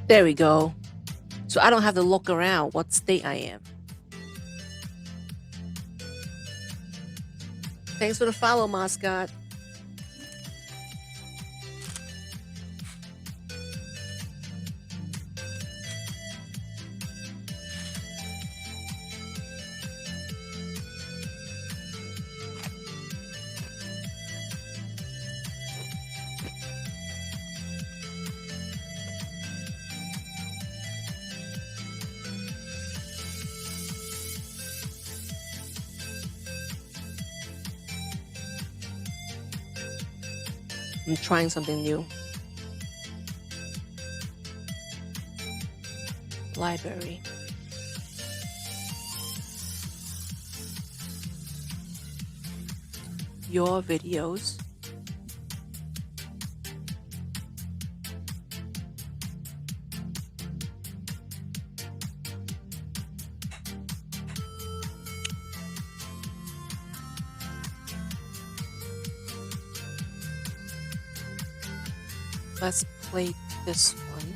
There we go. So I don't have to look around what state I am. Thanks for the follow, mascot. I'm trying something new. Library. Your videos. Let's play this one.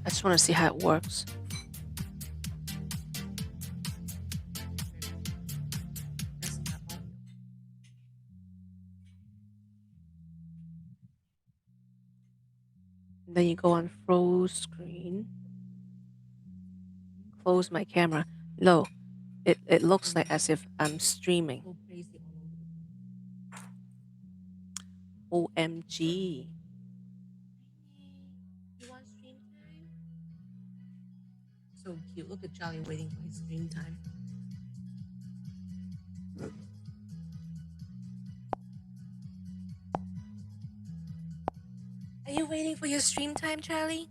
I just want to see how it works. Then you go on full screen. Close my camera. No, it looks like as if I'm streaming. OMG. You want stream time? So cute. Look at Charlie waiting for his stream time. Are you waiting for your stream time, Charlie?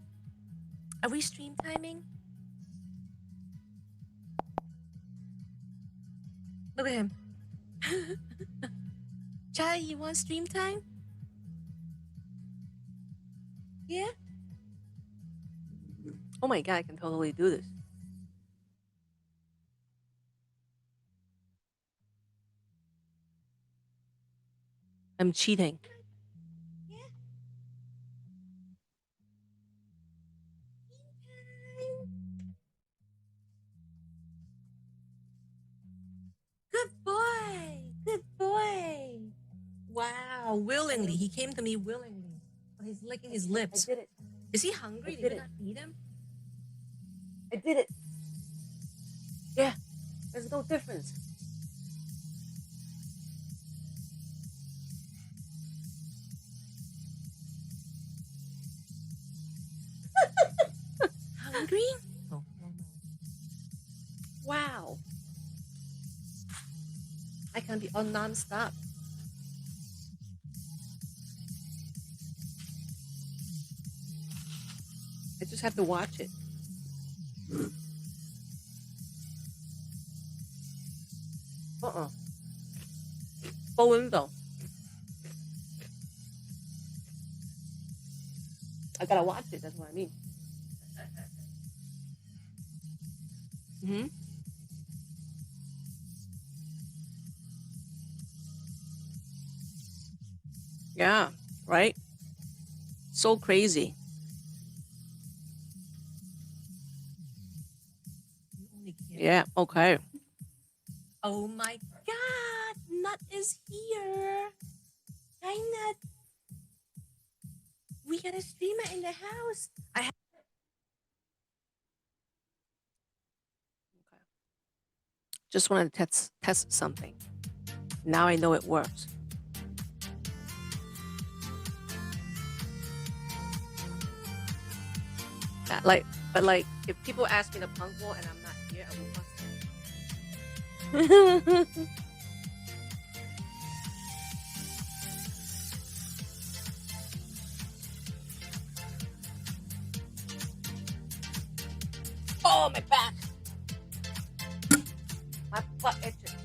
Are we stream timing? Look at him. Charlie, you want stream time? Yeah? Oh my god, I can totally do this. I'm cheating. Yeah. Good boy. Good boy. willingly. He came to me willingly. But he's licking his lips. did it. Is he hungry? I Did did you it. not feed him? I did it. Yeah, there's no difference. Hungry? Oh, no, no. Wow. I can be on non-stop. I just have to watch it. Go window. I gotta watch it. That's what I mean. Hmm. Yeah. Right. So crazy. Yeah. Okay. Oh my God! Nut is here. Hi, Nut. We got a streamer in the house. I have. Okay. Just wanted to test something. Now I know it works. Yeah, but if people ask me to punk wall and I'm not here, I will bust it. Oh, my back. My butt itches.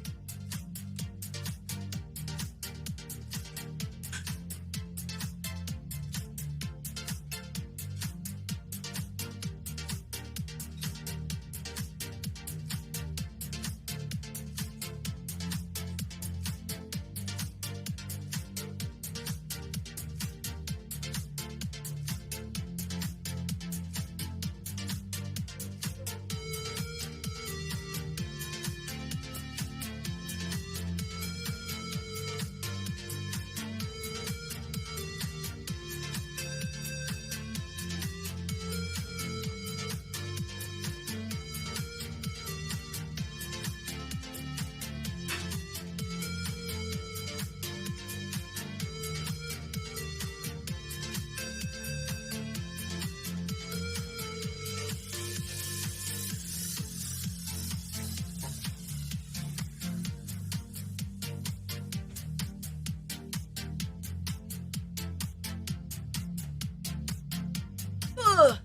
Ugh.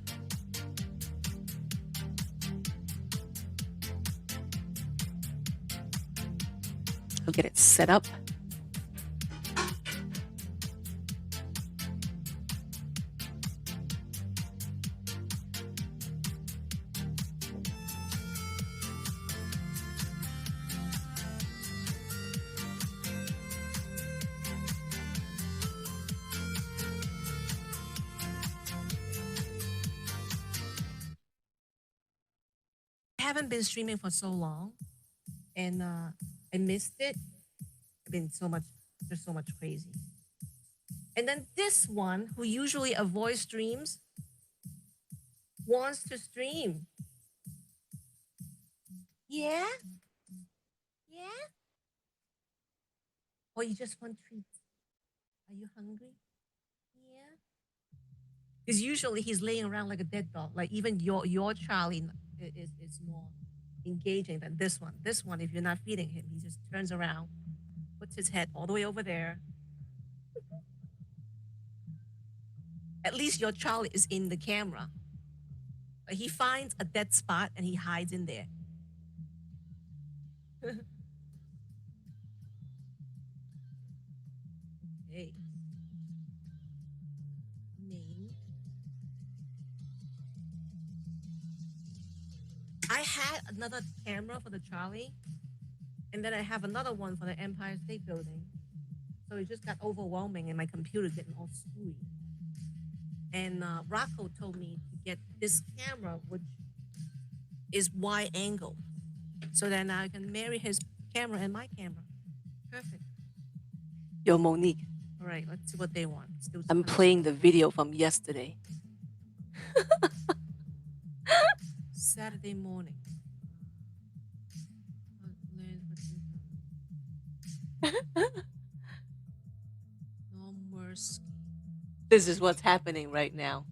I'll get it set up. I haven't been streaming for so long, and I missed it. I've been there's so much crazy. And then this one, who usually avoids streams, wants to stream. Yeah? Yeah? Or you just want treats? Are you hungry? Yeah? Because usually he's laying around like a dead dog. Like even your Charlie is more engaging than this one. This one, if you're not feeding him, he just turns around, puts his head all the way over there. At least your Charlie is in the camera. But he finds a dead spot and he hides in there. Hey. Name. I had another camera for the Charlie, and then I have another one for the Empire State Building. So it just got overwhelming, and my computer getting all screwy. And Rocco told me to get this camera, which is wide angle, so then I can marry his camera and my camera. Perfect. Yo, Monique, All right, let's see what they want. Still I'm playing the video from yesterday. Saturday morning. No mercy. This is what's happening right now.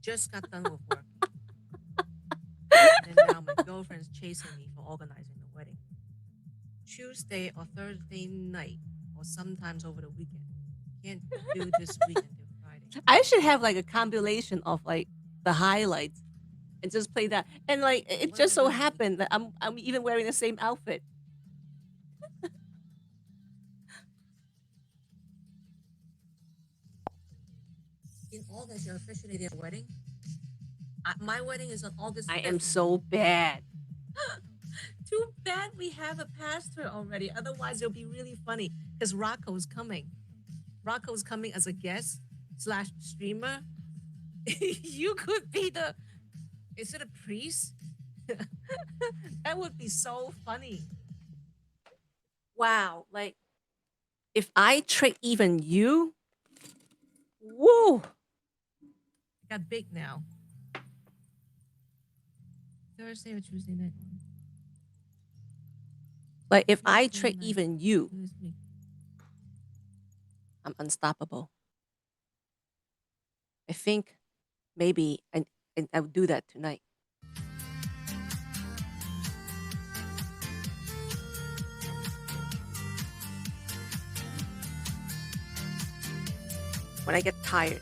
Just got done with work. And now my girlfriend's chasing me for organizing the wedding. Tuesday or Thursday night, or sometimes over the weekend. Can't do this week until Friday. I should have like a compilation of like the highlights and just play that. And like it What just am I so doing? happened that I'm even wearing the same outfit. In August, you're officiating a wedding? My wedding is on August 5th. I am so bad. Too bad we have a pastor already. Otherwise, it'll be really funny because Rocco's coming. Rocco's coming as a guest / streamer. You could be the. Is it a priest? That would be so funny. Wow, like if I trick even you, woo! Got big now. Thursday or Tuesday night? Like if I Tuesday trick night. even you, This week. I'm unstoppable. I think maybe I'll do that tonight. When I get tired.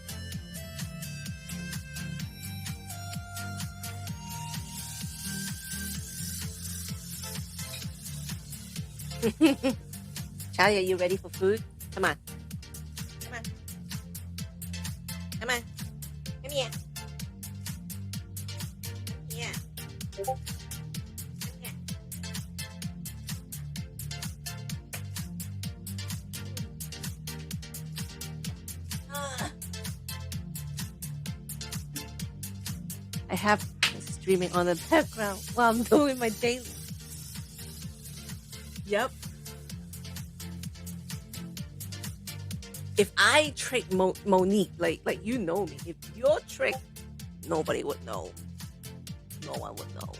Charlie, are you ready for food? Come on. Come on. Come on. Come here. Yeah. Come here. Ah. I have this streaming on the background while I'm doing my daily. Yep. If I trick Monique, like you know me, if you're tricked, nobody would know. No one would know.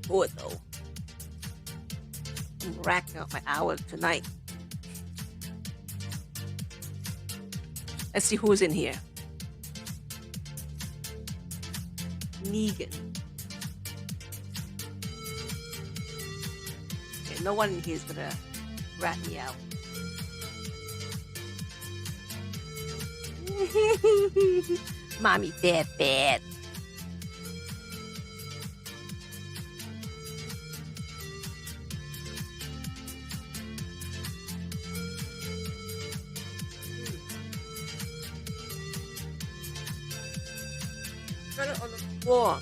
Who would know? I'm racking up my hours tonight. Let's see who's in here. Negan. Okay, no one in here is gonna rat me out. Mommy bad. Got it on the floor.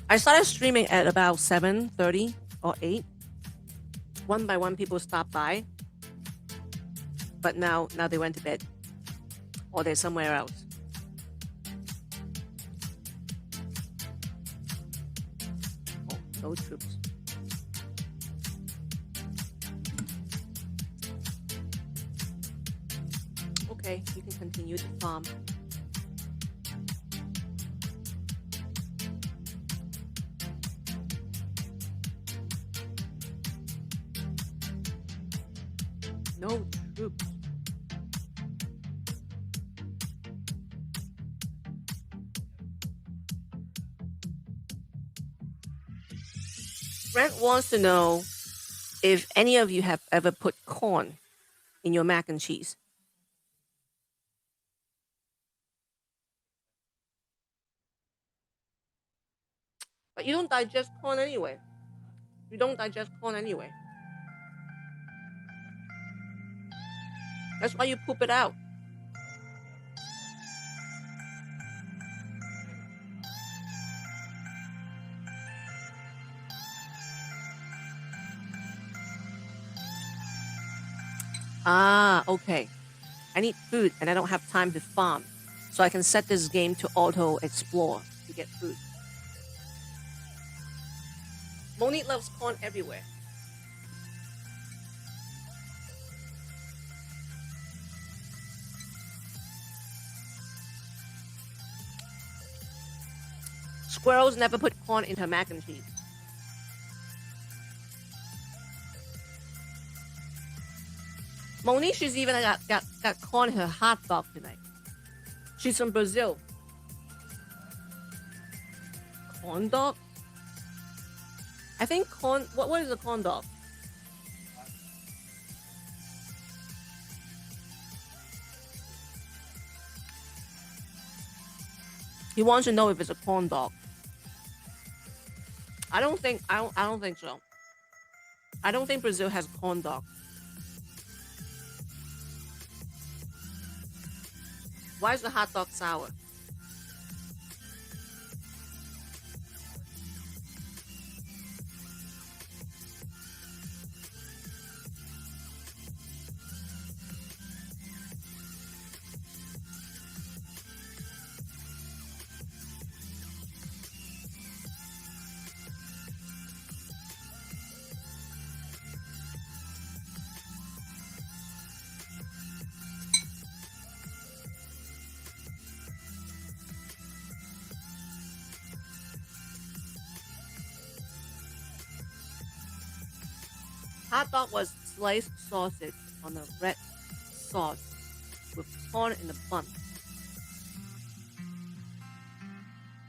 I started streaming at about 7:30 or 8. One by one, people stopped by. But now they went to bed. Or they're somewhere else. Oh, no troops. Okay, you can continue to farm. No troops. Brent wants to know if any of you have ever put corn in your mac and cheese. But you don't digest corn anyway. You don't digest corn anyway. That's why you poop it out. Ah, okay. I need food and I don't have time to farm. So I can set this game to auto explore to get food. Monique loves corn everywhere. Squirrels never put corn in her mac and cheese. Monique, she's even got corn in her hot dog tonight. She's from Brazil. Corn dog? I think corn. What is a corn dog? He wants to know if it's a corn dog. I don't think so. I don't think Brazil has corn dog. Why is the hot dog sour? Hot dog was sliced sausage on a red sauce with corn in the bun.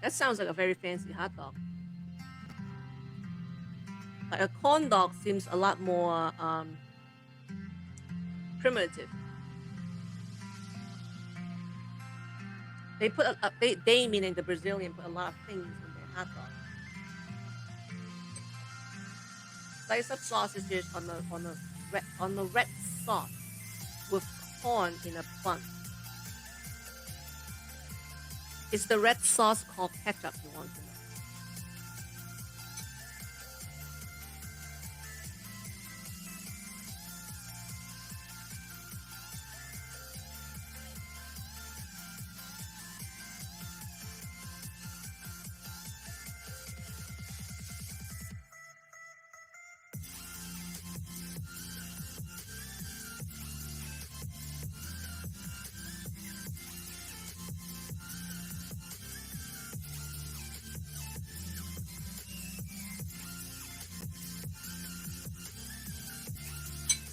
That sounds like a very fancy hot dog. Like a corn dog seems a lot more primitive. They put they meaning the Brazilian put a lot of things in their hot dog. Slice up sausages on the red sauce with corn in a bun. Is the red sauce called ketchup? You want to know?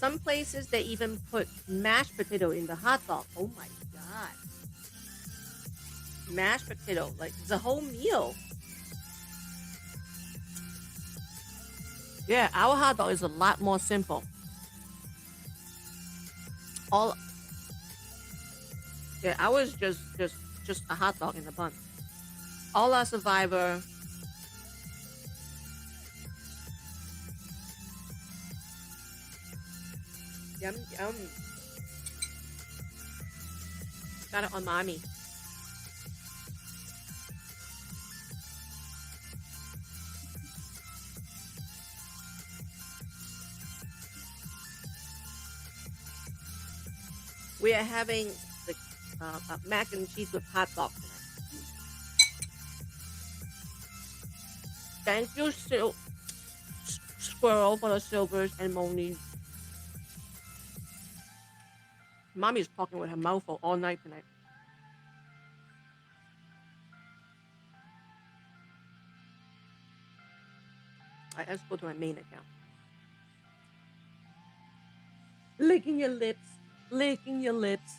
Some places they even put mashed potato in the hot dog. Oh my god. Mashed potato, like it's a whole meal. Yeah, our hot dog is a lot more simple. Ours just a hot dog in a bun. All our Survivor. Yum, yum. Got it on mommy. We are having the mac and cheese with hot dog tonight. Thank you, Squirrel, for the silvers and Monique. Mommy's talking with her mouth full all night tonight. Alright, let's go to my main account. Licking your lips. Licking your lips.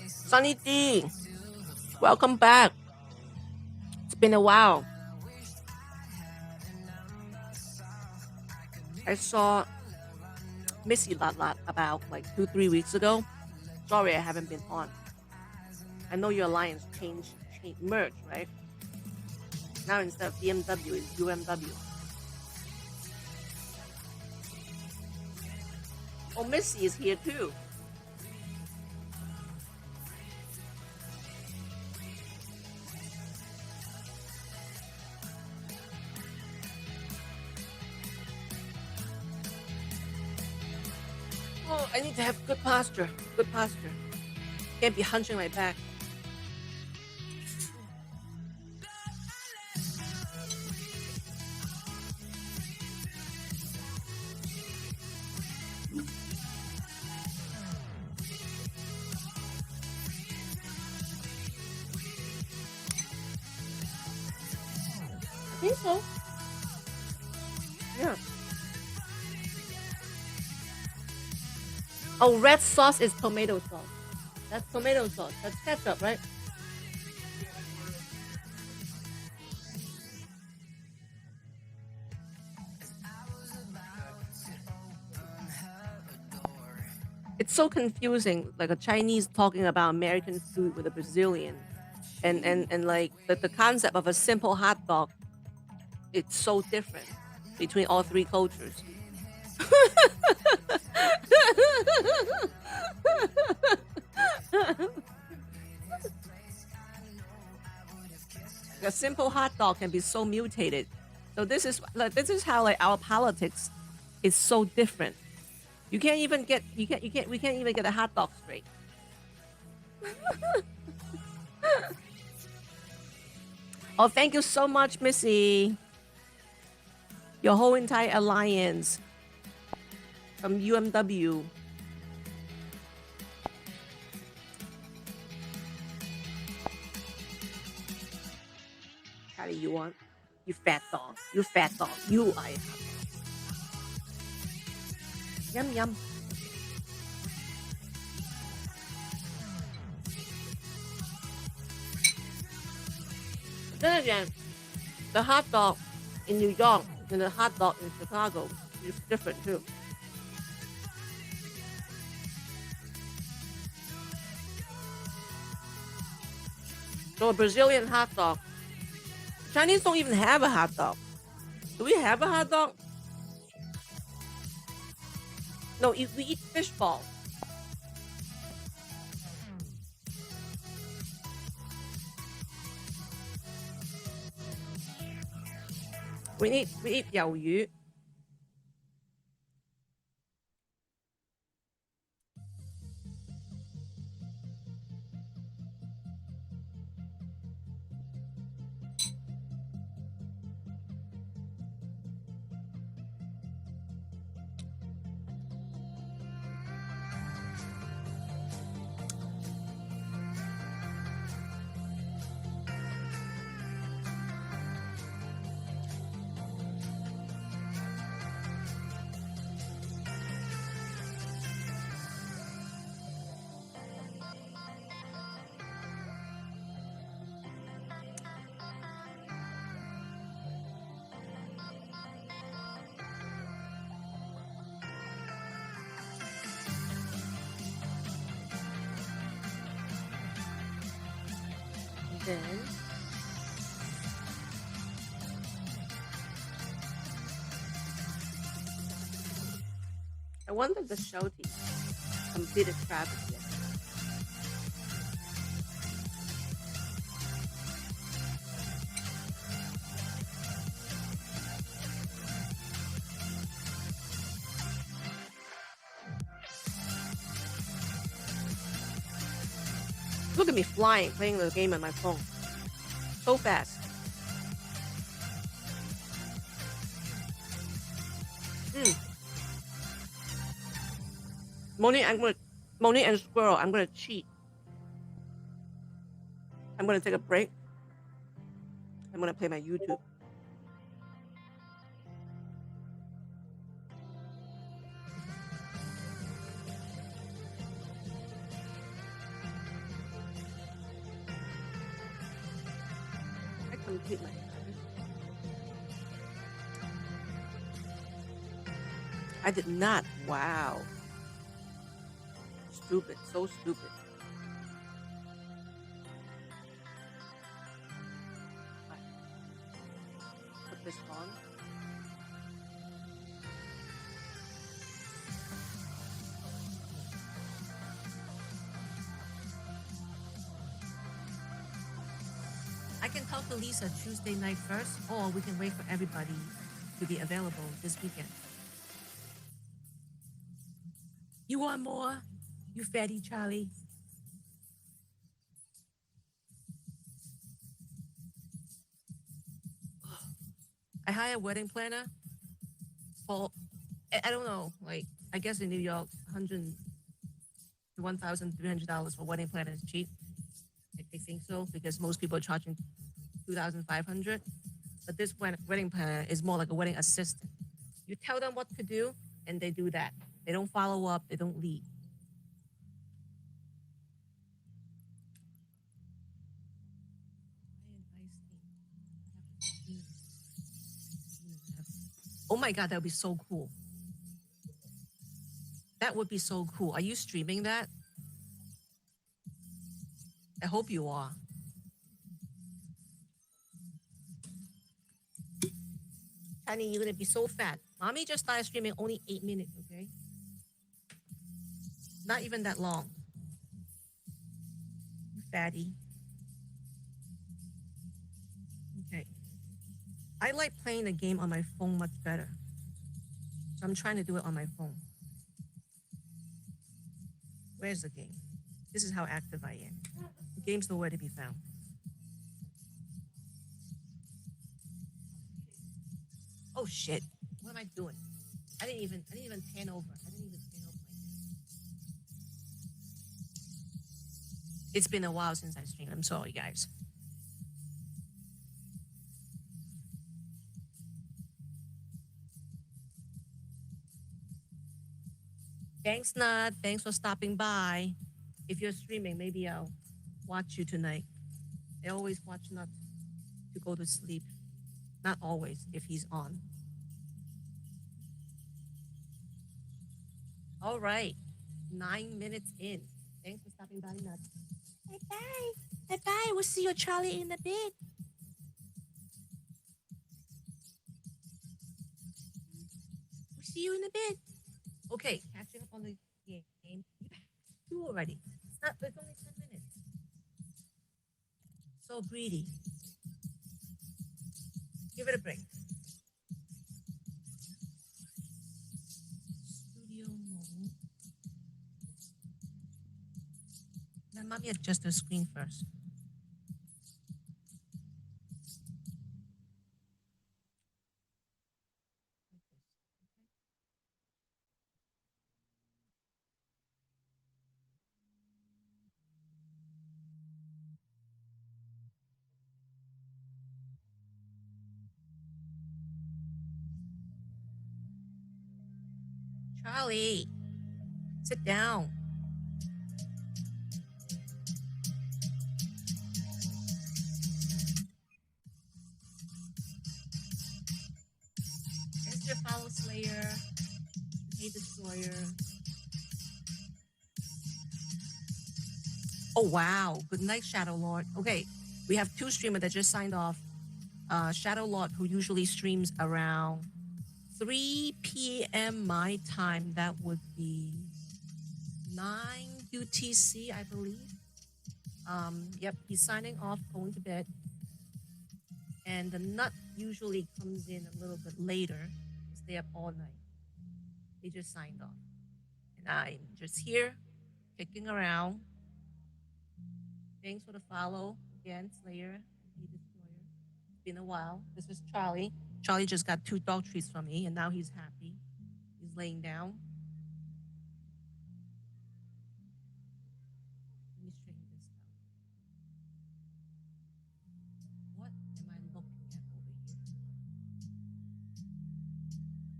Sunny D, welcome back. It's been a while. I saw Missy Lat Lat about like 2, 3 weeks ago. Sorry, I haven't been on. I know your alliance merged, right? Now instead of BMW, it's UMW. Oh, Missy is here too. Oh, I need to have good posture. Good posture. Can't be hunching my back. I think so. Yeah. Oh, red sauce is tomato sauce. That's tomato sauce. That's ketchup, right? It's so confusing, like a Chinese talking about American food with a Brazilian. And like the concept of a simple hot dog, it's so different between all three cultures. A simple hot dog can be so mutated. So this is how like our politics is so different. You can't even get we can't even get a hot dog straight. Oh, thank you so much, Missy. Your whole entire alliance from UMW. Patty, you want? You fat dog. You fat dog. You are a hot dog. Yum yum. Then again, the hot dog in New York and the hot dog in Chicago is different too. So a Brazilian hot dog. Chinese don't even have a hot dog. Do we have a hot dog? No, we eat fish balls. We eat 魷魚. Then I wonder if the Shouty completed Travis yet. Look at me flying, playing the game on my phone. So fast. Moni and Squirrel, I'm gonna cheat. I'm gonna take a break. I'm gonna play my YouTube. I complete my I did not. Wow. Stupid. So stupid. Right. Put this on. I can talk to Lisa Tuesday night first, or we can wait for everybody to be available this weekend. You want more? You fatty Charlie. I hire a wedding planner for, I don't know, like, I guess in New York, $100 to $1,300 for wedding planner is cheap. I think so, because most people are charging $2,500. But this wedding planner is more like a wedding assistant. You tell them what to do, and they do that. They don't follow up, they don't lead. Oh my God, that would be so cool. That would be so cool. Are you streaming that? I hope you are. Honey, you're gonna be so fat. Mommy just started streaming only 8 minutes, okay? Not even that long. You fatty. Okay. I like playing the game on my phone much better. So I'm trying to do it on my phone. Where's the game? This is how active I am. The game's nowhere to be found. Oh shit. What am I doing? I didn't even pan over. It's been a while since I streamed. I'm sorry, guys. Thanks, Nat. Thanks for stopping by. If you're streaming, maybe I'll watch you tonight. I always watch Nat to go to sleep. Not always, if he's on. All right. 9 minutes in. Thanks for stopping by, Nat. Bye-bye. Bye-bye. We'll see you, Charlie, in a bit. We'll see you in a bit. Okay, catching up on the game. You already. It's only 10 minutes. So greedy. Give it a break. Studio mode. Let mommy adjust the screen first. Charlie, sit down. There's your Follow Slayer, Hate Destroyer. Oh, wow. Good night, Shadow Lord. Okay, we have two streamers that just signed off. Shadow Lord, who usually streams around 3 p.m. my time. That would be 9 UTC, I believe. Yep, he's signing off, going to bed. And the Nut usually comes in a little bit later. Stay up all night. They just signed off. And I'm just here, kicking around. Thanks for the follow again, Slayer. It's been a while. This is Charlie. Charlie just got 2 dog treats from me, and now he's happy. He's laying down. Let me straighten this out. What am I looking at over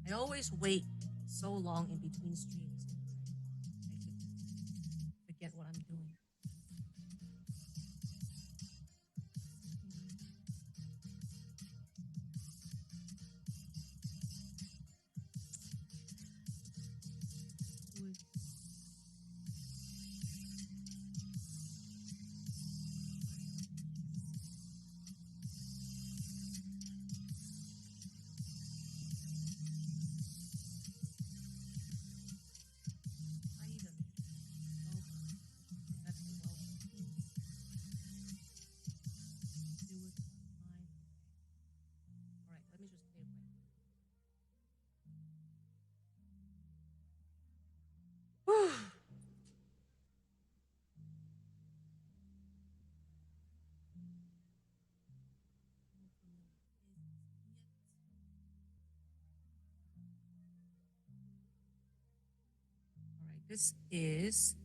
here? I always wait so long in between streams. I forget what I'm doing. This is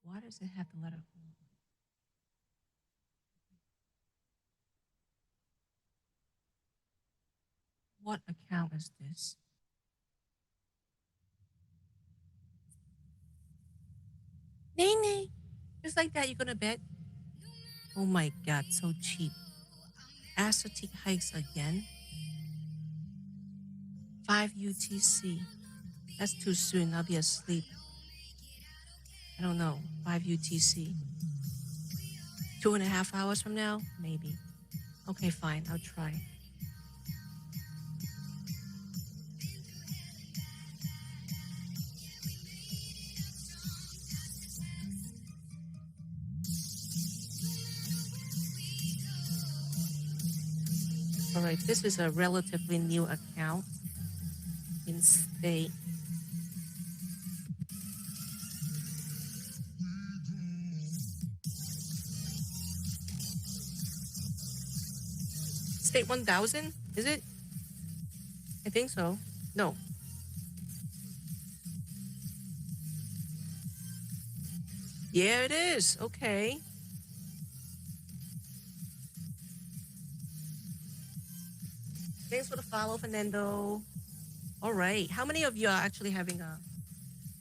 why does it have the letter O? What account is this? Nene, just like that, you're gonna bet? Oh my god, so cheap. Astrotique hikes again. 5 UTC. That's too soon. I'll be asleep. I don't know. 5 UTC. 2.5 hours from now? Maybe. Okay, fine. I'll try. All right, this is a relatively new account in state. State 1000, is it? I think so. No. Yeah, it is. Okay. Thanks for the follow, Fernando. All right. How many of you are actually having an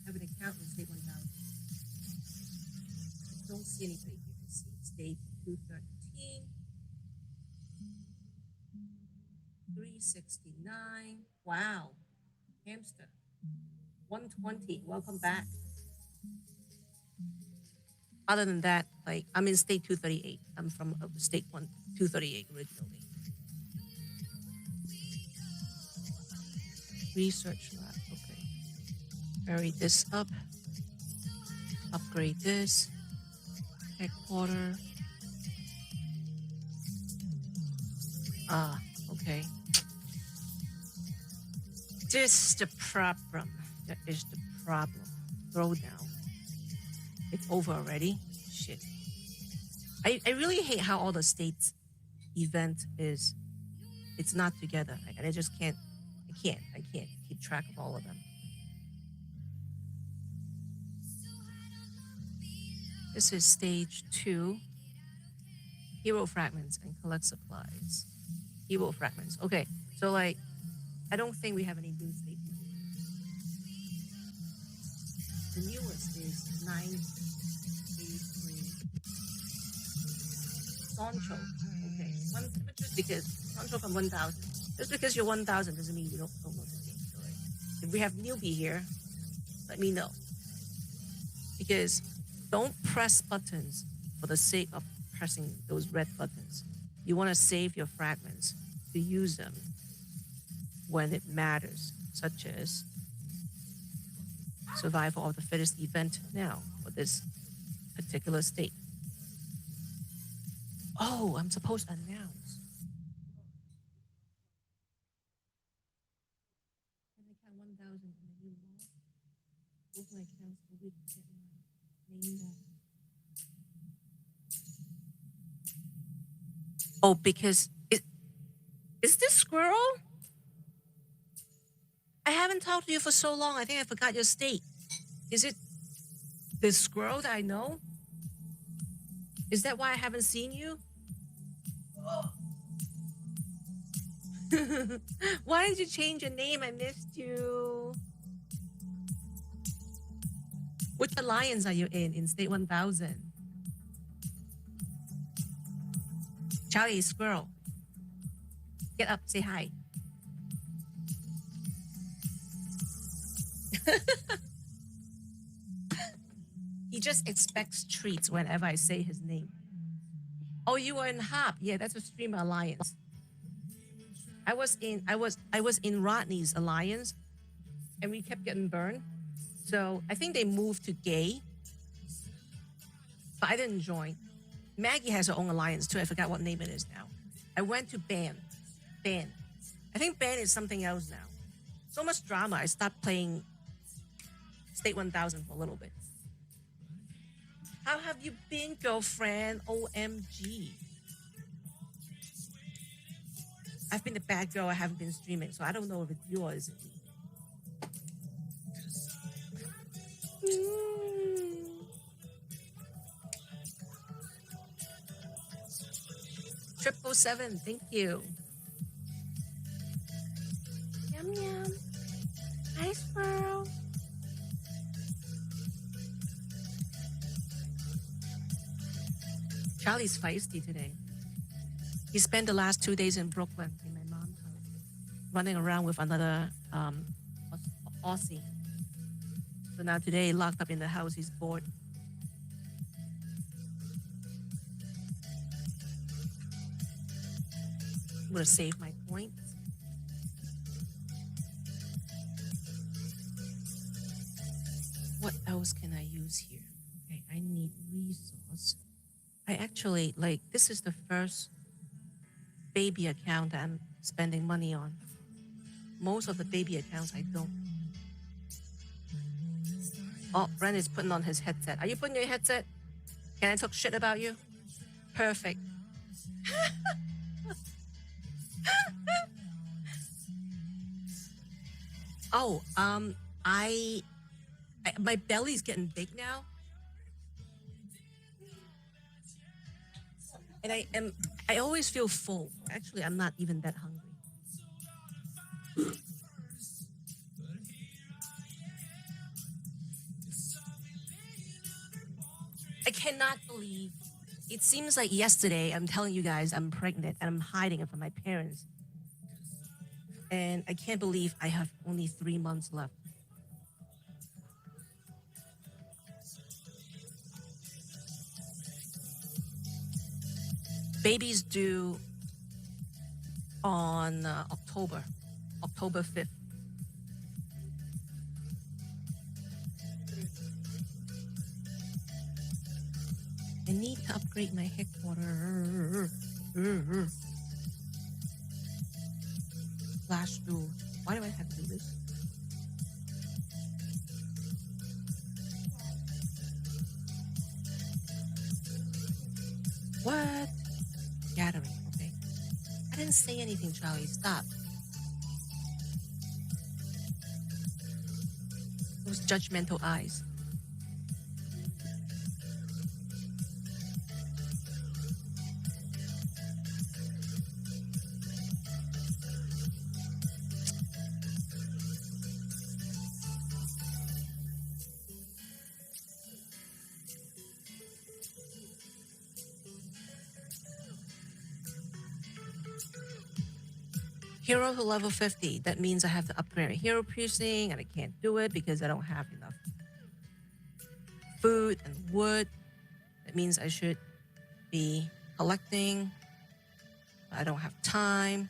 account in State 1000? Don't see anybody here. Let's see. State 213. 369. Wow. Hamster. 120. Welcome back. Other than that, like I'm in state 238. I'm from state 238 originally. Research lab. Okay. Vary this up. Upgrade this. Headquarter. Ah, okay. This is the problem. That is the problem. Throwdown. It's over already. Shit. I really hate how all the states event is. It's not together, and I just can't. I can't keep track of all of them. This is stage 2. Hero fragments and collect supplies. Hero fragments. Okay, so like, I don't think we have any new state. The newest is 983. Sancho. Okay, just because Sancho from 1000. Just because you're 1000 doesn't mean you don't know the game. So like, if we have newbie here, let me know. Because don't press buttons for the sake of pressing those red buttons. You want to save your fragments to use them when it matters, such as survival of the fittest event now for this particular state. Oh, I'm supposed to announce. Can I count 1000 in the new law? Both my accounts will be named that. Oh, because is this squirrel? I haven't talked to you for so long. I think I forgot your state. Is it the squirrel that I know? Is that why I haven't seen you? Why did you change your name? I missed you. Which alliance are you in State 1000? Charlie, squirrel. Get up, say hi. He just expects treats whenever I say his name. Oh, you were in Hop. Yeah, that's a Streamer Alliance. I was in Rodney's alliance, and we kept getting burned. So I think they moved to Gay, but I didn't join. Maggie has her own alliance too. I forgot what name it is now. I went to Ban. I think Ban is something else now. So much drama. I stopped playing State 1000 for a little bit. How have you been, girlfriend? OMG. I've been the bad girl. I haven't been streaming, so I don't know if it's you or is it me. 777, thank you. Yum yum. Hi, squirrel. Charlie's feisty today. He spent the last 2 days in Brooklyn in my mom's house, running around with another Aussie. So now today, locked up in the house, he's bored. I'm gonna save my points. What else can I use here? Okay, I need resource. I actually, like, this is the first baby account that I'm spending money on. Most of the baby accounts I don't. Oh, Ren is putting on his headset. Are you putting your headset? Can I talk shit about you? Perfect. Oh, my belly's getting big now. And I always feel full. Actually, I'm not even that hungry. I cannot believe it seems like yesterday I'm telling you guys I'm pregnant and I'm hiding it from my parents. And I can't believe I have only 3 months left. Baby's due on October 5th. I need to upgrade my headquarters. Flash through. Why do I have to do this? What? Gathering, okay. I didn't say anything, Charlie. Stop. Those judgmental eyes. Hero to level 50. That means I have to upgrade my hero piercing, and I can't do it because I don't have enough food and wood. That means I should be collecting. But I don't have time.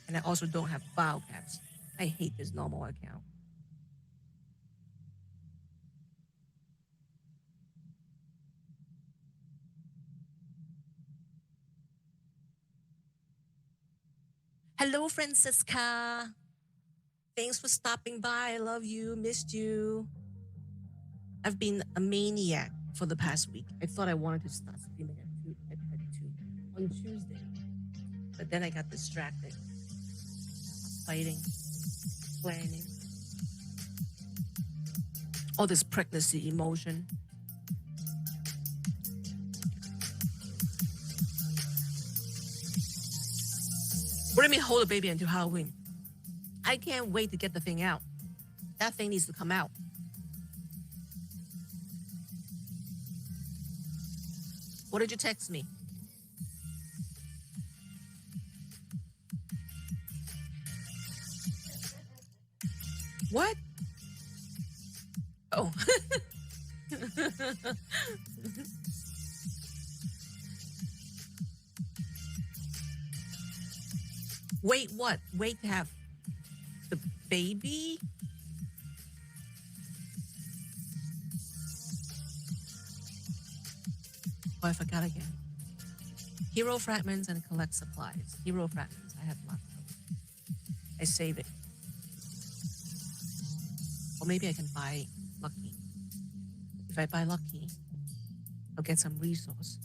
And I also don't have file caps. I hate this normal account. Hello, Francisca. Thanks for stopping by. I love you. Missed you. I've been a maniac for the past week. I thought I wanted to start streaming at 2 on Tuesday. But then I got distracted. Fighting, planning. All this pregnancy emotion. What do you mean hold a baby until Halloween? I can't wait to get the thing out. That thing needs to come out. What did you text me? What? Oh. Wait, what? Wait to have the baby? Oh, I forgot again. Hero fragments and collect supplies. Hero fragments. I have lots of them. I save it. Or maybe I can buy Lucky. If I buy Lucky, I'll get some resource.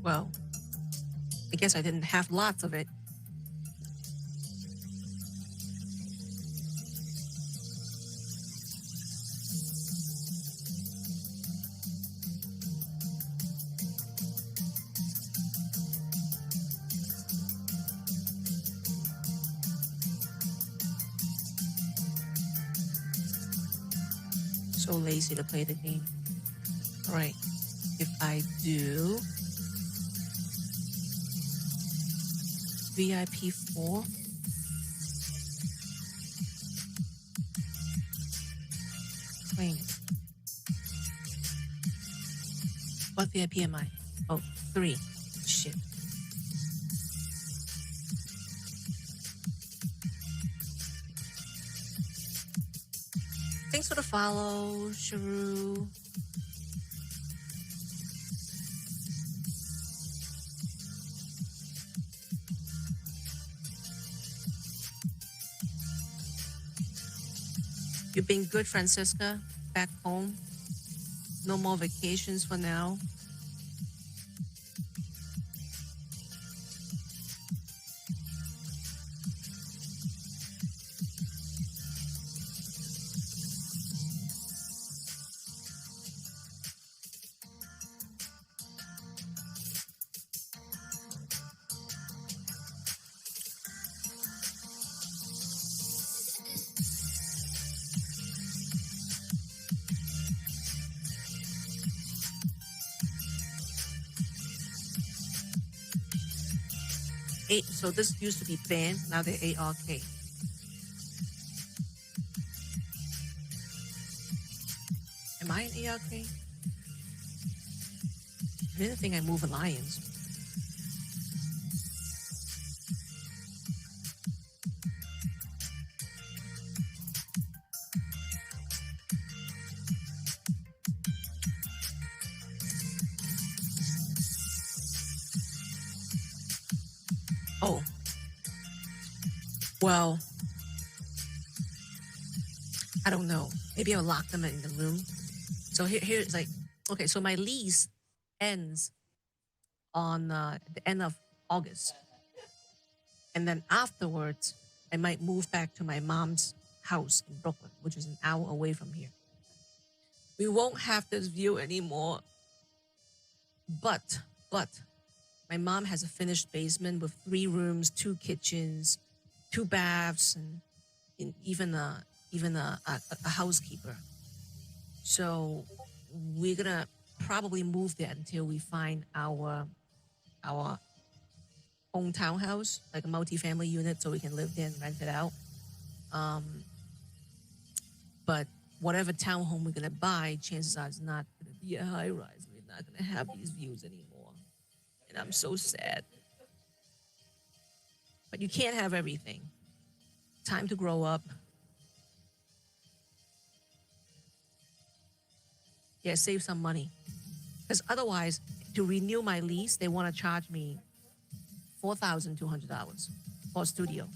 Well, I guess I didn't have lots of it. So lazy to play the game. All right, if I do VIP 4, claim. What VIP am I? Oh, 3. Shit. Thanks for the follow, Sharu. You've been good, Francisca. Back home. No more vacations for now. So this used to be banned, now they're ARK. Am I an ARK? I didn't think I moved Alliance. Oh. Well, I don't know. Maybe I'll lock them in the room. So here's like, okay, so my lease ends on the end of August. And then afterwards, I might move back to my mom's house in Brooklyn, which is an hour away from here. We won't have this view anymore. But my mom has a finished basement with 3 rooms, 2 kitchens, 2 baths, and even a housekeeper. So we're gonna probably move there until we find our own townhouse, like a multi-family unit, so we can live there and rent it out. But whatever townhome we're gonna buy, chances are it's not gonna be a high rise. We're not gonna have these views anymore. And I'm so sad. But you can't have everything. Time to grow up. Yeah, save some money. Because otherwise, to renew my lease, they want to charge me $4,200 for a studio.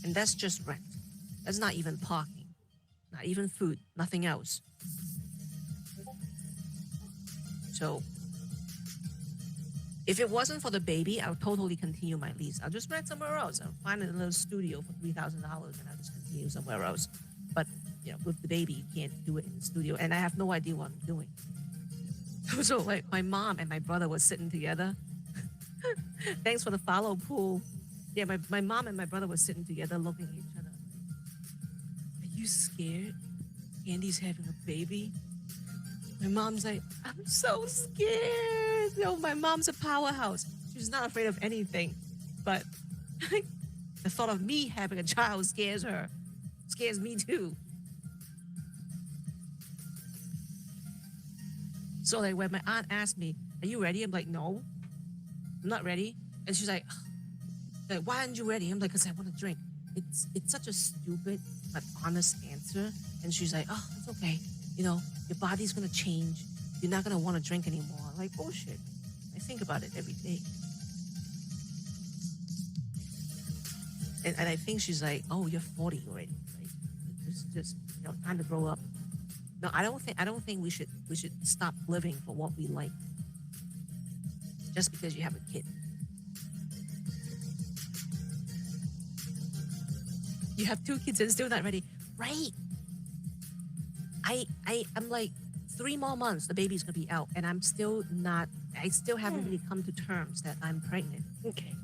And that's just rent. That's not even parking, not even food, nothing else. So if it wasn't for the baby, I would totally continue my lease. I'll just rent somewhere else. I'll find a little studio for $3,000 and I'll just continue somewhere else. But with the baby, you can't do it in the studio. And I have no idea what I'm doing. So like my mom and my brother were sitting together. Thanks for the follow, Pool. Yeah, my mom and my brother were sitting together looking at each other. Are you scared? Andy's having a baby? My mom's like, I'm so scared. My mom's a powerhouse. She's not afraid of anything. But the thought of me having a child scares her. Scares me too. So like when my aunt asked me, are you ready? I'm like, no, I'm not ready. And she's like, why aren't you ready? I'm like, because I want to drink. It's such a stupid but honest answer. And she's like, oh, it's okay. Your body's going to change. you're not gonna want to drink anymore. Like bullshit. I think about it every day. And I think she's like, oh, you're 40 already. Like, just time to grow up. No, I don't think we should stop living for what we like just because you have a kid. You have 2 kids and still not ready. Right. I'm like 3 more months, the baby's gonna be out, and I still haven't really come to terms that I'm pregnant. Okay.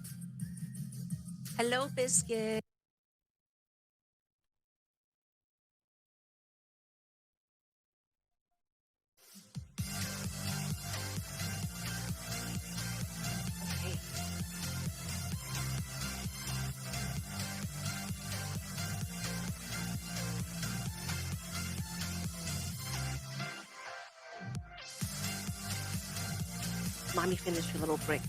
Hello, Biscuit. Okay. Mommy finished her little break.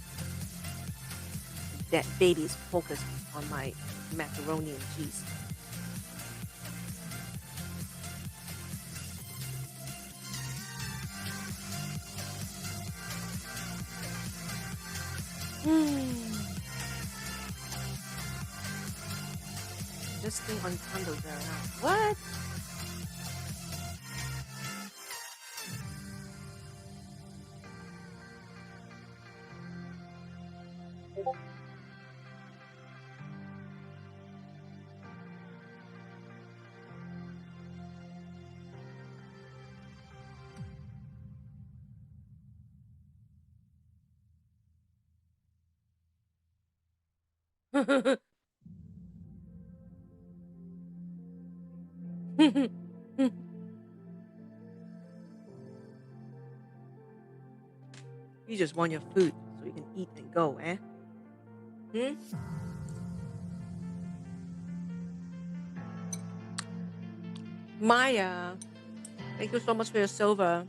That baby's focused on my macaroni and cheese. This thing on candles there now. What? You just want your food so you can eat and go, eh? Hmm? Maya, thank you so much for your silver.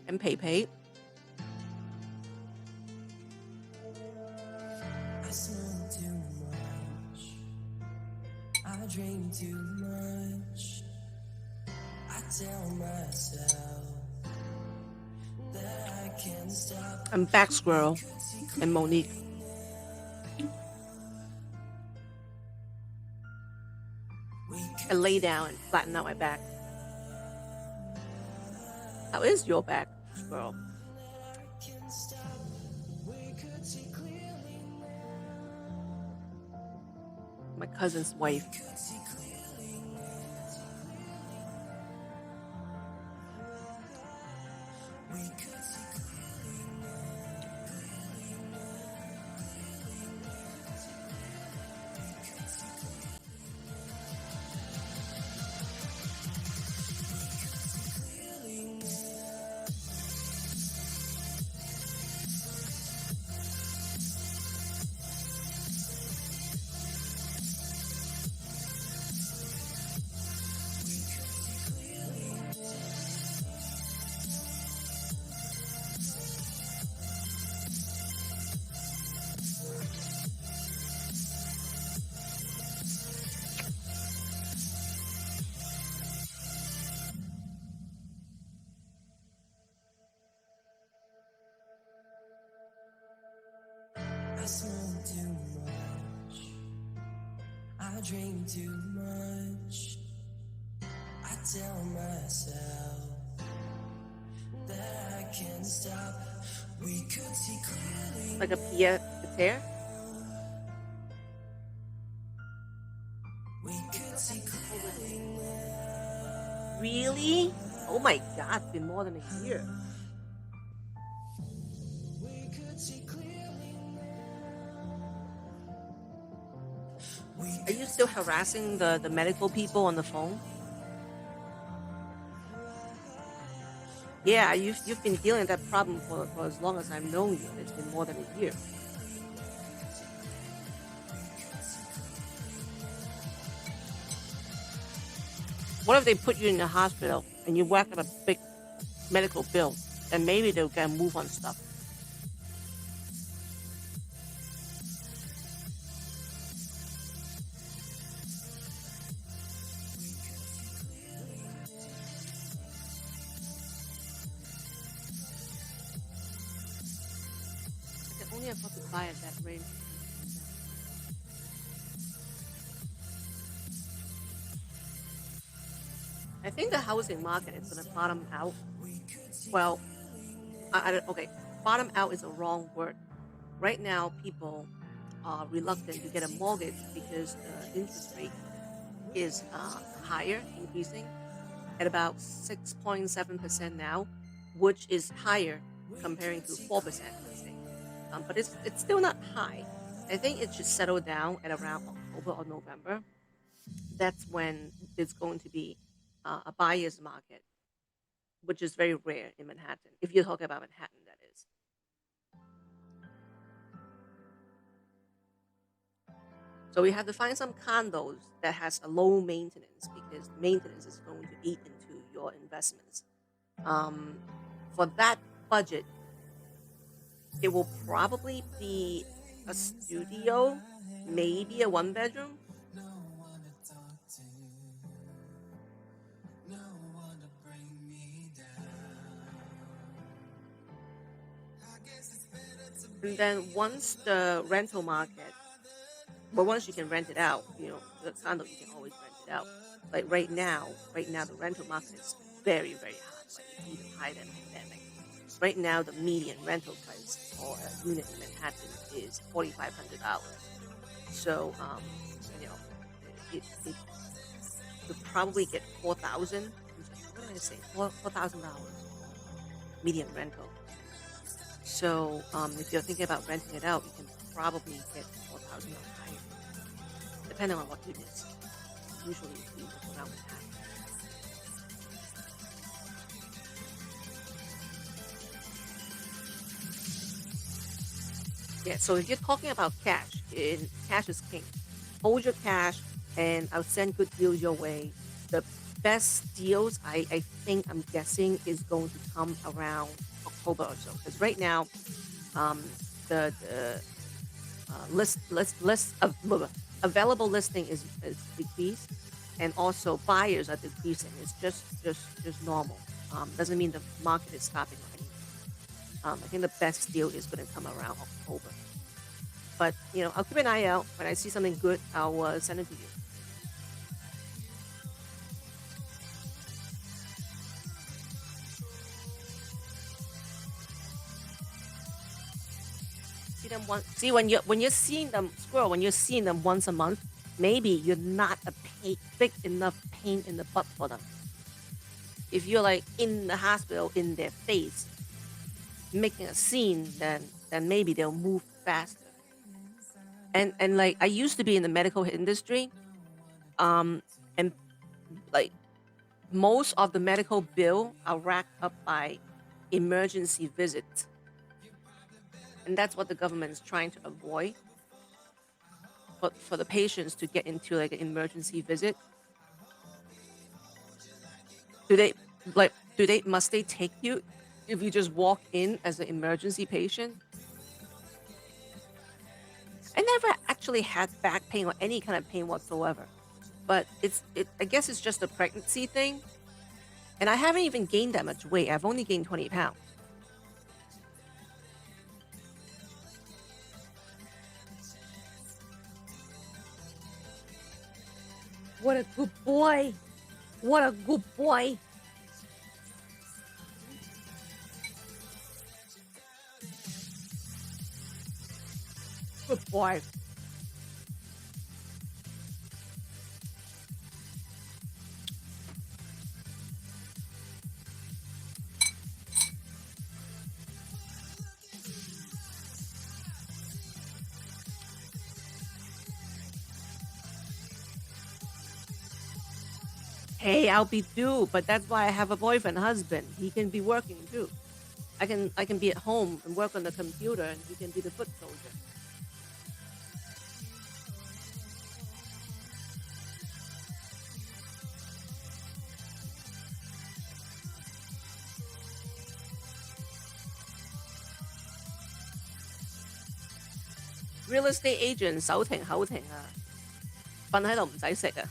And Pei. I smoke too much. I drink too much. I tell myself that I can't stop. I'm back, Squirrel. And Monique. I lay down and flatten out my back. How is your back, Squirrel? My cousin's wife. I smoke too much. I drink too much. I tell myself that I can't stop. We could see clearly. Like a Pia Pater? We could see clearly. Really? Oh my god, it's been more than a year. We could see clearly. Are you still harassing the medical people on the phone? Yeah, you've been dealing with that problem for as long as I've known you. It's been more than a year. What if they put you in the hospital and you whack up a big medical bill, and maybe they'll get a move on stuff? only afford to buy at that range. I think the housing market is going to bottom out. Well, okay, bottom out is a wrong word. Right now, people are reluctant to get a mortgage because the interest rate is higher, increasing at about 6.7% now, which is higher comparing to 4%, let's say. But it's still not high. I think it should settle down at around October or November. That's when it's going to be a buyer's market, which is very rare in Manhattan. If you're talking about Manhattan, that is. So we have to find some condos that has a low maintenance because maintenance is going to eat into your investments. For that budget, it will probably be a studio, maybe a one bedroom. And then once the rental market, well, once you can rent it out, the condo you can always rent it out. Like right now, the rental market is very, very high, like it's even higher than pandemic. Right now, the median rental price for a unit in Manhattan is $4,500. So, you know, it could probably get 4,000. What did I say? $4,000 median rental. So, if you're thinking about renting it out, you can probably get 4,000 or higher, depending on what units. Usually, we look around with that. Yeah, so if you're talking about cash, cash is king. Hold your cash, and I'll send good deals your way. The best deals, I think, I'm guessing, is going to come around October or so. Because right now, the available listing is decreased, and also buyers are decreasing. It's just normal. Doesn't mean the market is stopping or anything. I think the best deal is going to come around October. But, I'll keep an eye out. When I see something good, I'll send it to you. See when you're seeing them, squirrel, when you're seeing them once a month, maybe you're not a big enough pain in the butt for them. If you're like in the hospital in their face, making a scene, then maybe they'll move faster. And like I used to be in the medical industry, and like most of the medical bill are racked up by emergency visits, and that's what the government is trying to avoid. But for the patients to get into like an emergency visit, must they take you if you just walk in as an emergency patient? I never actually had back pain or any kind of pain whatsoever, but I guess it's just a pregnancy thing, and I haven't even gained that much weight. I've only gained 20 pounds. What a good boy! What a good boy! Good boy. Hey, I'll be due, but that's why I have a boyfriend, husband. He can be working too. I can be at home and work on the computer, and he can be the foot soldier. Real estate agent 手停口停啊，瞓喺度唔使食啊，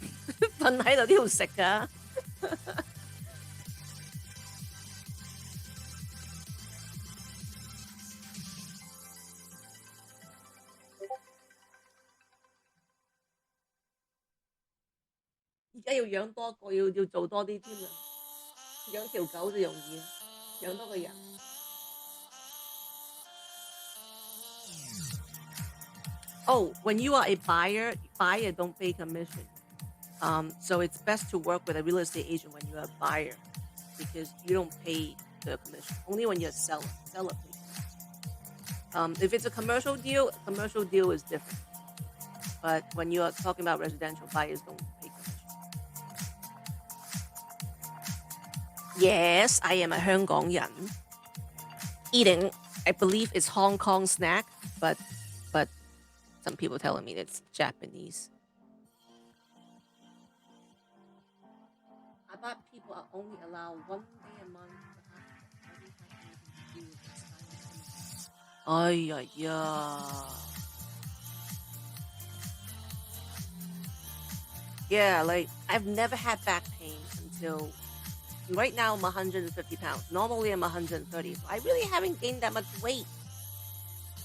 瞓喺度都要食噶。而家要養多個，要做多啲添啊！養條狗就容易，養多個人。Oh, when you are a buyer don't pay commission. So it's best to work with a real estate agent when you're a buyer because you don't pay the commission. Only when you're a seller pays. If it's a commercial deal is different. But when you are talking about residential, buyers don't pay commission. Yes, I am a 香港人. Eating, I believe it's Hong Kong snack, but some people telling me it's Japanese. I thought people are only allowed 1 day a month to have Ay, ay, yeah. Yeah, like I've never had back pain until right now I'm 150 pounds. Normally I'm 130. So I really haven't gained that much weight.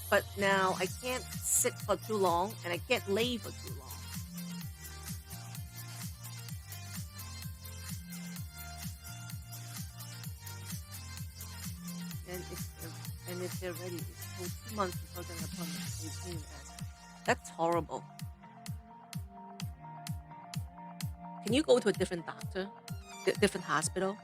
But now I can't sit for too long and I can't lay for too long. And if they're ready, it's 2 months before an appointment. That's horrible. Can you go to a different doctor, different hospital?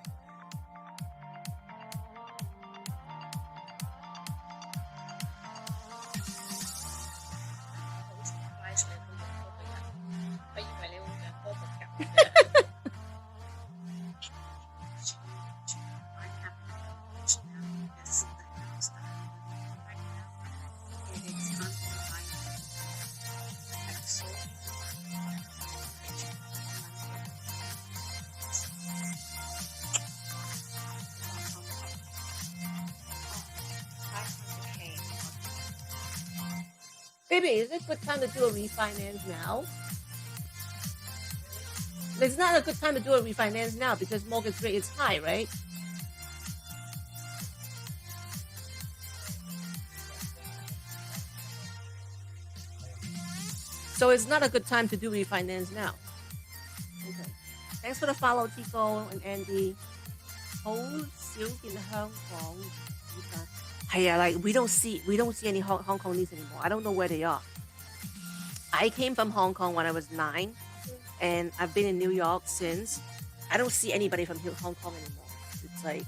Baby, is it a good time to do a refinance now? It's not a good time to do a refinance now because mortgage rate is high, right? So it's not a good time to do refinance now. Okay. Thanks for the follow, Tico and Andy. 好少見香港依家。Yeah, like we don't see any Hong Kongese anymore. I don't know where they are. I came from Hong Kong when I was 9, and I've been in New York since. I don't see anybody from Hong Kong anymore. It's like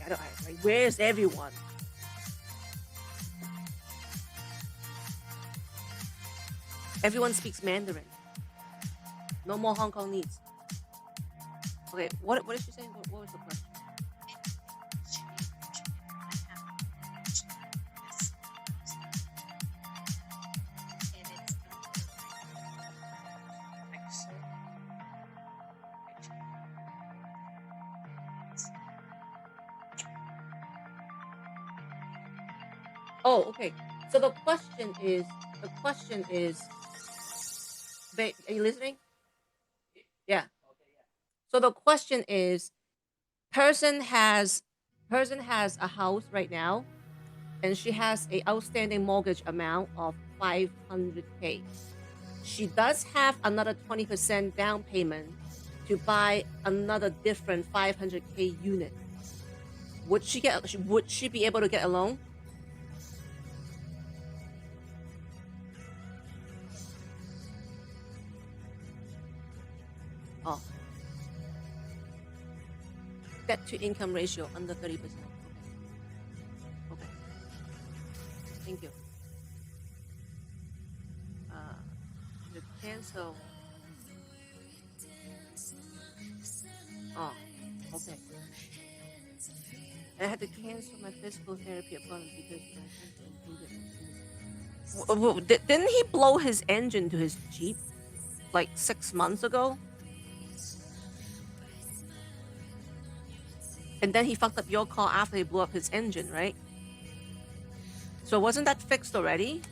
where's everyone? Everyone speaks Mandarin. No more Hong Kongese. Okay, what is she saying? What was the question? Oh, okay. So the question is, babe, are you listening? Yeah. So the question is, person has a house right now, and she has a outstanding mortgage amount of 500K. She does have another 20% down payment to buy another different 500K unit. Would she be able to get a loan? Oh. Debt to income ratio under 30%. Okay. Thank you. To cancel. Oh, okay. I had to cancel my physical therapy appointment because didn't he blow his engine to his Jeep like 6 months ago? And then he fucked up your car after he blew up his engine, right? So wasn't that fixed already?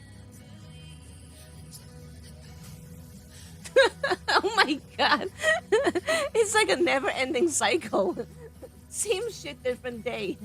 Oh my god. It's like a never-ending cycle. Same shit, different day.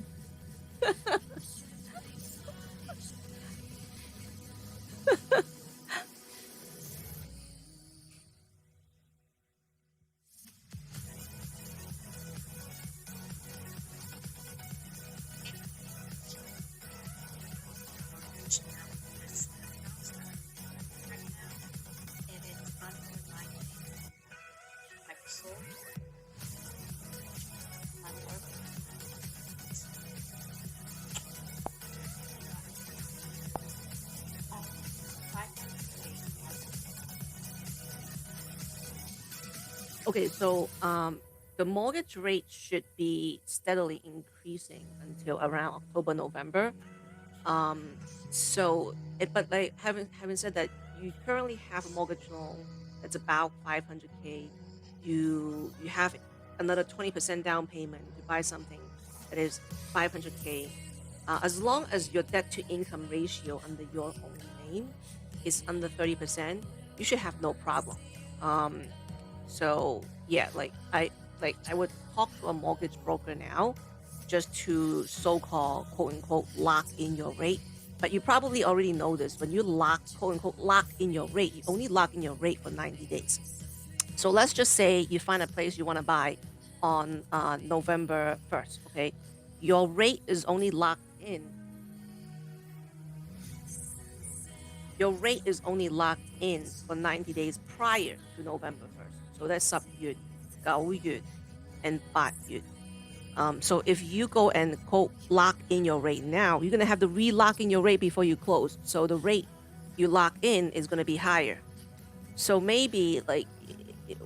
Okay, so the mortgage rate should be steadily increasing until around October, November. Um, but like having said that, you currently have a mortgage loan that's about 500K. You have another 20% down payment to buy something that is 500K. As long as your debt to income ratio under your own name is under 30%, you should have no problem. Um, so yeah, I would talk to a mortgage broker now just to so-called quote unquote lock in your rate. But you probably already know this. When you lock quote unquote lock in your rate, you only lock in your rate for 90 days. So let's just say you find a place you want to buy on November 1st, okay? Your rate is only locked in. Your rate is only locked in for 90 days prior to November 1st. So that's 10月, 9月, and 8月. So if you go and quote lock in your rate now, you're gonna have to re-lock in your rate before you close. So the rate you lock in is gonna be higher. So maybe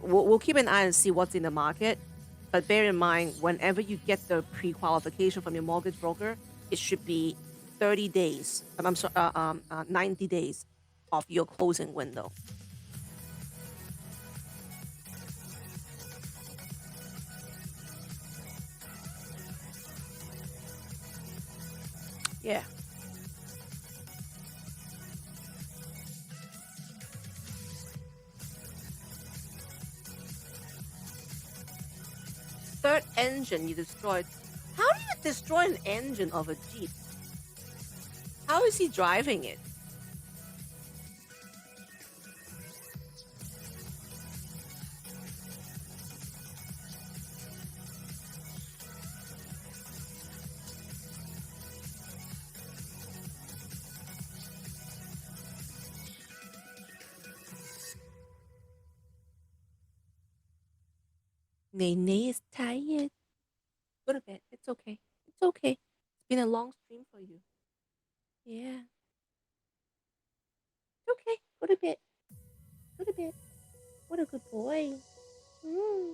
we'll keep an eye and see what's in the market. But bear in mind, whenever you get the pre-qualification from your mortgage broker, it should be 30 days. I'm sorry, 90 days of your closing window. Yeah. Third engine you destroyed. How do you destroy an engine of a Jeep? How is he driving it? Nene is tired. Go to bed. It's okay. It's okay. It's been a long stream for you. Yeah. Okay. Go to bed. Go to bed. What a good boy. Mm.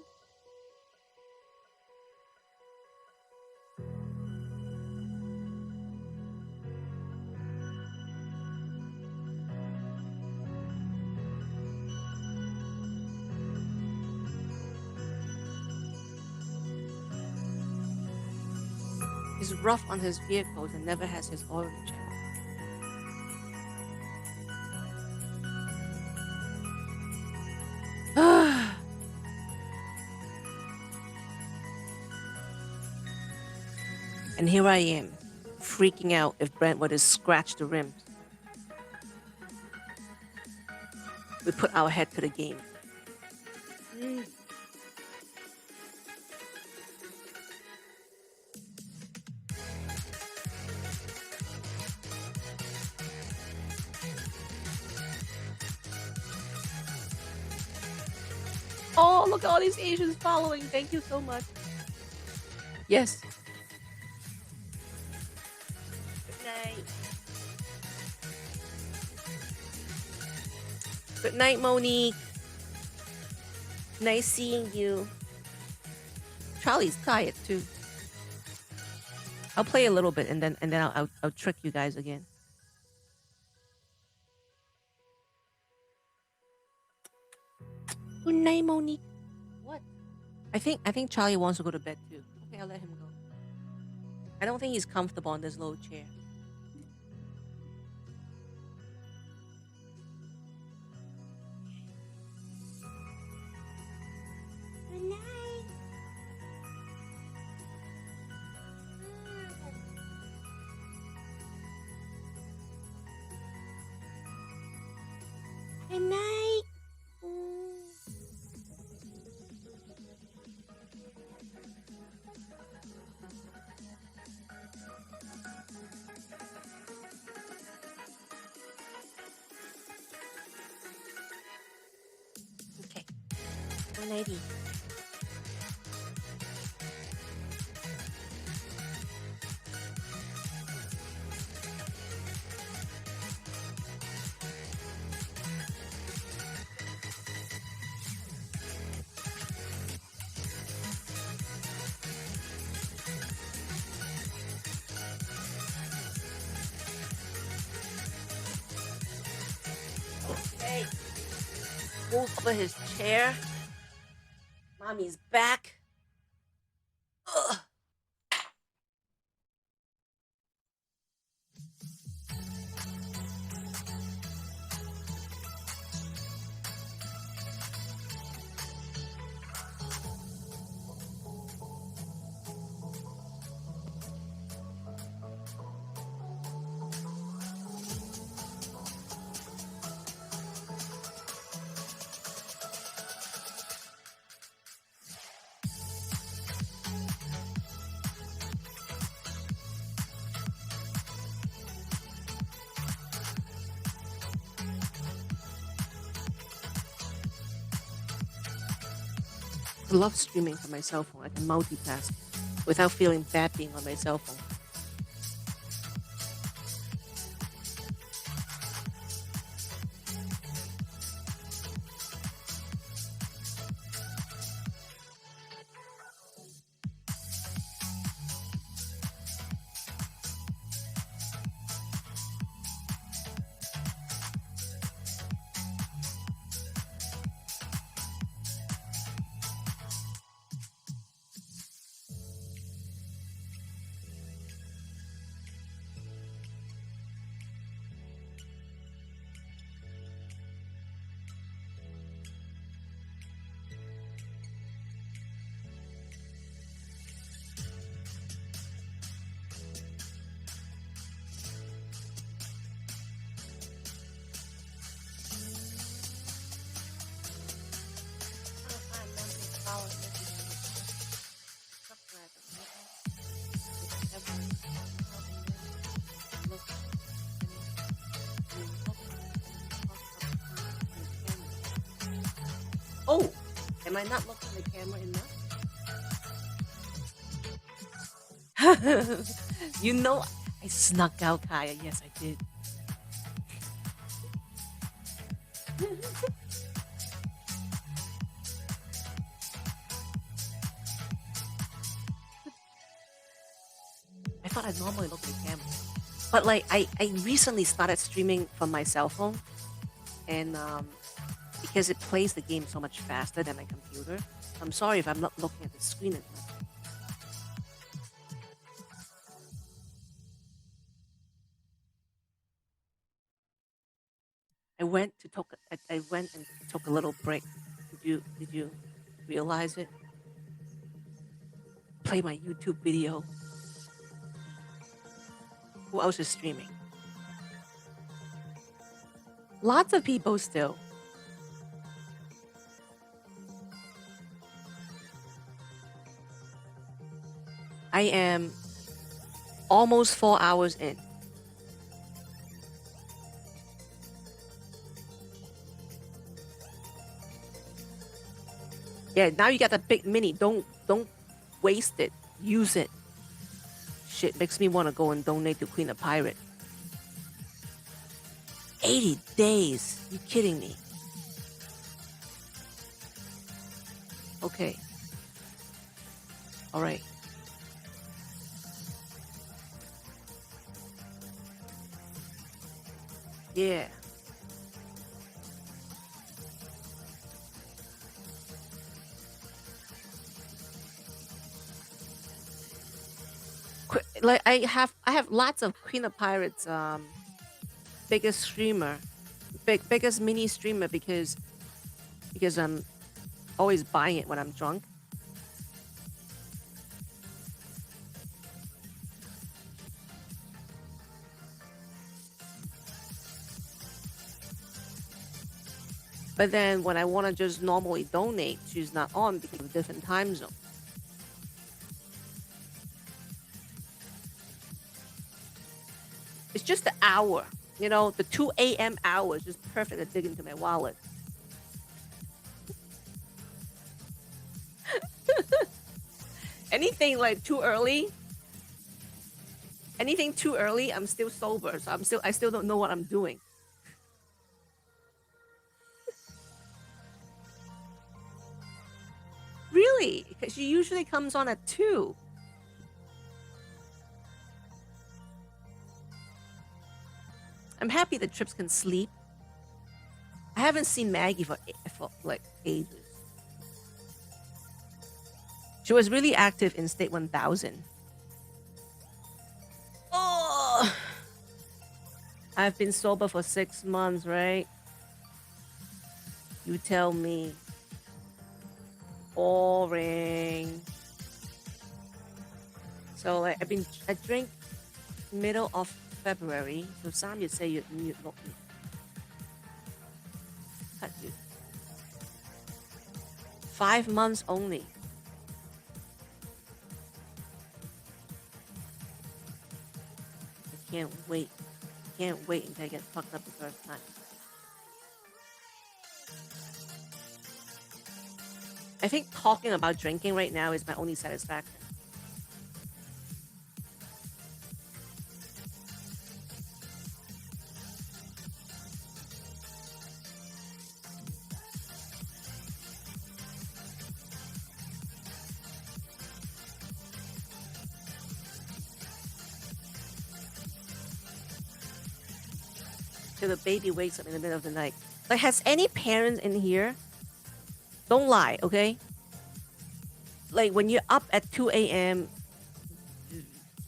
He's rough on his vehicles and never has his oil checked. And here I am, freaking out if Brentwood has scratched the rims. We put our head to the game. Oh, look at all these Asians following. Thank you so much. Yes. Good night. Good night, Monique. Nice seeing you. Charlie's tired too. I'll play a little bit and then I'll trick you guys again. Good night, Monique. What? I think Charlie wants to go to bed too. Okay, I'll let him go. I don't think he's comfortable on this low chair. Good night. Good night. Okay. Good nighty. Hey, move over his chair. Mommy's back. Ugh. I love streaming from my cell phone. I can multitask without feeling bad being on my cell phone. Oh, am I not looking at the camera enough? You know, I snuck out, Kaya. Yes, I did. I thought I'd normally look at the camera. But like, I recently started streaming from my cell phone. And because it plays the game so much faster than my computer. I'm sorry if I'm not looking at the screen as much. I went and took a little break. Did you realize it? Play my YouTube video. Who else is streaming? Lots of people still. I am almost 4 hours in. Yeah, now you got the big mini. Don't waste it. Use it. Shit makes me want to go and donate to Queen of Pirate. 80 days. You kidding me? Okay. All right. Yeah. Like I have lots of Queen of Pirates biggest streamer, biggest mini streamer because I'm always buying it when I'm drunk. But then when I want to just normally donate, she's not on because of a different time zone. It's just the hour, you know, the 2 a.m. hour is just perfect to dig into my wallet. Anything like too early, I'm still sober, so I still don't know what I'm doing. Really? Because she usually comes on at 2. I'm happy the trips can sleep. I haven't seen Maggie for like ages. She was really active in State 1000. Oh, I've been sober for 6 months, right? You tell me. Boring. So like I drink middle of February. So Sam, you say you look cut you. 5 months only. I can't wait. Can't wait until I get fucked up the first time. I think talking about drinking right now is my only satisfaction. Till the baby wakes up in the middle of the night. Like, has any parents in here? Don't lie, okay? Like, when you're up at 2 a.m.,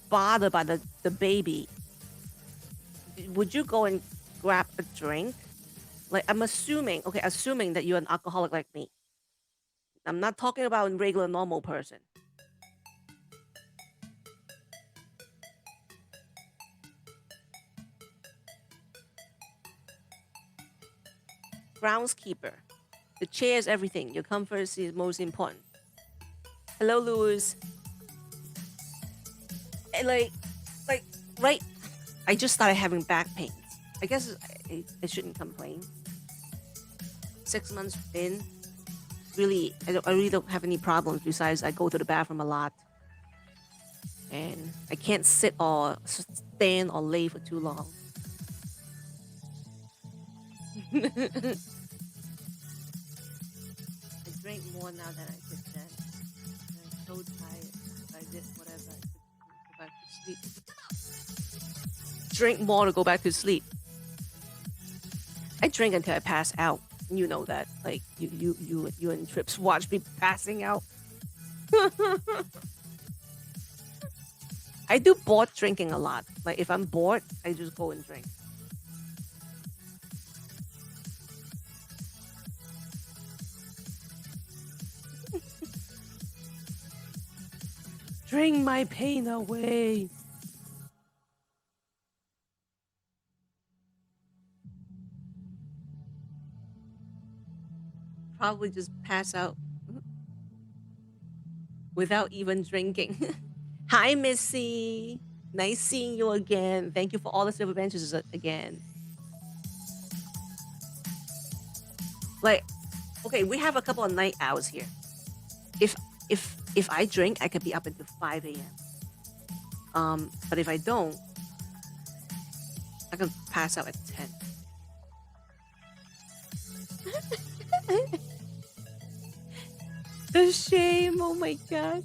bothered by the baby, would you go and grab a drink? Like, I'm assuming that you're an alcoholic like me. I'm not talking about a regular, normal person. Groundskeeper. The chair is everything. Your comfort is most important. Hello, Louis. And like, right? I just started having back pains. I guess I shouldn't complain. 6 months in, really, I really don't have any problems besides I go to the bathroom a lot. And I can't sit or stand or lay for too long. I drink more now than I did then. I'm so tired. If I did whatever, I could go back to sleep. Drink more to go back to sleep. I drink until I pass out. You know that. Like you and Trips watch me passing out. I do bored drinking a lot. Like if I'm bored, I just go and drink. Drink my pain away. Probably just pass out without even drinking. Hi, Missy. Nice seeing you again. Thank you for all the silver benches again. Like, okay, we have a couple of night owls here. If I drink, I could be up until 5 a.m. But if I don't, I can pass out at 10. The shame, oh my god.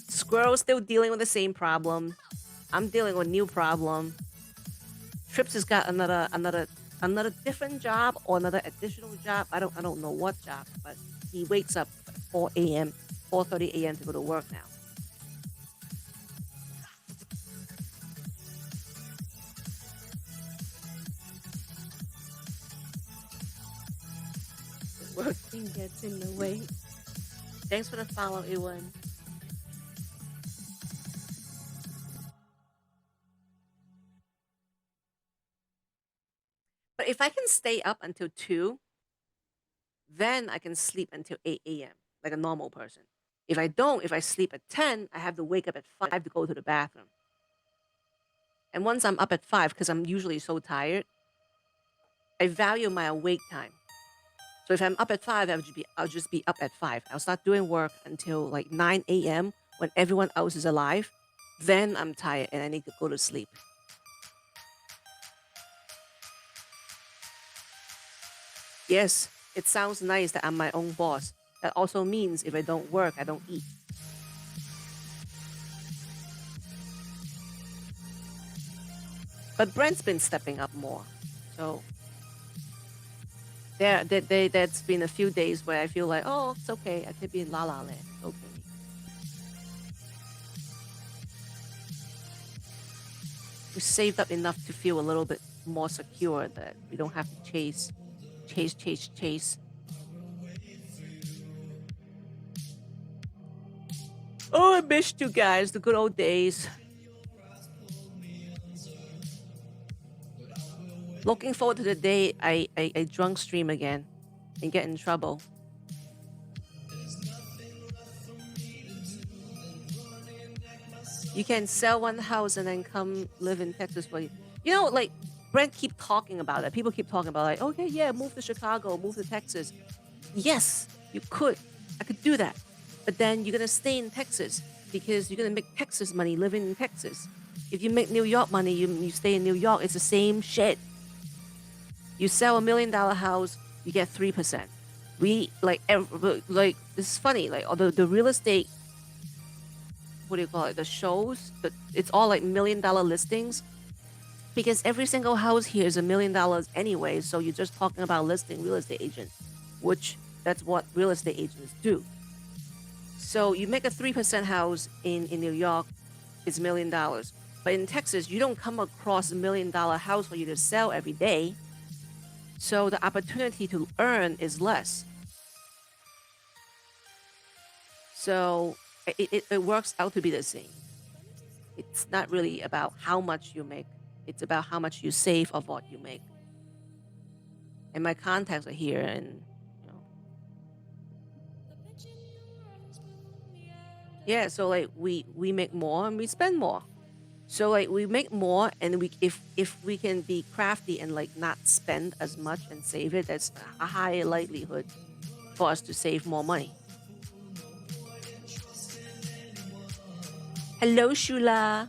Squirrel still dealing with the same problem. I'm dealing with a new problem. Trips has got another different job or another additional job. I don't know what job, but he wakes up at 4 a.m., 4:30 a.m. to go to work now. The work thing gets in the way. Thanks for the follow, Ewan. But if I can stay up until 2, then I can sleep until 8 a.m. like a normal person. If I sleep at 10, I have to wake up at 5 to go to the bathroom. And once I'm up at 5, because I'm usually so tired, I value my awake time. So if I'm up at 5, I'll just be up at 5. I'll start doing work until like 9 a.m. when everyone else is alive. Then I'm tired and I need to go to sleep. Yes, it sounds nice that I'm my own boss. That also means if I don't work, I don't eat. But Brent's been stepping up more. So that's been a few days where I feel like, oh, it's okay. I could be in La La Land. Okay. We saved up enough to feel a little bit more secure that we don't have to chase. Oh, I missed you guys, the good old days. Looking forward to the day I drunk stream again and get in trouble. You can sell one house and then come live in Texas. But you know, like Brent keep talking about it. People keep talking about like, okay, yeah, move to Chicago, move to Texas. Yes, you could. I could do that. But then you're gonna stay in Texas because you're gonna make Texas money living in Texas. If you make New York money, you stay in New York. It's the same shit. You sell $1 million house, you get 3%. We like this is funny. Like although the real estate, what do you call it? The shows, it's all like $1 million listings, because every single house here is $1 million anyway. So you're just talking about listing real estate agents, which that's what real estate agents do. So you make a 3% house in New York, it's $1 million. But in Texas, you don't come across $1 million house for you to sell every day. So the opportunity to earn is less. So it works out to be the same. It's not really about how much you make. It's about how much you save of what you make. And my contacts are here, and yeah. So like we make more and we spend more. So like we make more, and we if we can be crafty and like not spend as much and save it, that's a higher likelihood for us to save more money. Hello, Shula.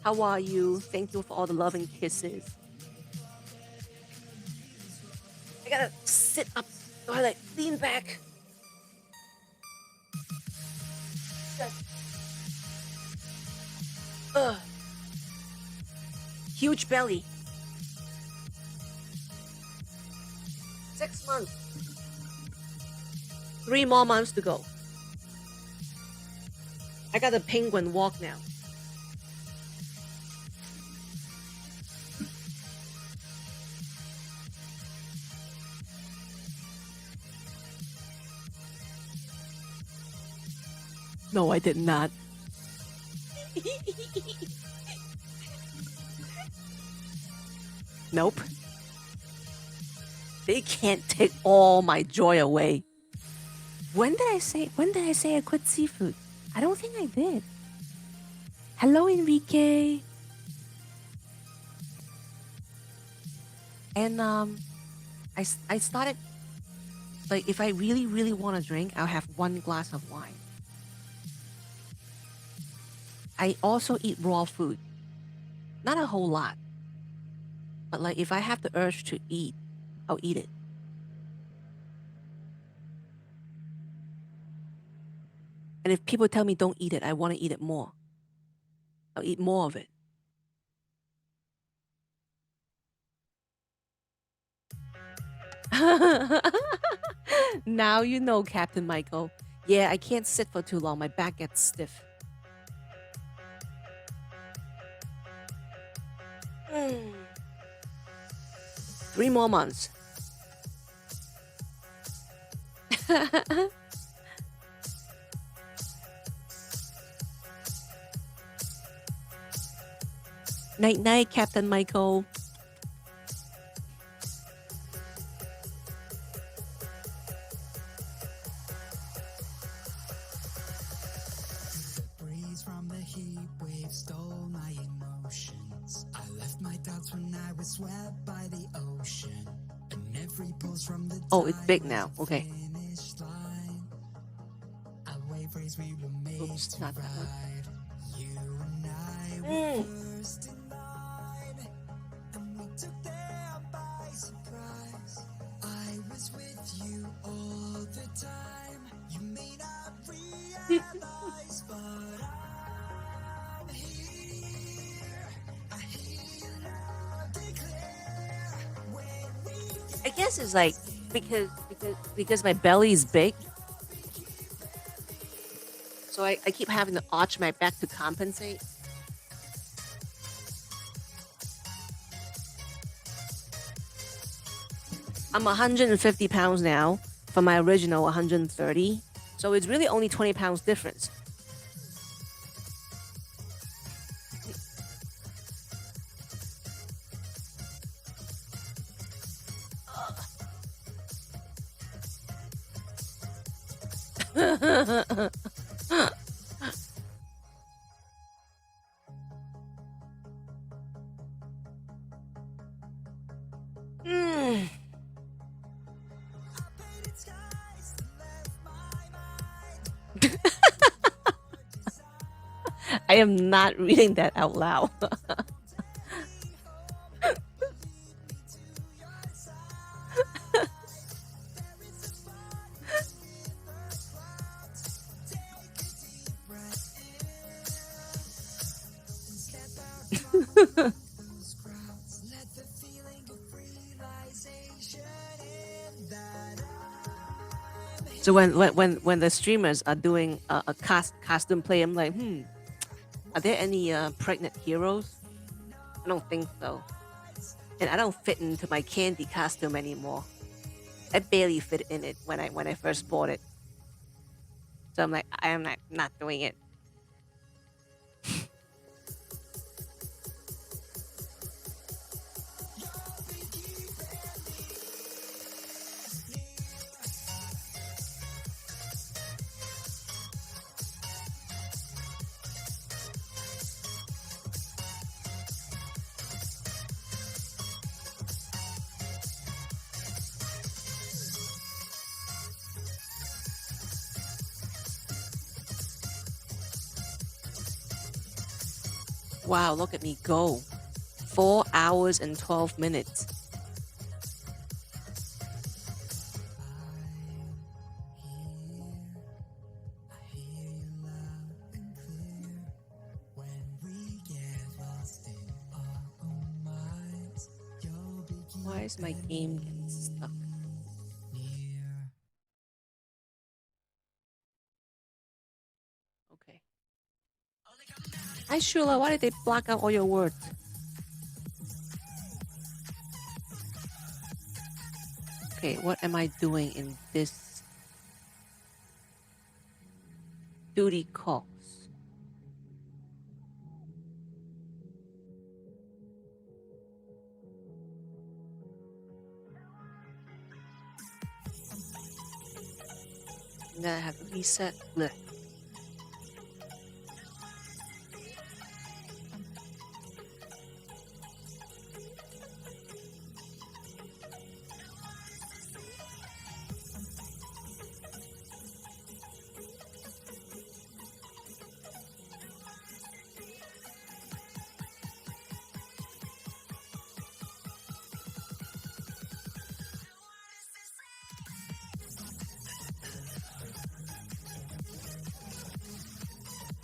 How are you? Thank you for all the love and kisses. I gotta sit up so I like lean back. Ugh. Huge belly. 6 months. 3 more months to go. I got a penguin walk now. No, I did not. Nope. They can't take all my joy away. When did I say I quit seafood? I don't think I did. Hello, Enrique. And I started, like, if I really, really want to drink, I'll have 1 glass of wine. I also eat raw food. Not a whole lot. But like if I have the urge to eat, I'll eat it. And if people tell me don't eat it, I want to eat it more. I'll eat more of it. Now you know, Captain Michael. Yeah, I can't sit for too long. My back gets stiff. 3 more months. Night night, Captain Michael. Breeze from the heat wave stole my emotions. I left my doubts when I was swept by the ocean. And every pulse from the Oh, it's big now. Okay. finish line. A wave race we were made Oops, to not that one. ride. You and I were first in line, and we took them by surprise. I was with you all the time. You may not realize, but I'm here. I hear you loud. guess it's like because my belly is big, so I keep having to arch my back to compensate. I'm 150 pounds now from my original 130, so it's really only 20 pounds difference. Mm. I am not reading that out loud. So when the streamers are doing a costume play, I'm like, are there any pregnant heroes? I don't think so. And I don't fit into my candy costume anymore. I barely fit in it when I first bought it. So I'm like, I am not doing it. Wow, look at me go. 4 hours and 12 minutes. Why is my game getting stuck? Okay. Hi Shula, why did they block out all your words? Okay, what am I doing in this duty calls? And then I have to reset. Blech.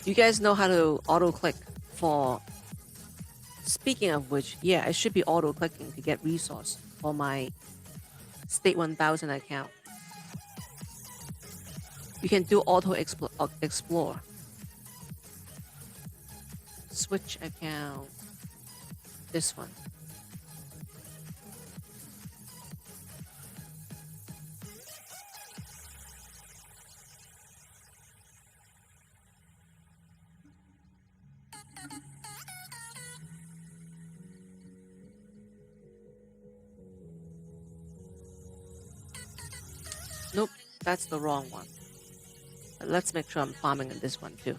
You guys know how to auto click for. Speaking of which, yeah, I should be auto clicking to get resource for my State 1000 account. You can do auto explore. Switch account. This one. Nope, that's the wrong one. But let's make sure I'm farming in this one too.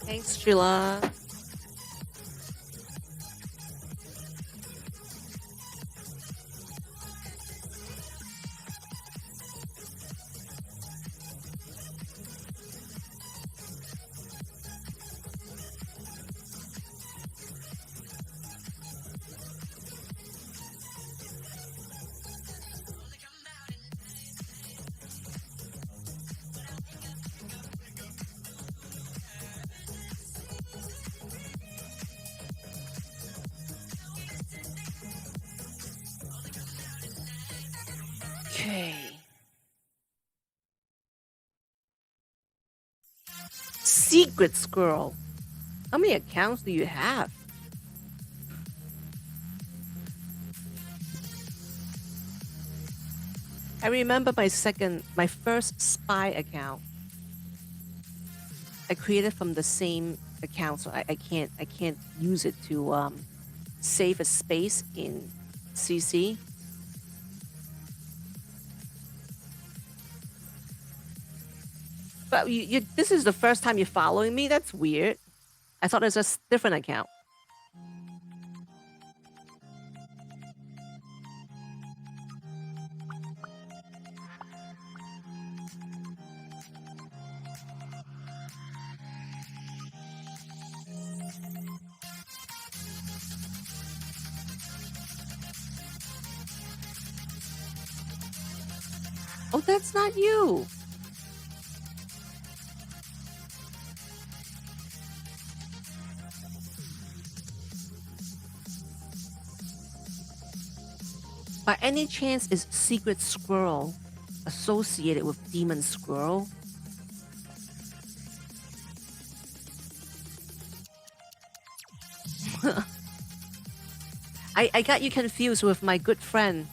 Thanks, Sheila. Okay. Secret Squirrel. How many accounts do you have? I remember my first spy account. I created from the same account, so I can't use it to save a space in CC. But this is the first time you're following me. That's weird. I thought it was a different account. Oh, that's not you. By any chance, is Secret Squirrel associated with Demon Squirrel? I got you confused with my good friend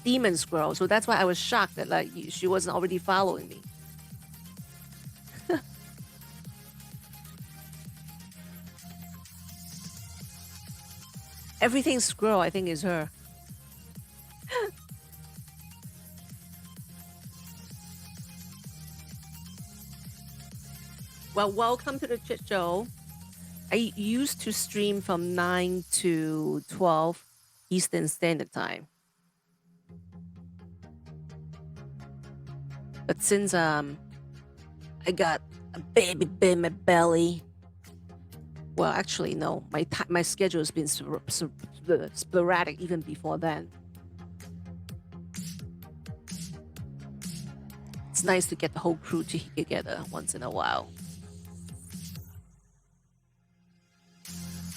Demon Squirrel, so that's why I was shocked that she wasn't already following me. Everything squirrel, I think, is her. Well, welcome to the Chit Show. I used to stream from 9 to 12 Eastern Standard Time. But since I got a baby in my belly, well, actually, no, my schedule has been sporadic even before then. It's nice to get the whole crew together once in a while.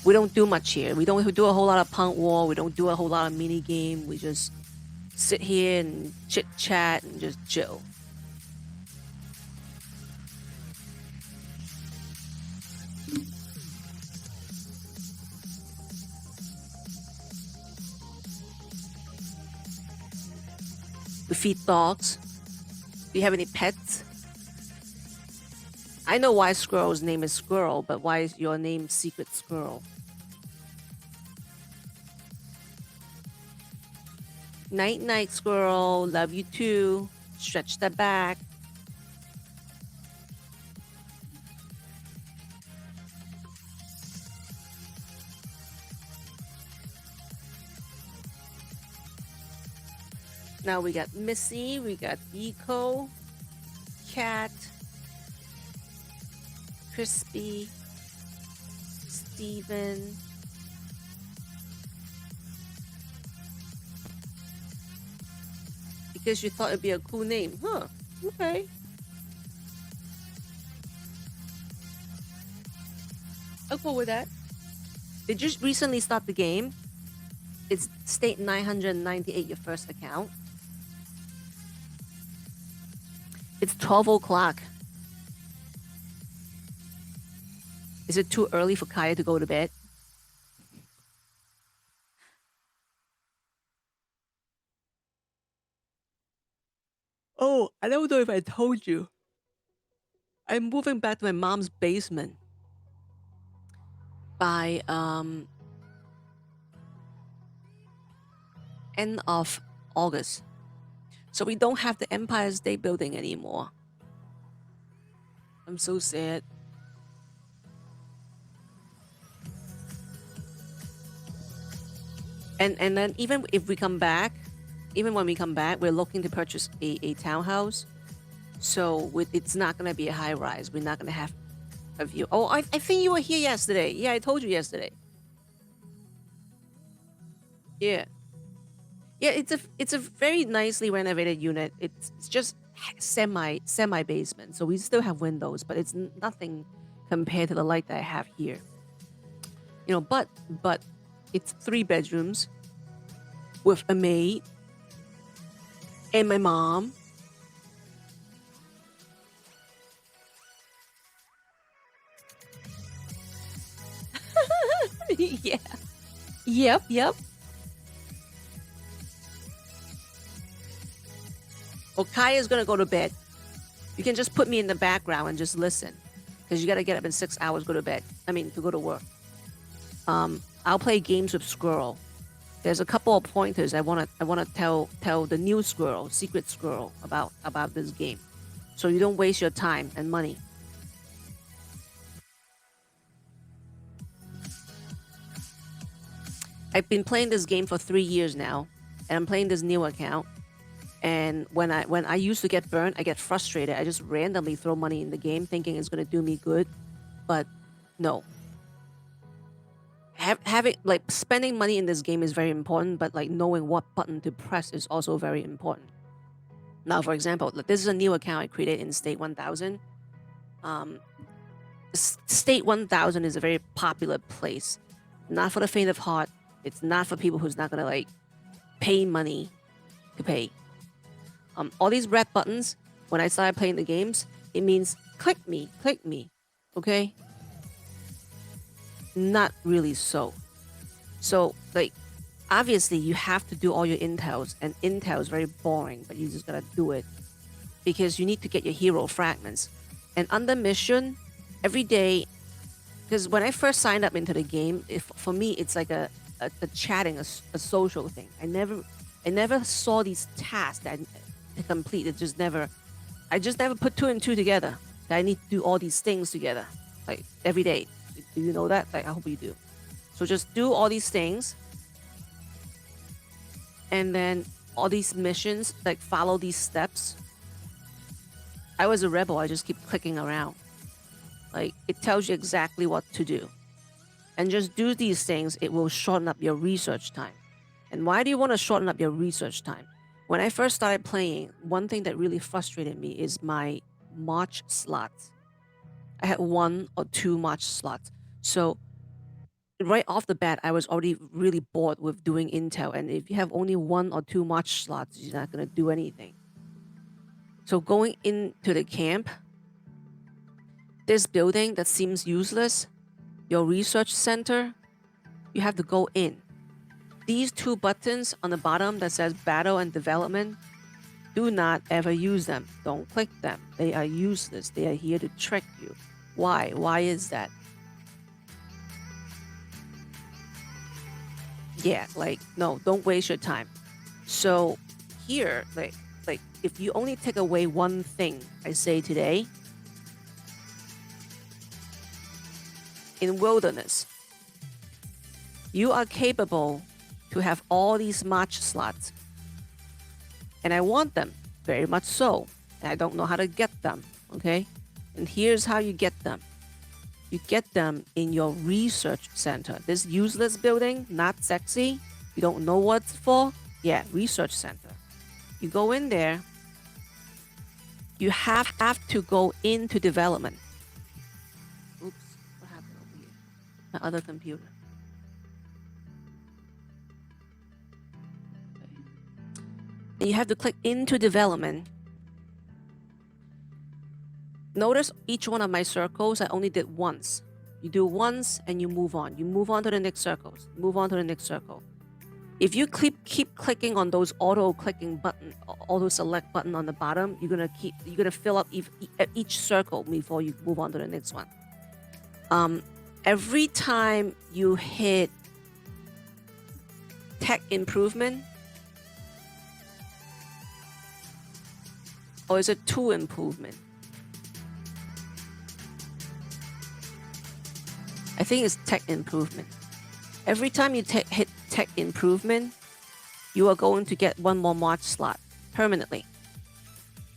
We don't do much here. We don't do a whole lot of Punk War. We don't do a whole lot of mini game. We just sit here and chit chat and just chill. We feed dogs. Do you have any pets? I know why Squirrel's name is Squirrel, but why is your name Secret Squirrel? Night night, Squirrel. Love you too. Stretch the back. Now we got Missy, we got Eco, Cat, Crispy, Steven. Because you thought it'd be a cool name, huh? Okay. I'll go with that. Did you recently start the game? It's state 998, your first account. It's 12 o'clock. Is it too early for Kaya to go to bed? Oh, I don't know if I told you. I'm moving back to my mom's basement by end of August. So we don't have the Empire State Building anymore. I'm so sad. And then even if we come back, even when we come back, we're looking to purchase a townhouse. So it's not gonna be a high rise. We're not gonna have a view. Oh, I think you were here yesterday. Yeah, I told you yesterday. Yeah. Yeah, it's a very nicely renovated unit. It's just semi basement, so we still have windows, but it's nothing compared to the light that I have here. You know, but it's 3 bedrooms with a maid and my mom. Yeah. Yep. Well, Kaya's gonna go to bed. You can just put me in the background and just listen, because you gotta get up in 6 hours, go to bed. I mean, to go to work. I'll play games with Squirrel. There's a couple of pointers I wanna tell the new Squirrel, Secret Squirrel, about this game, so you don't waste your time and money. I've been playing this game for 3 years now, and I'm playing this new account. And when I used to get burnt, I get frustrated. I just randomly throw money in the game, thinking it's gonna do me good, but no. Having like spending money in this game is very important, but like knowing what button to press is also very important. Now, for example, this is a new account I created in State 1000. State 1000 is a very popular place, not for the faint of heart. It's not for people who's not gonna like pay money to pay. All these red buttons, when I started playing the games, it means click me, okay? Not really so. So, like, obviously you have to do all your intels, and intel is very boring, but you just gotta do it. Because you need to get your hero fragments. And under mission, every day, because when I first signed up into the game, for me, it's like a chatting, a social thing. I never saw these tasks that to complete. I just never put 2 and 2 together. That I need to do all these things together, like every day. Do you know that? Like, I hope you do. So just do all these things, and then all these missions, like follow these steps. I was a rebel. I just keep clicking around. Like, it tells you exactly what to do, and just do these things. It will shorten up your research time. And why do you want to shorten up your research time? When I first started playing, one thing that really frustrated me is my March slots. I had 1 or 2 March slots. So right off the bat, I was already really bored with doing intel. And if you have only 1 or 2 March slots, you're not going to do anything. So going into the camp, this building that seems useless, your research center, you have to go in. These 2 buttons on the bottom that says battle and development, do not ever use them. Don't click them. They are useless. They are here to trick you. Why? Why is that? Yeah, like, no, don't waste your time. So here, like if you only take away one thing I say today, in wilderness, you are capable to have all these March slots. And I want them, very much so. And I don't know how to get them, okay? And here's how you get them. You get them in your research center. This useless building, not sexy, you don't know what it's for? Yeah, research center. You go in there, you have to go into development. Oops, what happened over here? My other computer. You have to click into development. Notice each one of my circles, I only did once. You do once and you move on. You move on to the next circles. Move on to the next circle. If you keep clicking on those auto-clicking button, auto-select button on the bottom, you're gonna fill up each circle before you move on to the next one. Every time you hit tech improvement, or is it tool improvement? I think it's tech improvement. Every time you hit tech improvement, you are going to get one more March slot permanently.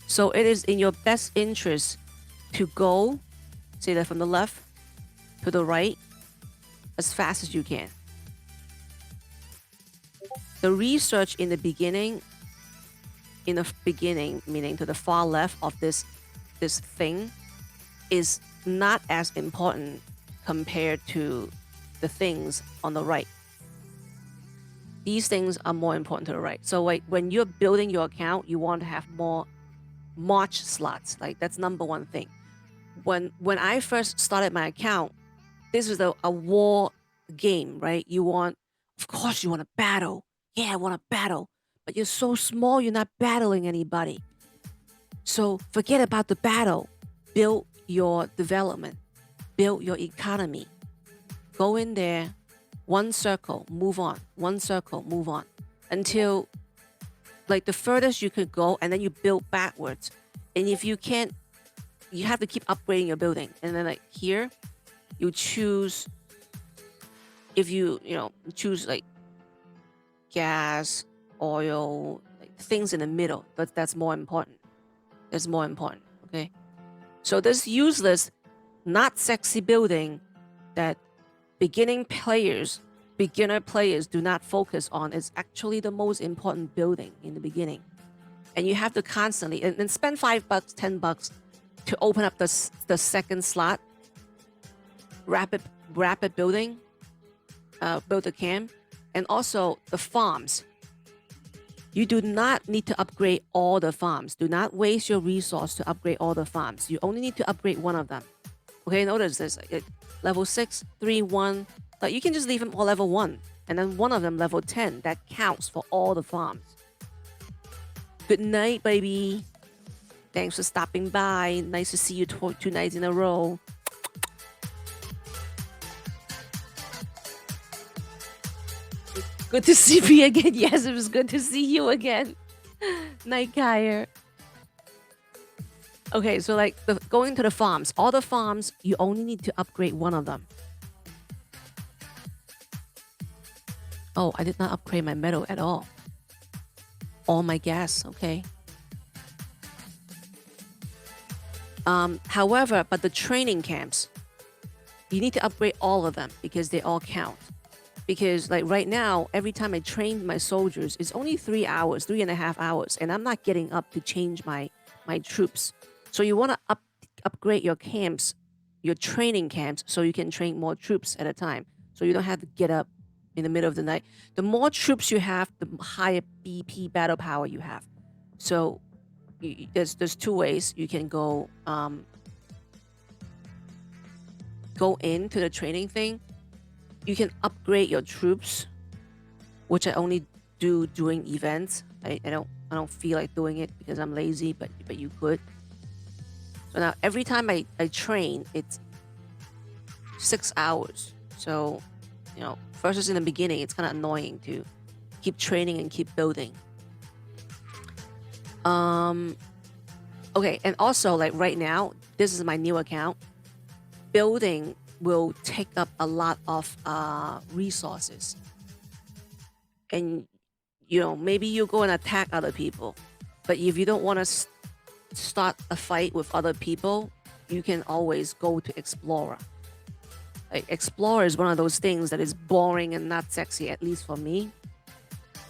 So it is in your best interest to go, say that from the left to the right, as fast as you can. The research in the beginning, meaning to the far left of this thing, is not as important compared to the things on the right. These things are more important to the right. So like when you're building your account, you want to have more March slots. Like that's number one thing. When I first started my account, this was a war game, right? Of course you want to battle. Yeah, I want to battle. But you're so small, you're not battling anybody. So forget about the battle. Build your development. Build your economy. Go in there, one circle, move on. One circle, move on. Until like the furthest you could go, and then you build backwards. And if you can't, you have to keep upgrading your building. And then like here, you choose, if you choose like gas, oil, like things in the middle. That's more important. That's more important. Okay. So this useless, not sexy building that beginner players do not focus on is actually the most important building in the beginning. And you have to constantly and spend $5, $10 to open up the second slot. Rapid building, build a camp, and also the farms. You do not need to upgrade all the farms. Do not waste your resource to upgrade all the farms. You only need to upgrade one of them. Okay, notice this. Like, level 6, 3, 1. Like you can just leave them all level 1. And then one of them level 10. That counts for all the farms. Good night, baby. Thanks for stopping by. Nice to see you 2 nights in a row. Good to see me again. Yes, it was good to see you again. Night, Kyer. Okay, so like going to the farms. All the farms, you only need to upgrade one of them. Oh, I did not upgrade my metal at all. All my gas, okay. However, but the training camps, you need to upgrade all of them because they all count. Because like right now, every time I train my soldiers, it's only 3 hours, 3.5 hours, and I'm not getting up to change my troops. So you want to upgrade your camps, your training camps, so you can train more troops at a time. So you don't have to get up in the middle of the night. The more troops you have, the higher BP battle power you have. So there's 2 ways you can go into the training thing. You can upgrade your troops, which I only do during events. I don't feel like doing it because I'm lazy, but you could. So now every time I train, it's 6 hours. So, versus in the beginning, it's kind of annoying to keep training and keep building. Okay, and also like right now, this is my new account. Building will take up a lot of resources. And, maybe you go and attack other people. But if you don't want to start a fight with other people, you can always go to Explorer. Like, Explorer is one of those things that is boring and not sexy, at least for me.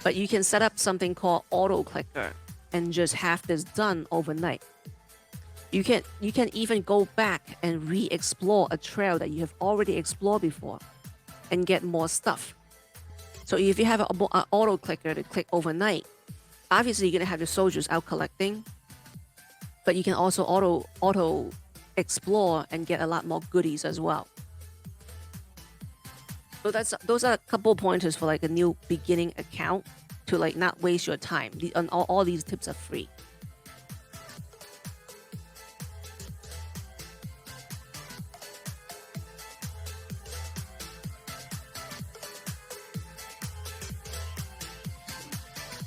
But you can set up something called Auto Clicker and just have this done overnight. You can even go back and re-explore a trail that you have already explored before and get more stuff. So if you have an auto clicker to click overnight, obviously you're gonna have your soldiers out collecting, but you can also auto explore and get a lot more goodies as well. So those are a couple pointers for like a new beginning account to like not waste your time. All these tips are free.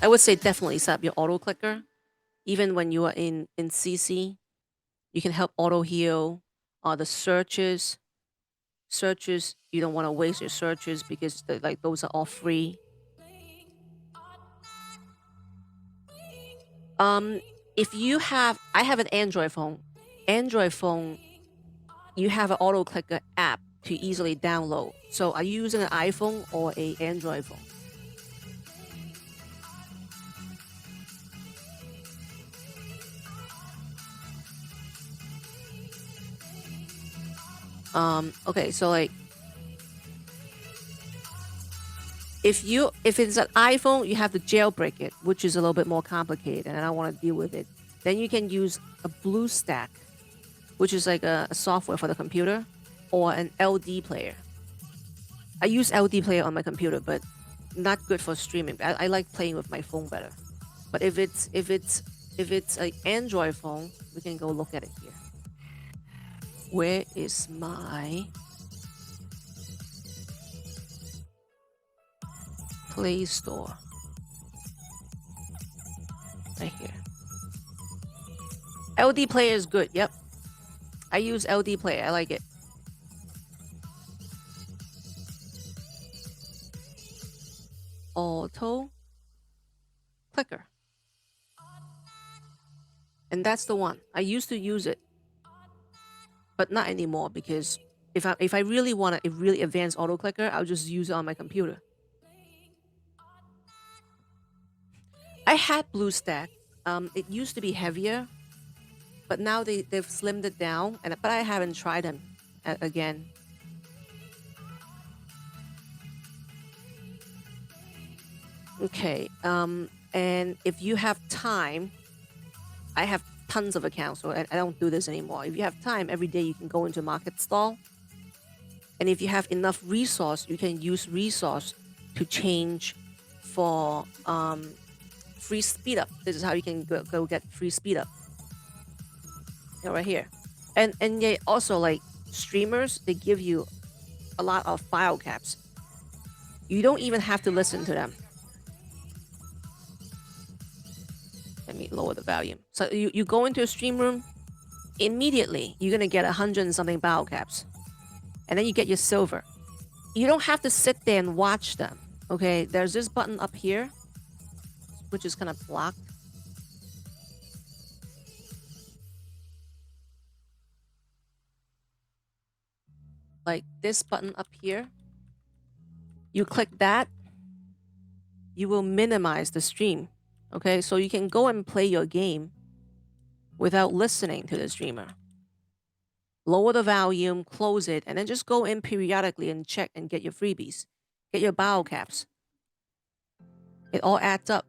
I would say definitely set up your auto clicker. Even when you are in CC, you can help auto heal. The searches, you don't want to waste your searches because those are all free. If you have, I have an Android phone. Android phone, you have an auto clicker app to easily download. So are you using an iPhone or a Android phone? Okay, so like if it's an iPhone, you have to jailbreak it, which is a little bit more complicated, and I don't want to deal with it. Then you can use a BlueStack, which is like a software for the computer, or an LD player. I use LD player on my computer, but not good for streaming. I like playing with my phone better. But if it's an Android phone, we can go look at it here. Where is my Play Store? Right here. LD player is good. Yep. I use LD player. I like it. Auto clicker. And that's the one. I used to use it, but not anymore, because if I really want a really advanced auto clicker, I'll just use it on my computer. I had BlueStack. It used to be heavier, but now they've slimmed it down. But I haven't tried them again. Okay. And if you have time, I have tons of accounts, so I don't do this anymore. If you have time, every day you can go into Market Stall. And if you have enough resource, you can use resource to change for free speed up. This is how you can go get free speed up. Right here. And yeah, also like streamers, they give you a lot of file caps. You don't even have to listen to them. Let me lower the volume. So you go into a stream room, immediately you're gonna get 100 and something battle caps, and then you get your silver. You don't have to sit there and watch them. Okay, there's this button up here, which is kind of blocked. Like this button up here. You click that, you will minimize the stream. Okay, so you can go and play your game without listening to the streamer. Lower the volume, close it, and then just go in periodically and check and get your freebies. Get your battle caps. It all adds up.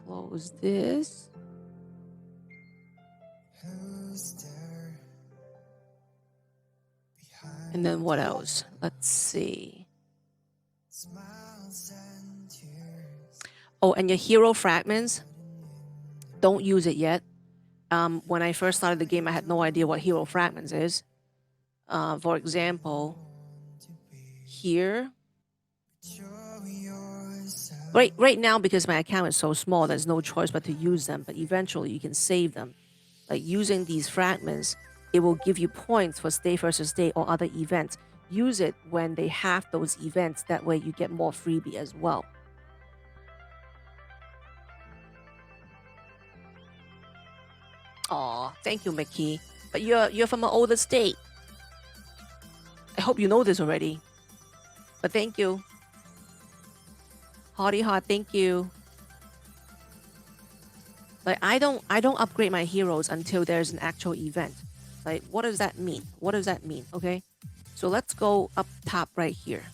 Close this. And then what else? Let's see. Oh, and your hero fragments, don't use it yet. When I first started the game, I had no idea what hero fragments is. For example, here. Right now, because my account is so small, there's no choice but to use them. But eventually, you can save them. Like using these fragments, it will give you points for Stay versus Day or other events. Use it when they have those events. That way, you get more freebie as well. Aw, thank you, Mickey. But you're from an older state. I hope you know this already. But thank you. Hottie hot, thank you. Like I don't upgrade my heroes until there's an actual event. Like what does that mean? What does that mean? Okay. So let's go up top right here.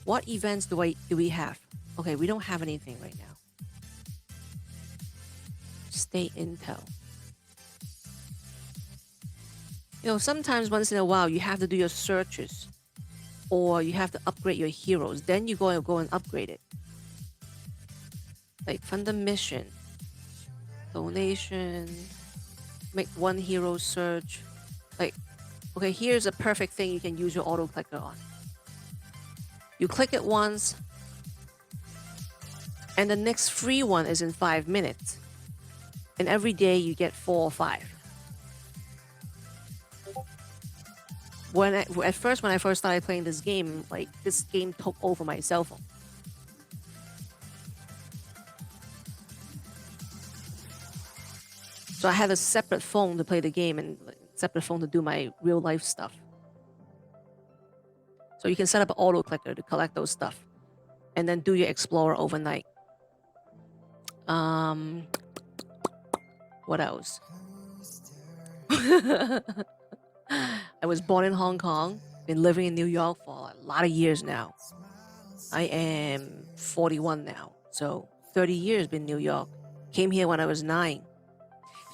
What events do we have? Okay, we don't have anything right now. Stay intel. You know, sometimes once in a while you have to do your searches, or you have to upgrade your heroes. Then you go and upgrade it. Like fund the mission, donation, make one hero search. Like, okay, here's a perfect thing you can use your auto clicker on. You click it once, and the next free one is in 5 minutes. And every day you get 4 or 5. At first when I first started playing this game, like this game took over my cell phone. So I had a separate phone to play the game and separate phone to do my real life stuff. So you can set up an auto clicker to collect those stuff and then do your explorer overnight. What else? I was born in Hong Kong, been living in New York for a lot of years now. I am 41 now, so 30 years been in New York. Came here when I was 9.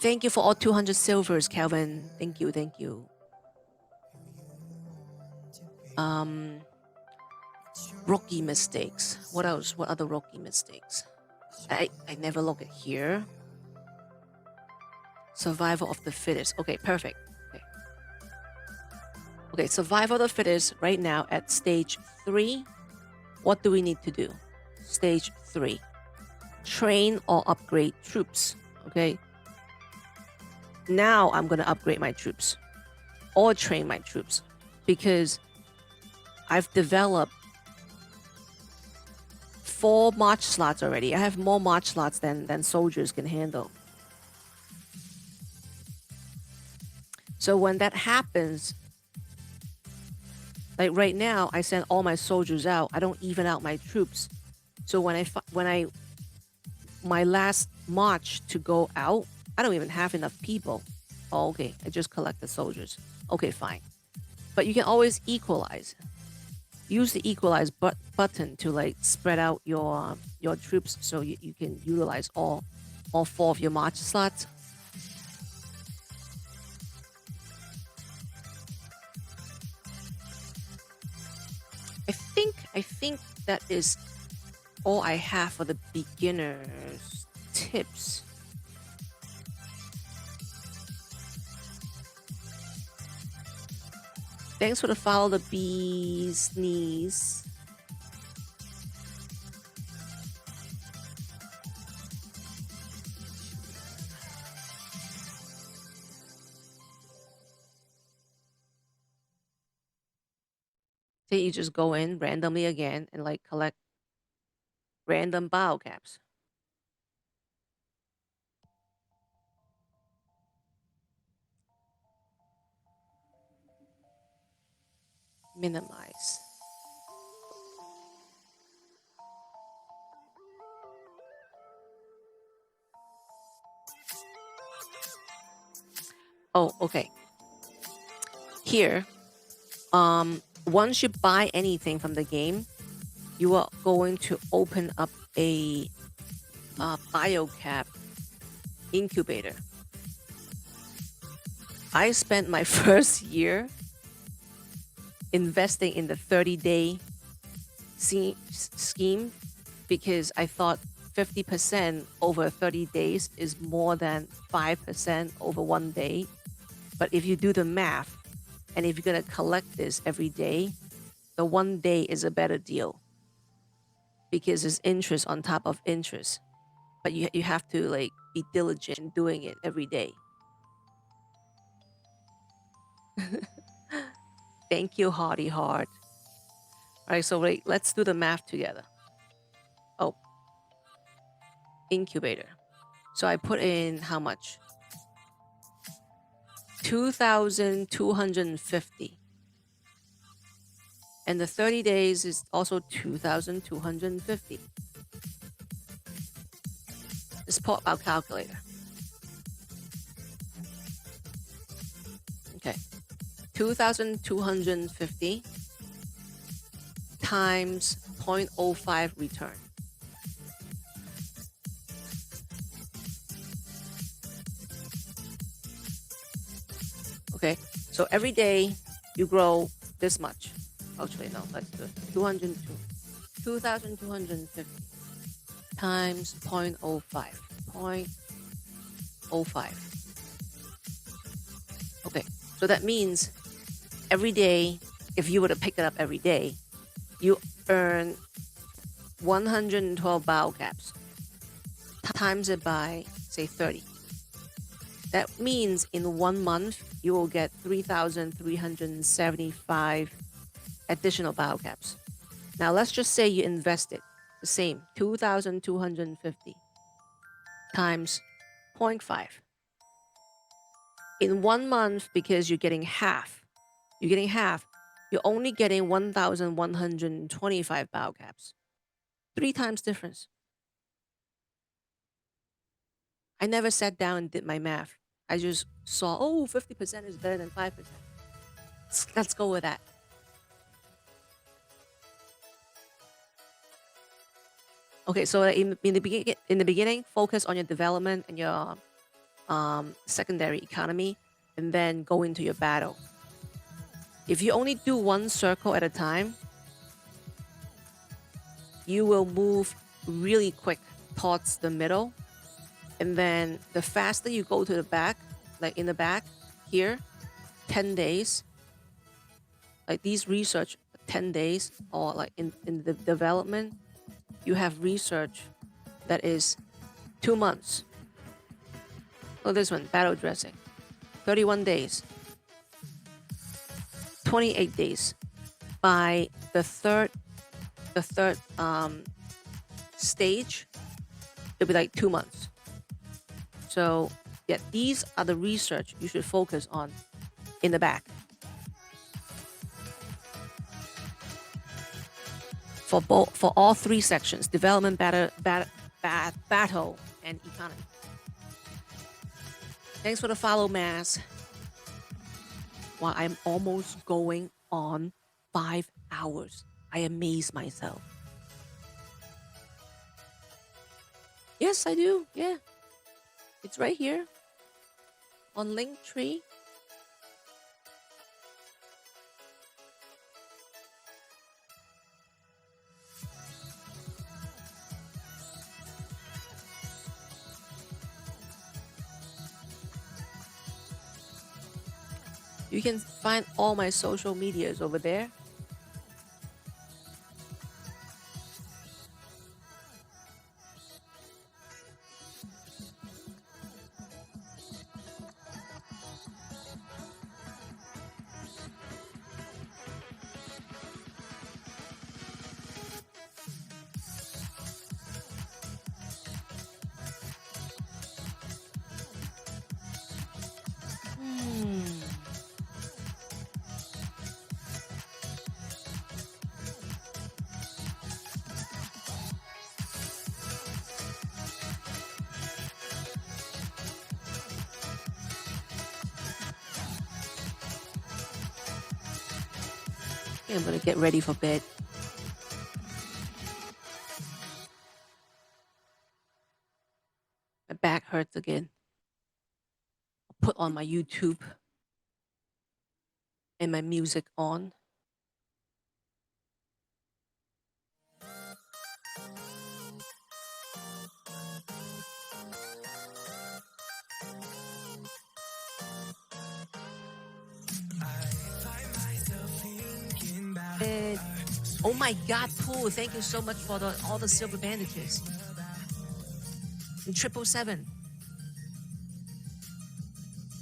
Thank you for all 200 silvers, Calvin. Thank you, thank you. Rookie mistakes. What else? What other rookie mistakes? I never look at here. Survival of the fittest. Okay, perfect. Okay, survival of the fittest right now at stage 3. What do we need to do? Stage 3. Train or upgrade troops. Okay. Now I'm going to upgrade my troops or train my troops because I've developed 4 march slots already. I have more march slots than soldiers can handle. So when that happens, like right now, I send all my soldiers out. I don't even out my troops. So my last march to go out, I don't even have enough people. Oh, okay. I just collect the soldiers. Okay, fine. But you can always equalize. Use the equalize button to like spread out your troops so you can utilize all 4 of your march slots. I think that is all I have for the beginners tips. Thanks for the follow, the bee's knees. So you just go in randomly again and like collect random bio caps. Minimize. Oh, okay. Here, once you buy anything from the game, you are going to open up a biocap incubator. I spent my first year investing in the 30-day scheme because I thought 50% over 30 days is more than 5% over 1 day. But if you do the math, and if you're going to collect this every day, the 1 day is a better deal because it's interest on top of interest. But you have to like be diligent in doing it every day. Thank you, Hardy Heart. All right, so wait, let's do the math together. Oh, incubator. So I put in how much? 2,250. And the 30 days is also 2,250. Let's pull up our calculator. Okay. 2,250 times 0.05 return. Okay, so every day you grow this much. Actually, no, let's do it. 2,250 times 0.05. 0.05. Okay, so that means every day, if you were to pick it up every day, you earn 112 bio caps. Times it by, say, 30. That means in 1 month, you will get 3,375 additional biocaps. Now, let's just say you invested the same 2,250 times 0.5. In 1 month, because you're getting half, you're only getting 1,125 biocaps. 3 times difference. I never sat down and did my math. I just saw, oh, 50% is better than 5%. Let's go with that. Okay, so in the beginning, focus on your development and your secondary economy, and then go into your battle. If you only do 1 circle at a time, you will move really quick towards the middle, and then the faster you go to the back, like in the back here, 10 days, like these research 10 days, or like in the development, you have research that is 2 months. Oh, this one, battle dressing, 31 days, 28 days. By the third stage, it'll be like 2 months. So yeah, these are the research you should focus on in the back. For all 3 sections: development, battle, and economy. Thanks for the follow, Mass. Wow, I'm almost going on 5 hours. I amaze myself. Yes, I do. Yeah. It's right here on Linktree. You can find all my social medias over there. I'm gonna get ready for bed. My back hurts again. I'll put on my YouTube and my music on. Oh my God, Pooh, thank you so much for all the silver bandages. And 777.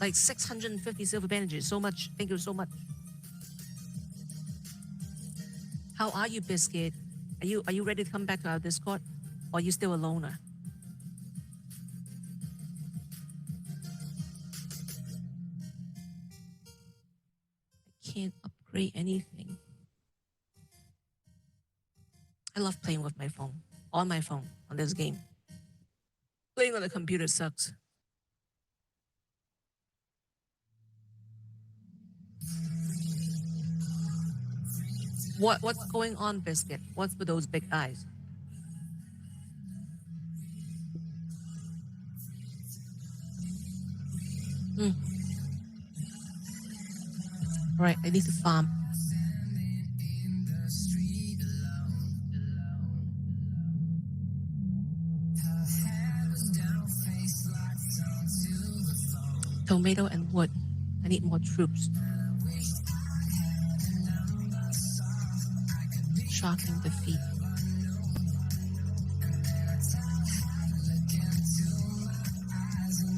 Like 650 silver bandages. So much. Thank you so much. How are you, Biscuit? Are you ready to come back to our Discord? Or are you still a loner? I can't upgrade anything. I love playing with my phone. On my phone. On this game. Playing on the computer sucks. What's going on, Biscuit? What's with those big eyes? Right, I need to farm. Tomato and wood. I need more troops. Shocking defeat.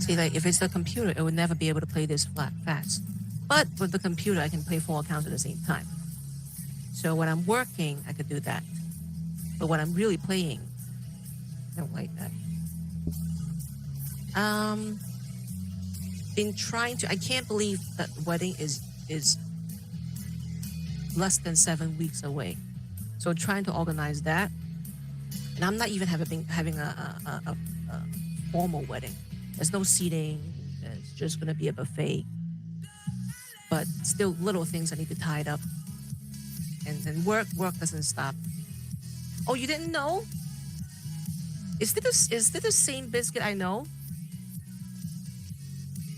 See, like if it's the computer, it would never be able to play this fast. But with the computer, I can play 4 accounts at the same time. So when I'm working, I could do that. But when I'm really playing, I don't like that. Been trying to. I can't believe that wedding is less than 7 weeks away. So trying to organize that, and I'm not even having a formal wedding. There's no seating. It's just gonna be a buffet. But still, little things I need to tie it up. And then work doesn't stop. Oh, you didn't know? Is it the same biscuit I know?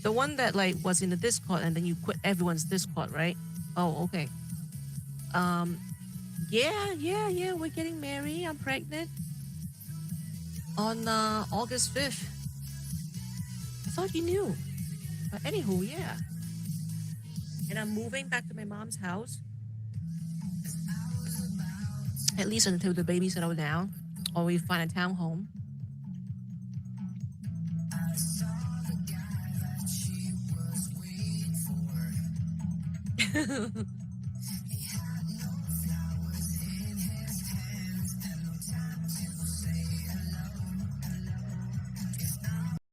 The one that like was in the Discord and then you quit everyone's Discord, right? Oh, okay. Yeah, we're getting married. I'm pregnant on August 5th. I thought you knew. But anywho, yeah. And I'm moving back to my mom's house. At least until the baby settle down or we find a townhome.